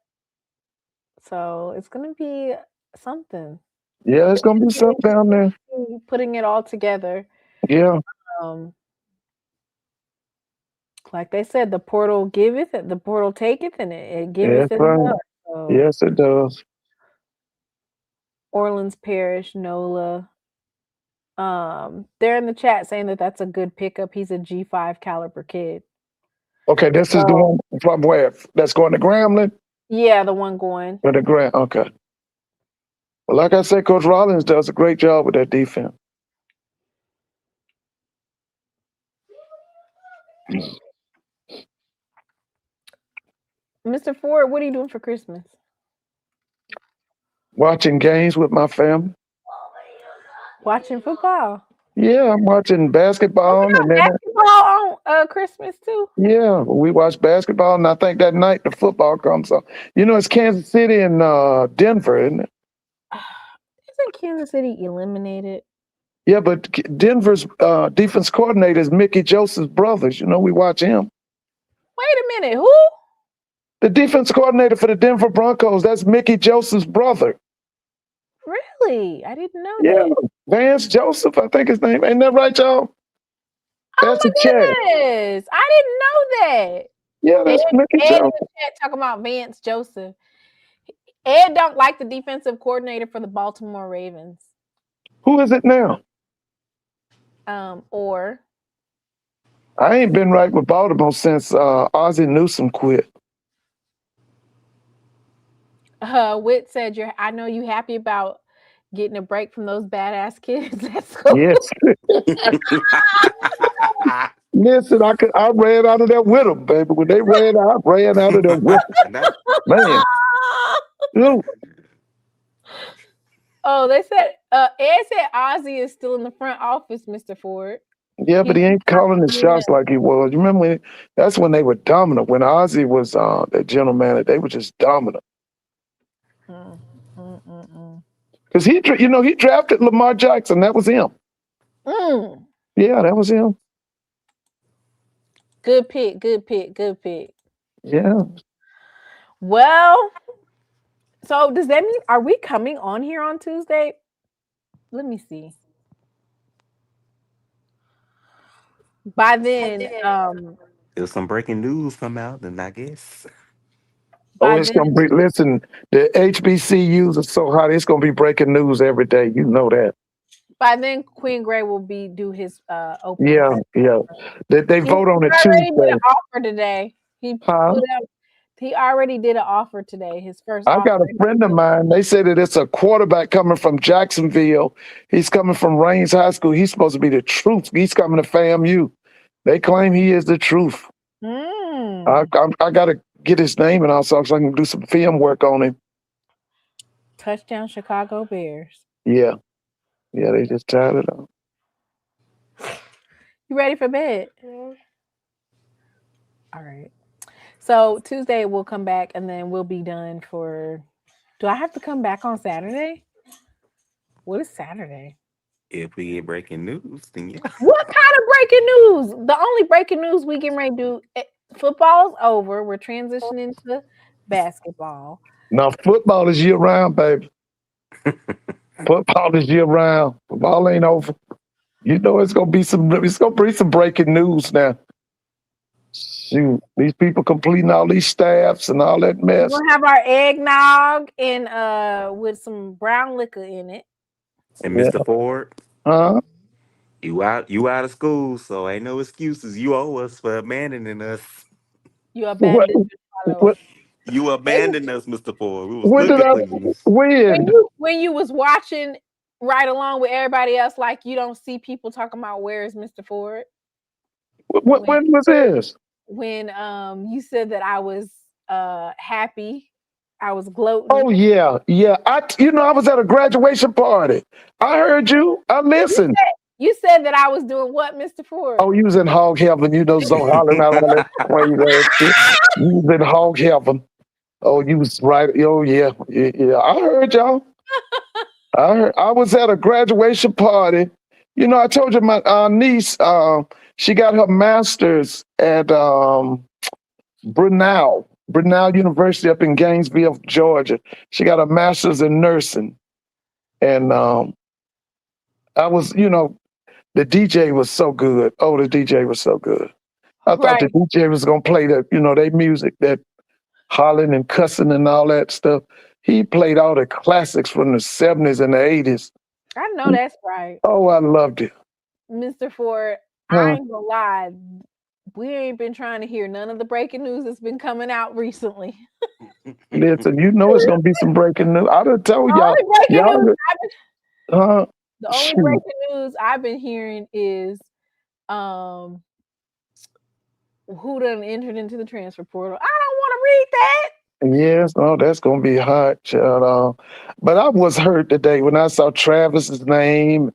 So it's gonna be something. Yeah, it's gonna be something down there. Putting it all together. Yeah. Like they said, the portal giveth, the portal taketh, and it giveth. Yes, right. So, yes, it does. Orleans Parish, NOLA. They're in the chat saying that that's a good pickup. He's a G5 caliber kid. Okay, this is the one from where? That's going to Grambling? Yeah, the one going. For the okay. Well, like I said, Coach Rollins does a great job with that defense. Mr. Ford, what are you doing for Christmas? Watching games with my family. Watching football. Yeah, I'm watching basketball. And then basketball on Christmas too. Yeah, we watch basketball, and I think that night the football comes on. You know, it's Kansas City and Denver, isn't it? Isn't Kansas City eliminated? Yeah, but Denver's defense coordinator is Mickey Joseph's brothers. You know, we watch him. Wait a minute, who? The defense coordinator for the Denver Broncos, that's Mickey Joseph's brother. Really? I didn't know that. Vance Joseph, I think his name. Ain't that right, y'all? That's my goodness. I didn't know that. Yeah, that's Mickey Ed Joseph. in the chat talking about Vance Joseph. Ed don't like the defensive coordinator for the Baltimore Ravens. Who is it now? Or I ain't been right with Baltimore since Ozzie Newsome quit. Whit said, I know you happy about getting a break from those badass kids. That's cool. Yes. Listen, I ran out of there with them, baby. When they ran out, I ran out of there with them. Man. Dude. Oh, they said, Ed said Ozzie is still in the front office, Mr. Ford. Yeah, but he ain't calling the shots like he was. You remember that's when they were dominant. When Ozzie was the general manager, they were just dominant. Because he drafted Lamar Jackson. That was him. Yeah, that was him. Good pick. Yeah. Well, so does that mean, are we coming on here on Tuesday? Let me see. By then, if some breaking news come out, then I guess. Oh, it's gonna be. Listen, the HBCUs are so hot. It's gonna be breaking news every day. You know that. By then, Queen Gray will do his opening. Yeah. They vote on it Tuesday. Did an offer today. He already did an offer today. His first. I got a friend of mine. They say that it's a quarterback coming from Jacksonville. He's coming from Raines High School. He's supposed to be the truth. He's coming to FAMU. They claim he is the truth. I got to get his name and also so I can do some film work on him. Touchdown Chicago Bears. Yeah. Yeah, they just tied it up. You ready for bed? All right. So Tuesday we'll come back and then we'll be done for. Do I have to come back on Saturday? What is Saturday? If we get breaking news, then yeah. What kind of breaking news? The only breaking news we getting ready to do. Football's over. We're transitioning to basketball. Now football is year round, baby. Football is year round. Football ain't over. You know it's gonna bring some breaking news now. Shoot, these people completing all these staffs and all that mess. We're gonna have our eggnog and with some brown liquor in it. And Mr. Ford, huh? You out of school, so ain't no excuses. You owe us for abandoning us. You abandoned what? You abandoned us, Mr. Ford. We was When did looking for you. When you was watching right along with everybody else, like you don't see people talking about where is Mr. Ford? When was this? When you said that I was happy, I was gloating. Oh yeah. I was at a graduation party. I heard you. I listened. You said that I was doing what, Mr. Ford? Oh, you was in hog heaven. You know, so hollering out all that crazy ass shit. You was in hog heaven. Oh, you was right. Oh yeah. I heard y'all. I was at a graduation party. You know, I told you my niece. She got her master's at Brunel University up in Gainesville, Georgia. She got a master's in nursing. And I was, the DJ was so good. Oh, the DJ was so good. I thought the DJ was going to play that, their music, that hollering and cussing and all that stuff. He played all the classics from the 70s and the 80s. I know that's right. Oh, I loved it. Mr. Ford, I ain't gonna lie. We ain't been trying to hear none of the breaking news that's been coming out recently. Listen, it's going to be some breaking news. I done told y'all. The only breaking news I've been hearing is who done entered into the transfer portal. I don't want to read that. Yes, that's going to be hot, child. But I was hurt today when I saw Travis's name.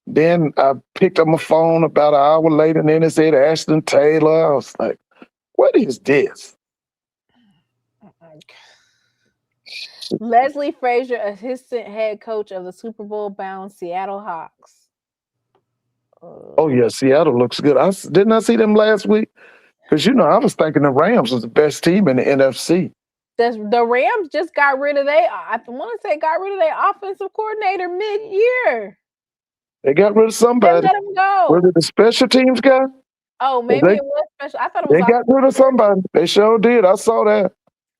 Then I picked up my phone about an hour later, and then it said Ashton Taylor. I was like, what is this? Leslie Frazier, assistant head coach of the Super Bowl bound Seattle Hawks. Oh, yeah, Seattle looks good. Didn't I see them last week? Because, I was thinking the Rams was the best team in the NFC. The Rams just got rid of their offensive coordinator mid-year. They got rid of somebody. They let him go. Was it the special teams guy? Oh, maybe it was special. I thought it was. They got rid of somebody. They sure did. I saw that.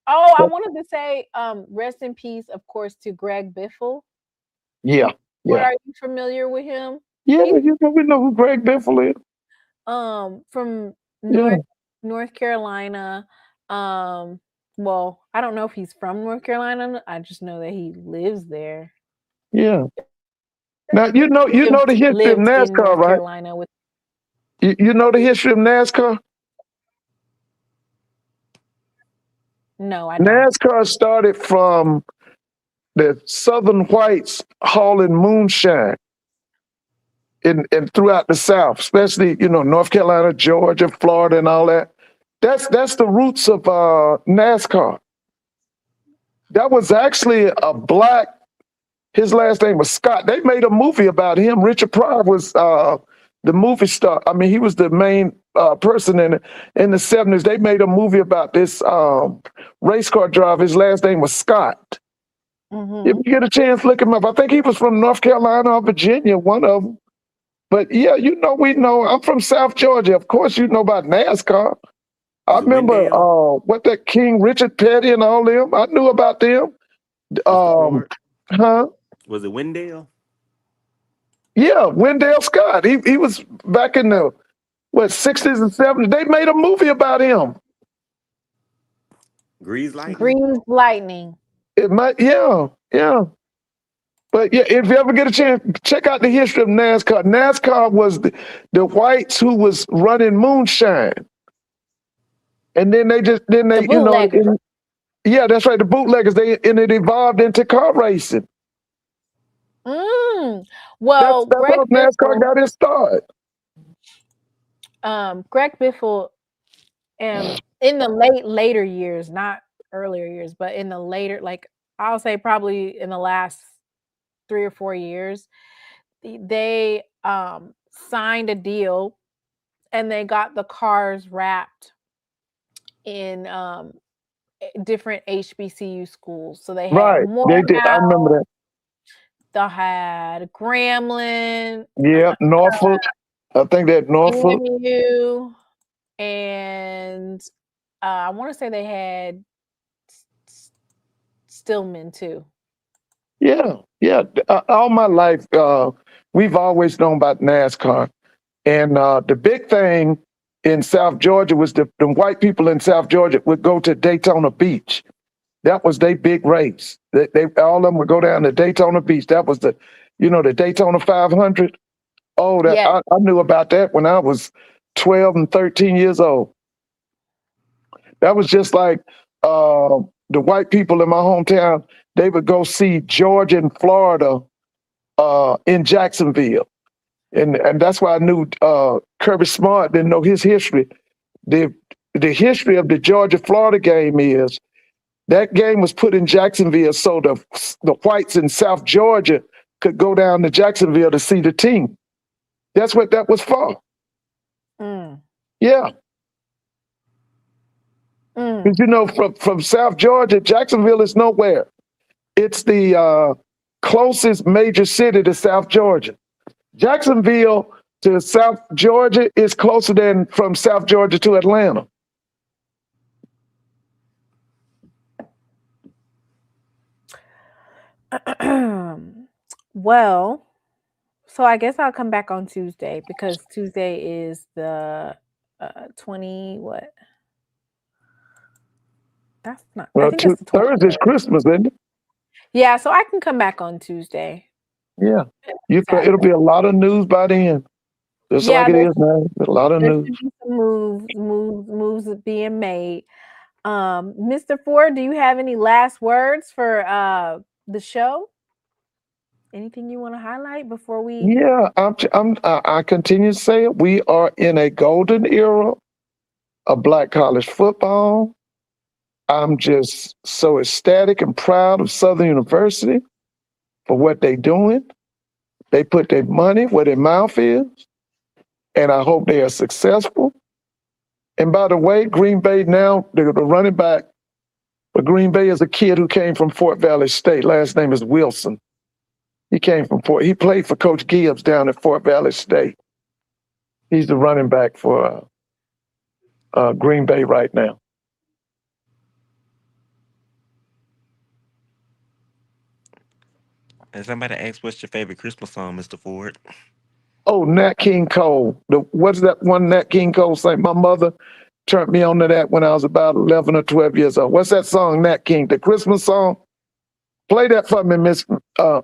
Oh, I wanted to say, rest in peace, of course, to Greg Biffle. Yeah. Are you familiar with him? Yeah, we know who Greg Biffle is. From North Carolina. Well, I don't know if he's from North Carolina. I just know that he lives there. Yeah. Now you know the history of NASCAR, right? You know the history of NASCAR? No, I don't. NASCAR started from the Southern whites hauling moonshine and throughout the South, especially North Carolina, Georgia, Florida, and all that. That's the roots of NASCAR. That was actually a black. His last name was Scott. They made a movie about him. Richard Pryor was the movie star. I mean, he was the main person in it. In the 70s, they made a movie about this race car driver. His last name was Scott. Mm-hmm. If you get a chance, look him up. I think he was from North Carolina or Virginia, one of them. But yeah, we know. I'm from South Georgia. Of course, you know about NASCAR. I remember that King Richard Petty and all them. I knew about them. Was it Wendell? Yeah, Wendell Scott. He was back in the 60s and 70s. They made a movie about him. Grease Lightning. It might, yeah. But yeah, if you ever get a chance, check out the history of NASCAR. NASCAR was the whites who was running moonshine. And then they bootleggers. Yeah, that's right, the bootleggers. And it evolved into car racing. Well, That's Greg how NASCAR Biffle, got its start. Greg Biffle, in the later years, not earlier years, but in the later, like I'll say probably in the last 3 or 4 years, they signed a deal and they got the cars wrapped in different HBCU schools. So they had Right, they did. I remember that. They had Grambling. Yeah, Norfolk. I think they had Norfolk. EMU, and I want to say they had Stillman too. Yeah. All my life, we've always known about NASCAR. And the big thing in South Georgia was the white people in South Georgia would go to Daytona Beach. That was their big race. They all of them would go down to Daytona Beach. That was the Daytona 500. Oh, I knew about that when I was 12 and 13 years old. That was just like the white people in my hometown. They would go see Georgia and Florida in Jacksonville. And that's why I knew Kirby Smart didn't know his history. The history of the Georgia-Florida game is that game was put in Jacksonville so the whites in South Georgia could go down to Jacksonville to see the team. That's what that was for. Yeah. Because from South Georgia, Jacksonville is nowhere. It's the closest major city to South Georgia. Jacksonville to South Georgia is closer than from South Georgia to Atlanta. Well, so I guess I'll come back on Tuesday because Tuesday is the 20 what? That's not. Well, Thursday's Christmas, isn't it? Yeah, so I can come back on Tuesday. Yeah, it'll be a lot of news by then. Just like it is now. A lot of news. Moves being made. Mr. Ford, do you have any last words for the show? Anything you want to highlight before we? Yeah, I continue to say it. We are in a golden era of Black college football. I'm just so ecstatic and proud of Southern University for what they're doing. They put their money where their mouth is, and I hope they are successful. And by the way, Green Bay now, the running back for Green Bay is a kid who came from Fort Valley State. Last name is Wilson. He played for Coach Gibbs down at Fort Valley State. He's the running back for Green Bay right now. And somebody asked, what's your favorite Christmas song, Mr. Ford? Oh, Nat King Cole. What's that one Nat King Cole sang? My mother turned me on to that when I was about 11 or 12 years old. What's that song, Nat King? The Christmas song? Play that for me, Mr. I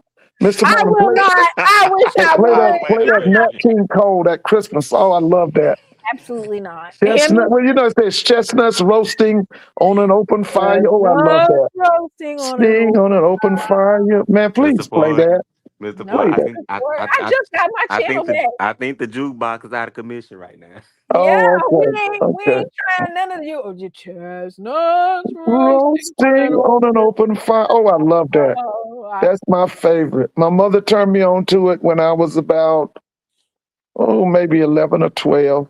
will not. I wish I would. Play that Nat King Cole, that Christmas song. I love that. Absolutely not. Chestnut, well, it says chestnuts roasting on an open fire. Oh, I love that. Roasting on an open fire. Man, please play that. Mr. No, Ford, I just got my channel back. I think the jukebox is out of commission right now. Yeah, okay. we ain't trying none of your chestnuts roasting on an open fire. Oh, I love that. That's my favorite. My mother turned me on to it when I was about, maybe 11 or 12.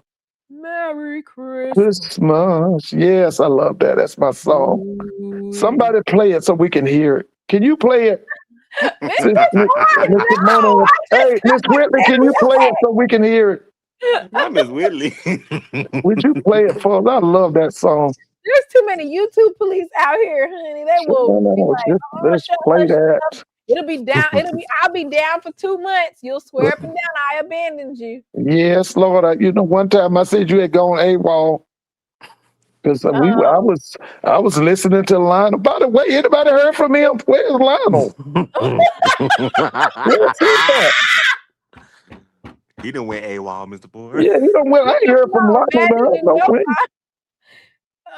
Merry Christmas. Christmas. Yes, I love that. That's my song. Ooh. Somebody play it so we can hear it. Can you play it? Hey, Miss Whitley, can you play it so we can hear it? Not Miss Whitley. Would you play it for us? I love that song. There's too many YouTube police out here, honey. They will be like, let's play that. It'll be down. I'll be down for 2 months. You'll swear up and down I abandoned you. Yes, Lord. One time I said you had gone AWOL. Because I was listening to Lionel. By the way, anybody heard from him? Where's Lionel? Where's he at? He done went AWOL, Mr. Ford. Yeah, he done went. I ain't heard from Lionel. No way.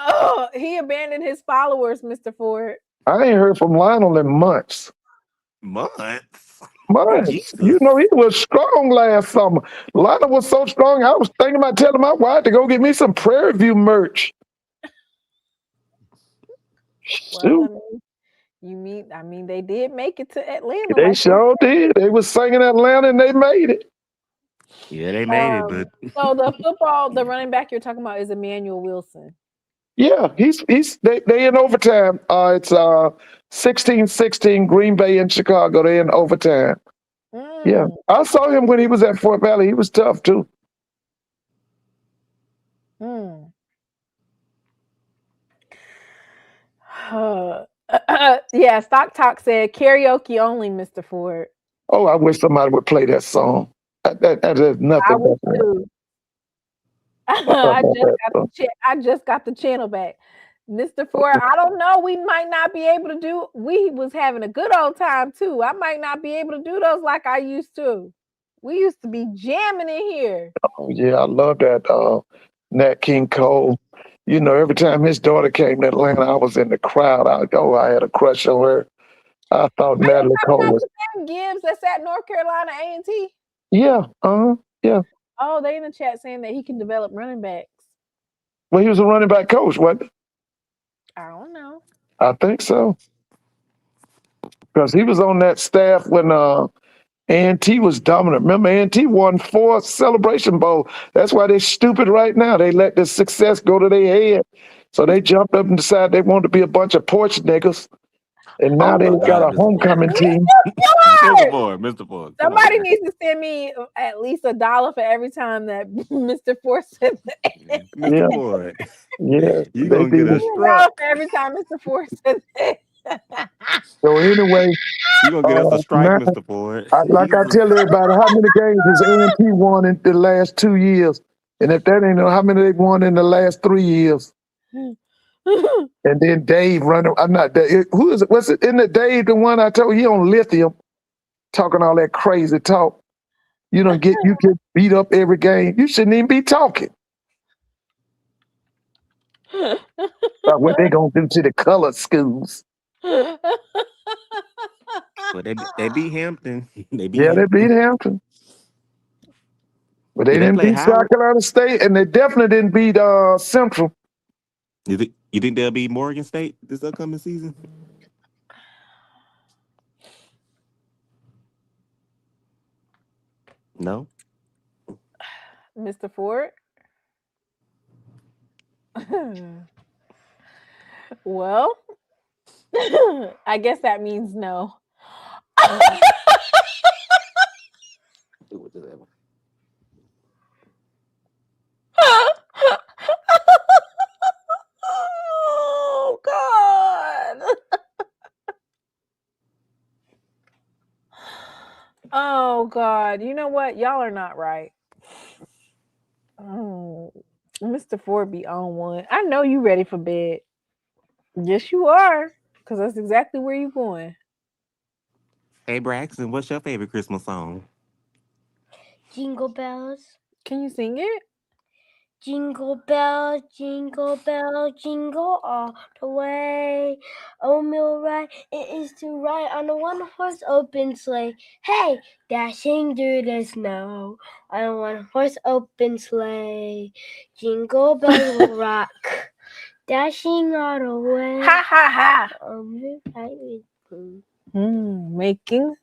Oh, he abandoned his followers, Mr. Ford. I ain't heard from Lionel in months. Months? Months. Jesus. You know, he was strong last summer. Lionel was so strong, I was thinking about telling my wife to go get me some Prairie View merch. Well, I mean, they did make it to Atlanta. They sure did. They was singing Atlanta and they made it. Yeah, they made it, but so the running back you're talking about is Emmanuel Wilson. Yeah, they in overtime. It's 16-16 Green Bay and Chicago. They in overtime. Yeah, I saw him when he was at Fort Valley. He was tough too. Yeah, Stock Talk said karaoke only, Mr. Ford. Oh, I wish somebody would play that song. That is nothing. I would too. I just got the channel back. Mr. Ford, I don't know. We might not be able to do. We was having a good old time too. I might not be able to do those like I used to. We used to be jamming in here. Oh yeah, I love that Nat King Cole. You know, every time his daughter came to Atlanta, I was in the crowd. I had a crush on her. I thought Natalie Cole was. Gibbs that's at North Carolina A&T. Yeah, yeah. Oh, they in the chat saying that he can develop running backs. Well, he was a running back coach, wasn't he? I don't know. I think so. Because he was on that staff when A&T was dominant. Remember, A&T won 4 Celebration Bowl. That's why they're stupid right now. They let this success go to their head. So they jumped up and decided they wanted to be a bunch of porch niggas. And now they've got a homecoming team. Mr. Ford. Somebody needs to send me at least $1 for every time that Mr. Ford said that. Mr. Ford. Yeah. You're going to get us struck. For every time Mr. Ford said that. So anyway. You're going to get us a strike, Mr. Ford. Like I tell everybody, how many games has A&T won in the last 2 years? And if that ain't how many they've won in the last 3 years? And then Dave running. I'm not Dave. Who is it? What's it? Isn't it Dave, the one I told you on lithium, talking all that crazy talk? You get beat up every game. You shouldn't even be talking about what they gonna do to the colored schools. Well, they beat Hampton. They beat Hampton. But they didn't beat South Carolina State, and they definitely didn't beat Central. You think they'll beat Morgan State this upcoming season? No. Mr. Ford? Well, I guess that means no. Oh, God. Oh, God. You know what? Y'all are not right. Oh, Mr. Ford be on one. I know you ready for bed. Yes, you are. Because that's exactly where you're going. Hey, Braxton, what's your favorite Christmas song? Jingle bells. Can you sing it? Jingle bells, jingle all the way. Oh, Millwright, it is to ride on a one-horse open sleigh. Hey, dashing through the snow on a one-horse open sleigh. Jingle bells will rock, dashing all the way. Ha, ha, ha. Oh, Millwright is cool. Making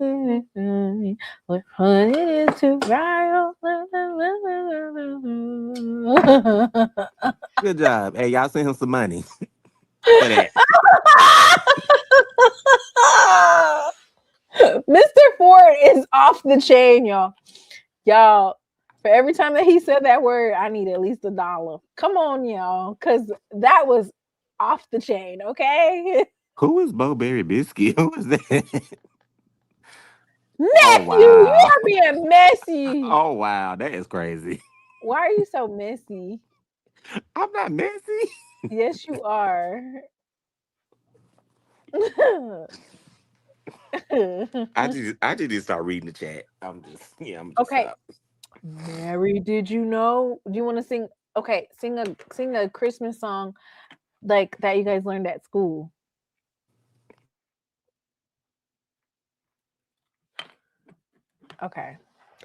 what fun it is to ride. Good job. Hey, y'all send him some money for that. Mr. Ford is off the chain, y'all. Y'all, for every time that he said that word, I need at least $1. Come on, y'all, because that was off the chain, okay? Who is Bo Berry Biscuit? Who is that? Nephew, oh, wow. You are being messy. Oh, wow. That is crazy. Why are you so messy? I'm not messy. Yes, you are. I just need to start reading the chat. I'm just Okay. stop. Mary, did you know? Do you want to sing? Okay, sing a Christmas song like that you guys learned at school. Okay,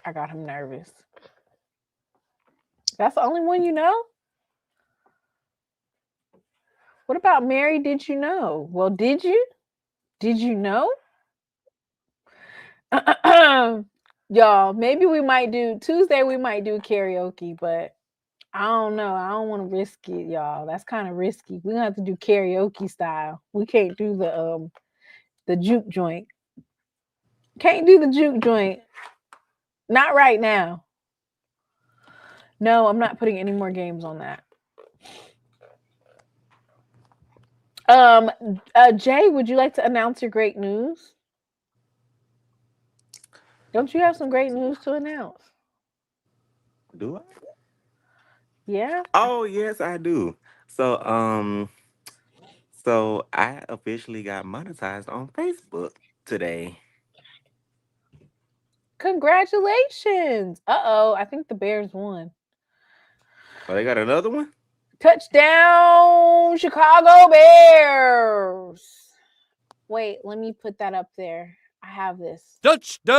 I got him nervous. That's the only one you know? What about Mary? Did you know? Well, did you? Did you know? Y'all, maybe we might do Tuesday, we might do karaoke, but I don't know. I don't want to risk it, y'all. That's kind of risky. We're gonna have to do karaoke style. We can't do the juke joint. Can't do the juke joint. Not right now. No, I'm not putting any more games on that. Jay, would you like to announce your great news? Don't you have some great news to announce? Do I? Yeah. Oh yes, I do. So so I officially got monetized on Facebook today. Congratulations. Uh-oh, I think the Bears won. Oh, they got another one? Touchdown, Chicago Bears. Wait, let me put that up there. I have this. Touchdown!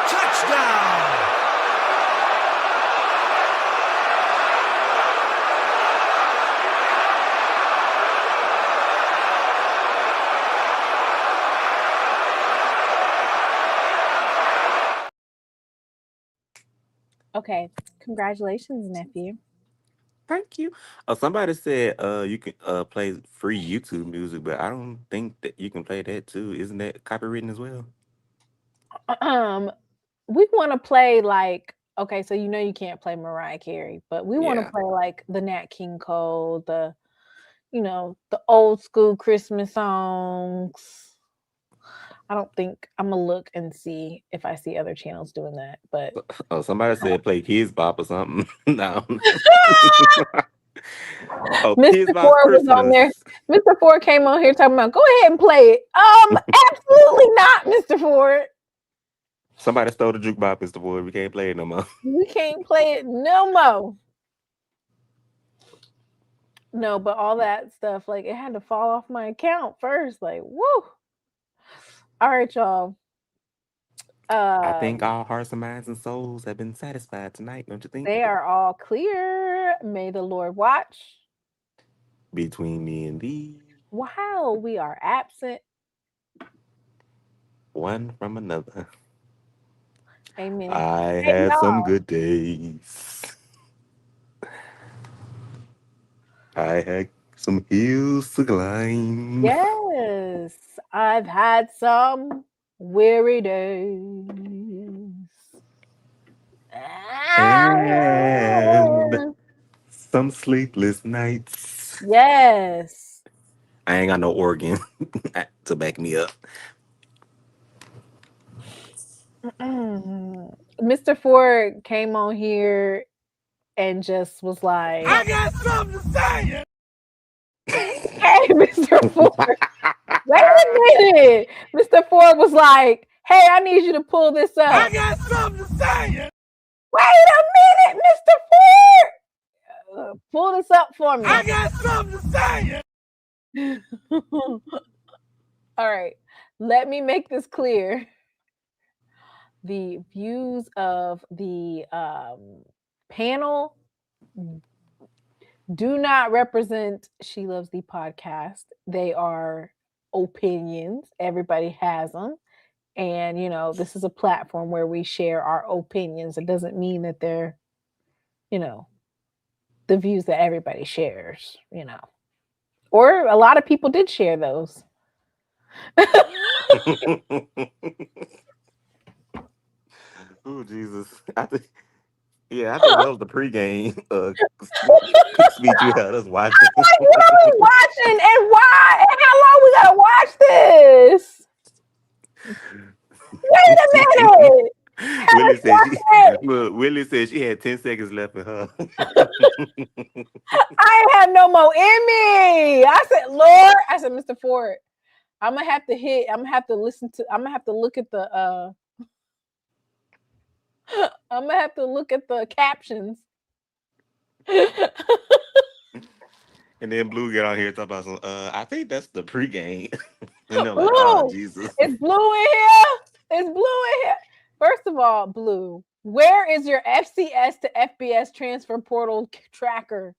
Touchdown! Okay, congratulations, nephew. Thank you. Oh, somebody said you can play free YouTube music, but I don't think that you can play that too. Isn't that copywritten as well? We want to play like, okay, so you know you can't play Mariah Carey, but we want to Yeah. play like the Nat King Cole, the old school Christmas songs. I don't think I'm gonna look and see if I see other channels doing that, but Oh, somebody said play Kids Bop or something. No. Oh, Kids Mr. Bop Ford was on Christmas. there. Mr. Ford came on here talking about, go ahead and play it. Absolutely not, Mr. Ford. Somebody stole the jukebox, Mr. Ford. We can't play it no more. We can't play it no more. No, but all that stuff, like it had to fall off my account first. Like, woo. All right, y'all. I think all hearts and minds and souls have been satisfied tonight, don't you think? They are all clear. May the Lord watch Between me and thee, while we are absent. one from another. Amen. I Hey, had some y'all. good days. I had some hills to climb. Yes, I've had some weary days. And some sleepless nights. Yes. I ain't got no organ to back me up. Mr. Ford came on here and just was like, I got something to say. hey, Mr. Ford, wait a minute. Mr. Ford was like, hey, I need you to pull this up. I got something to say. Wait a minute, Mr. Ford. Pull this up for me. I got something to say. All right, let me make this clear. The views of the panel do not represent She Loves the podcast. They are opinions. Everybody has them. And, this is a platform where we share our opinions. It doesn't mean that they're, the views that everybody shares, Or a lot of people did share those. Oh, Jesus. I think that was the pregame quick speech you had us watching. Like, what are we watching and why? And how long we gotta watch this? Wait a minute. Willie said she Hey, look. Willie said she had 10 seconds left in her. I ain't had no more in me. I said, Lord, I said, Mr. Ford, I'm gonna have to look at the I'm gonna have to look at the captions. And then Blue get on here talking about some. I think that's the pregame. And they're Blue, like, oh Jesus. it's blue in here. It's blue in here. First of all, Blue, where is your FCS to FBS transfer portal tracker?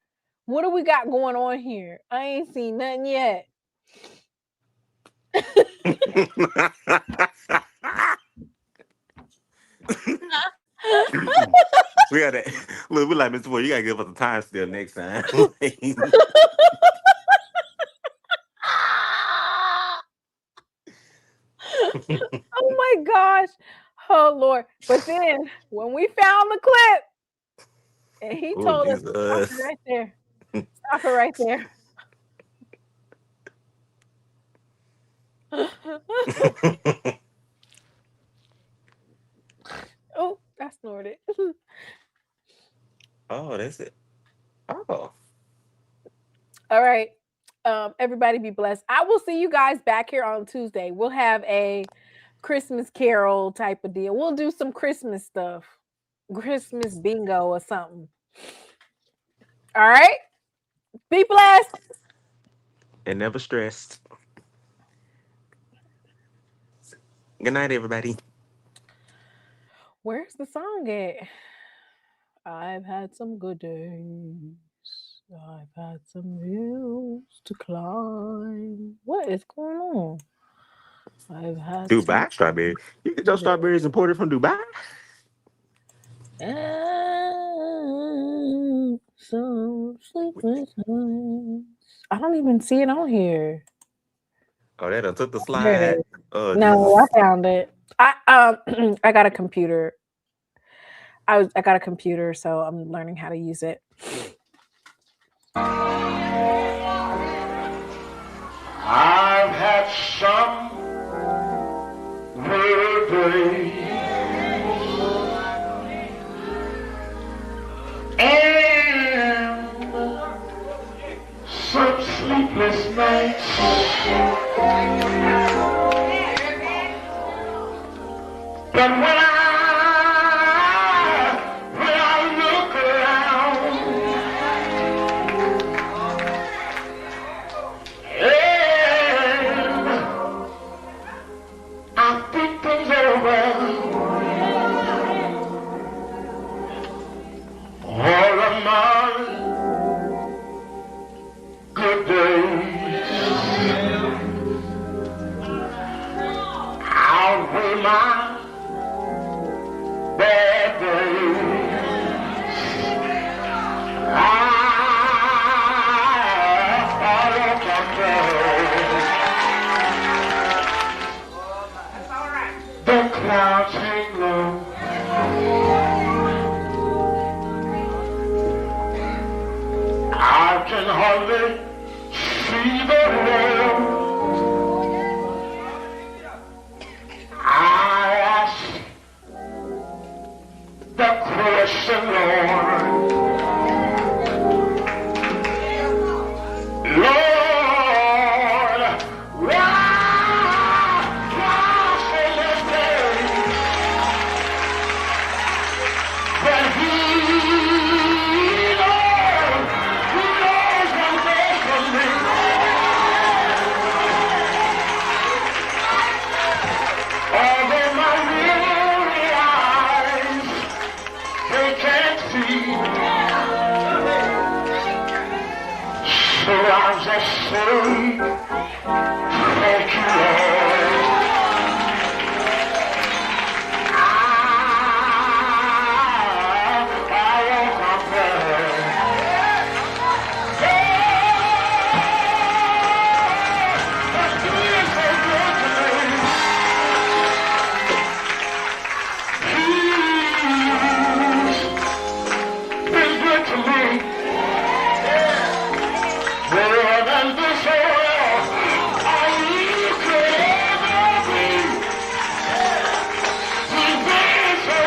What do we got going on here? I ain't seen nothing yet. We got that. Look, we like Mr. Ford. You gotta give us a time still next time. Oh my gosh. Oh Lord. But then when we found the clip and he told us, stop it right there. Stop it right there. Oh, I snorted. Oh, that's it. Oh. All right. Everybody be blessed. I will see you guys back here on Tuesday. We'll have a Christmas carol type of deal. We'll do some Christmas stuff. Christmas bingo or something. All right. Be blessed. And never stressed. Good night, everybody. Where's the song at? I've had some good days. I've had some hills to climb. What is going on? I've had Dubai strawberry. You get those strawberries imported from Dubai? Some sleepless nights. I don't even see it on here. Oh, that done took the slide. Oh, no, Jesus. I found it. I got a computer. I got a computer, so I'm learning how to use it. I've had some good days and some sleepless nights. But when I look around, and I think things over, all of my good days outweigh my bad days. The clouds hang low. I can hardly see the road. I ask the question, Lord. Lord, why so much pain? But He knows what's best for me. Although my weary eyes, they can't see. So I'll just say, thank you, Lord. I won't complain. But He is so good to me. He's been good to me. More than this world I could ever be. He's been so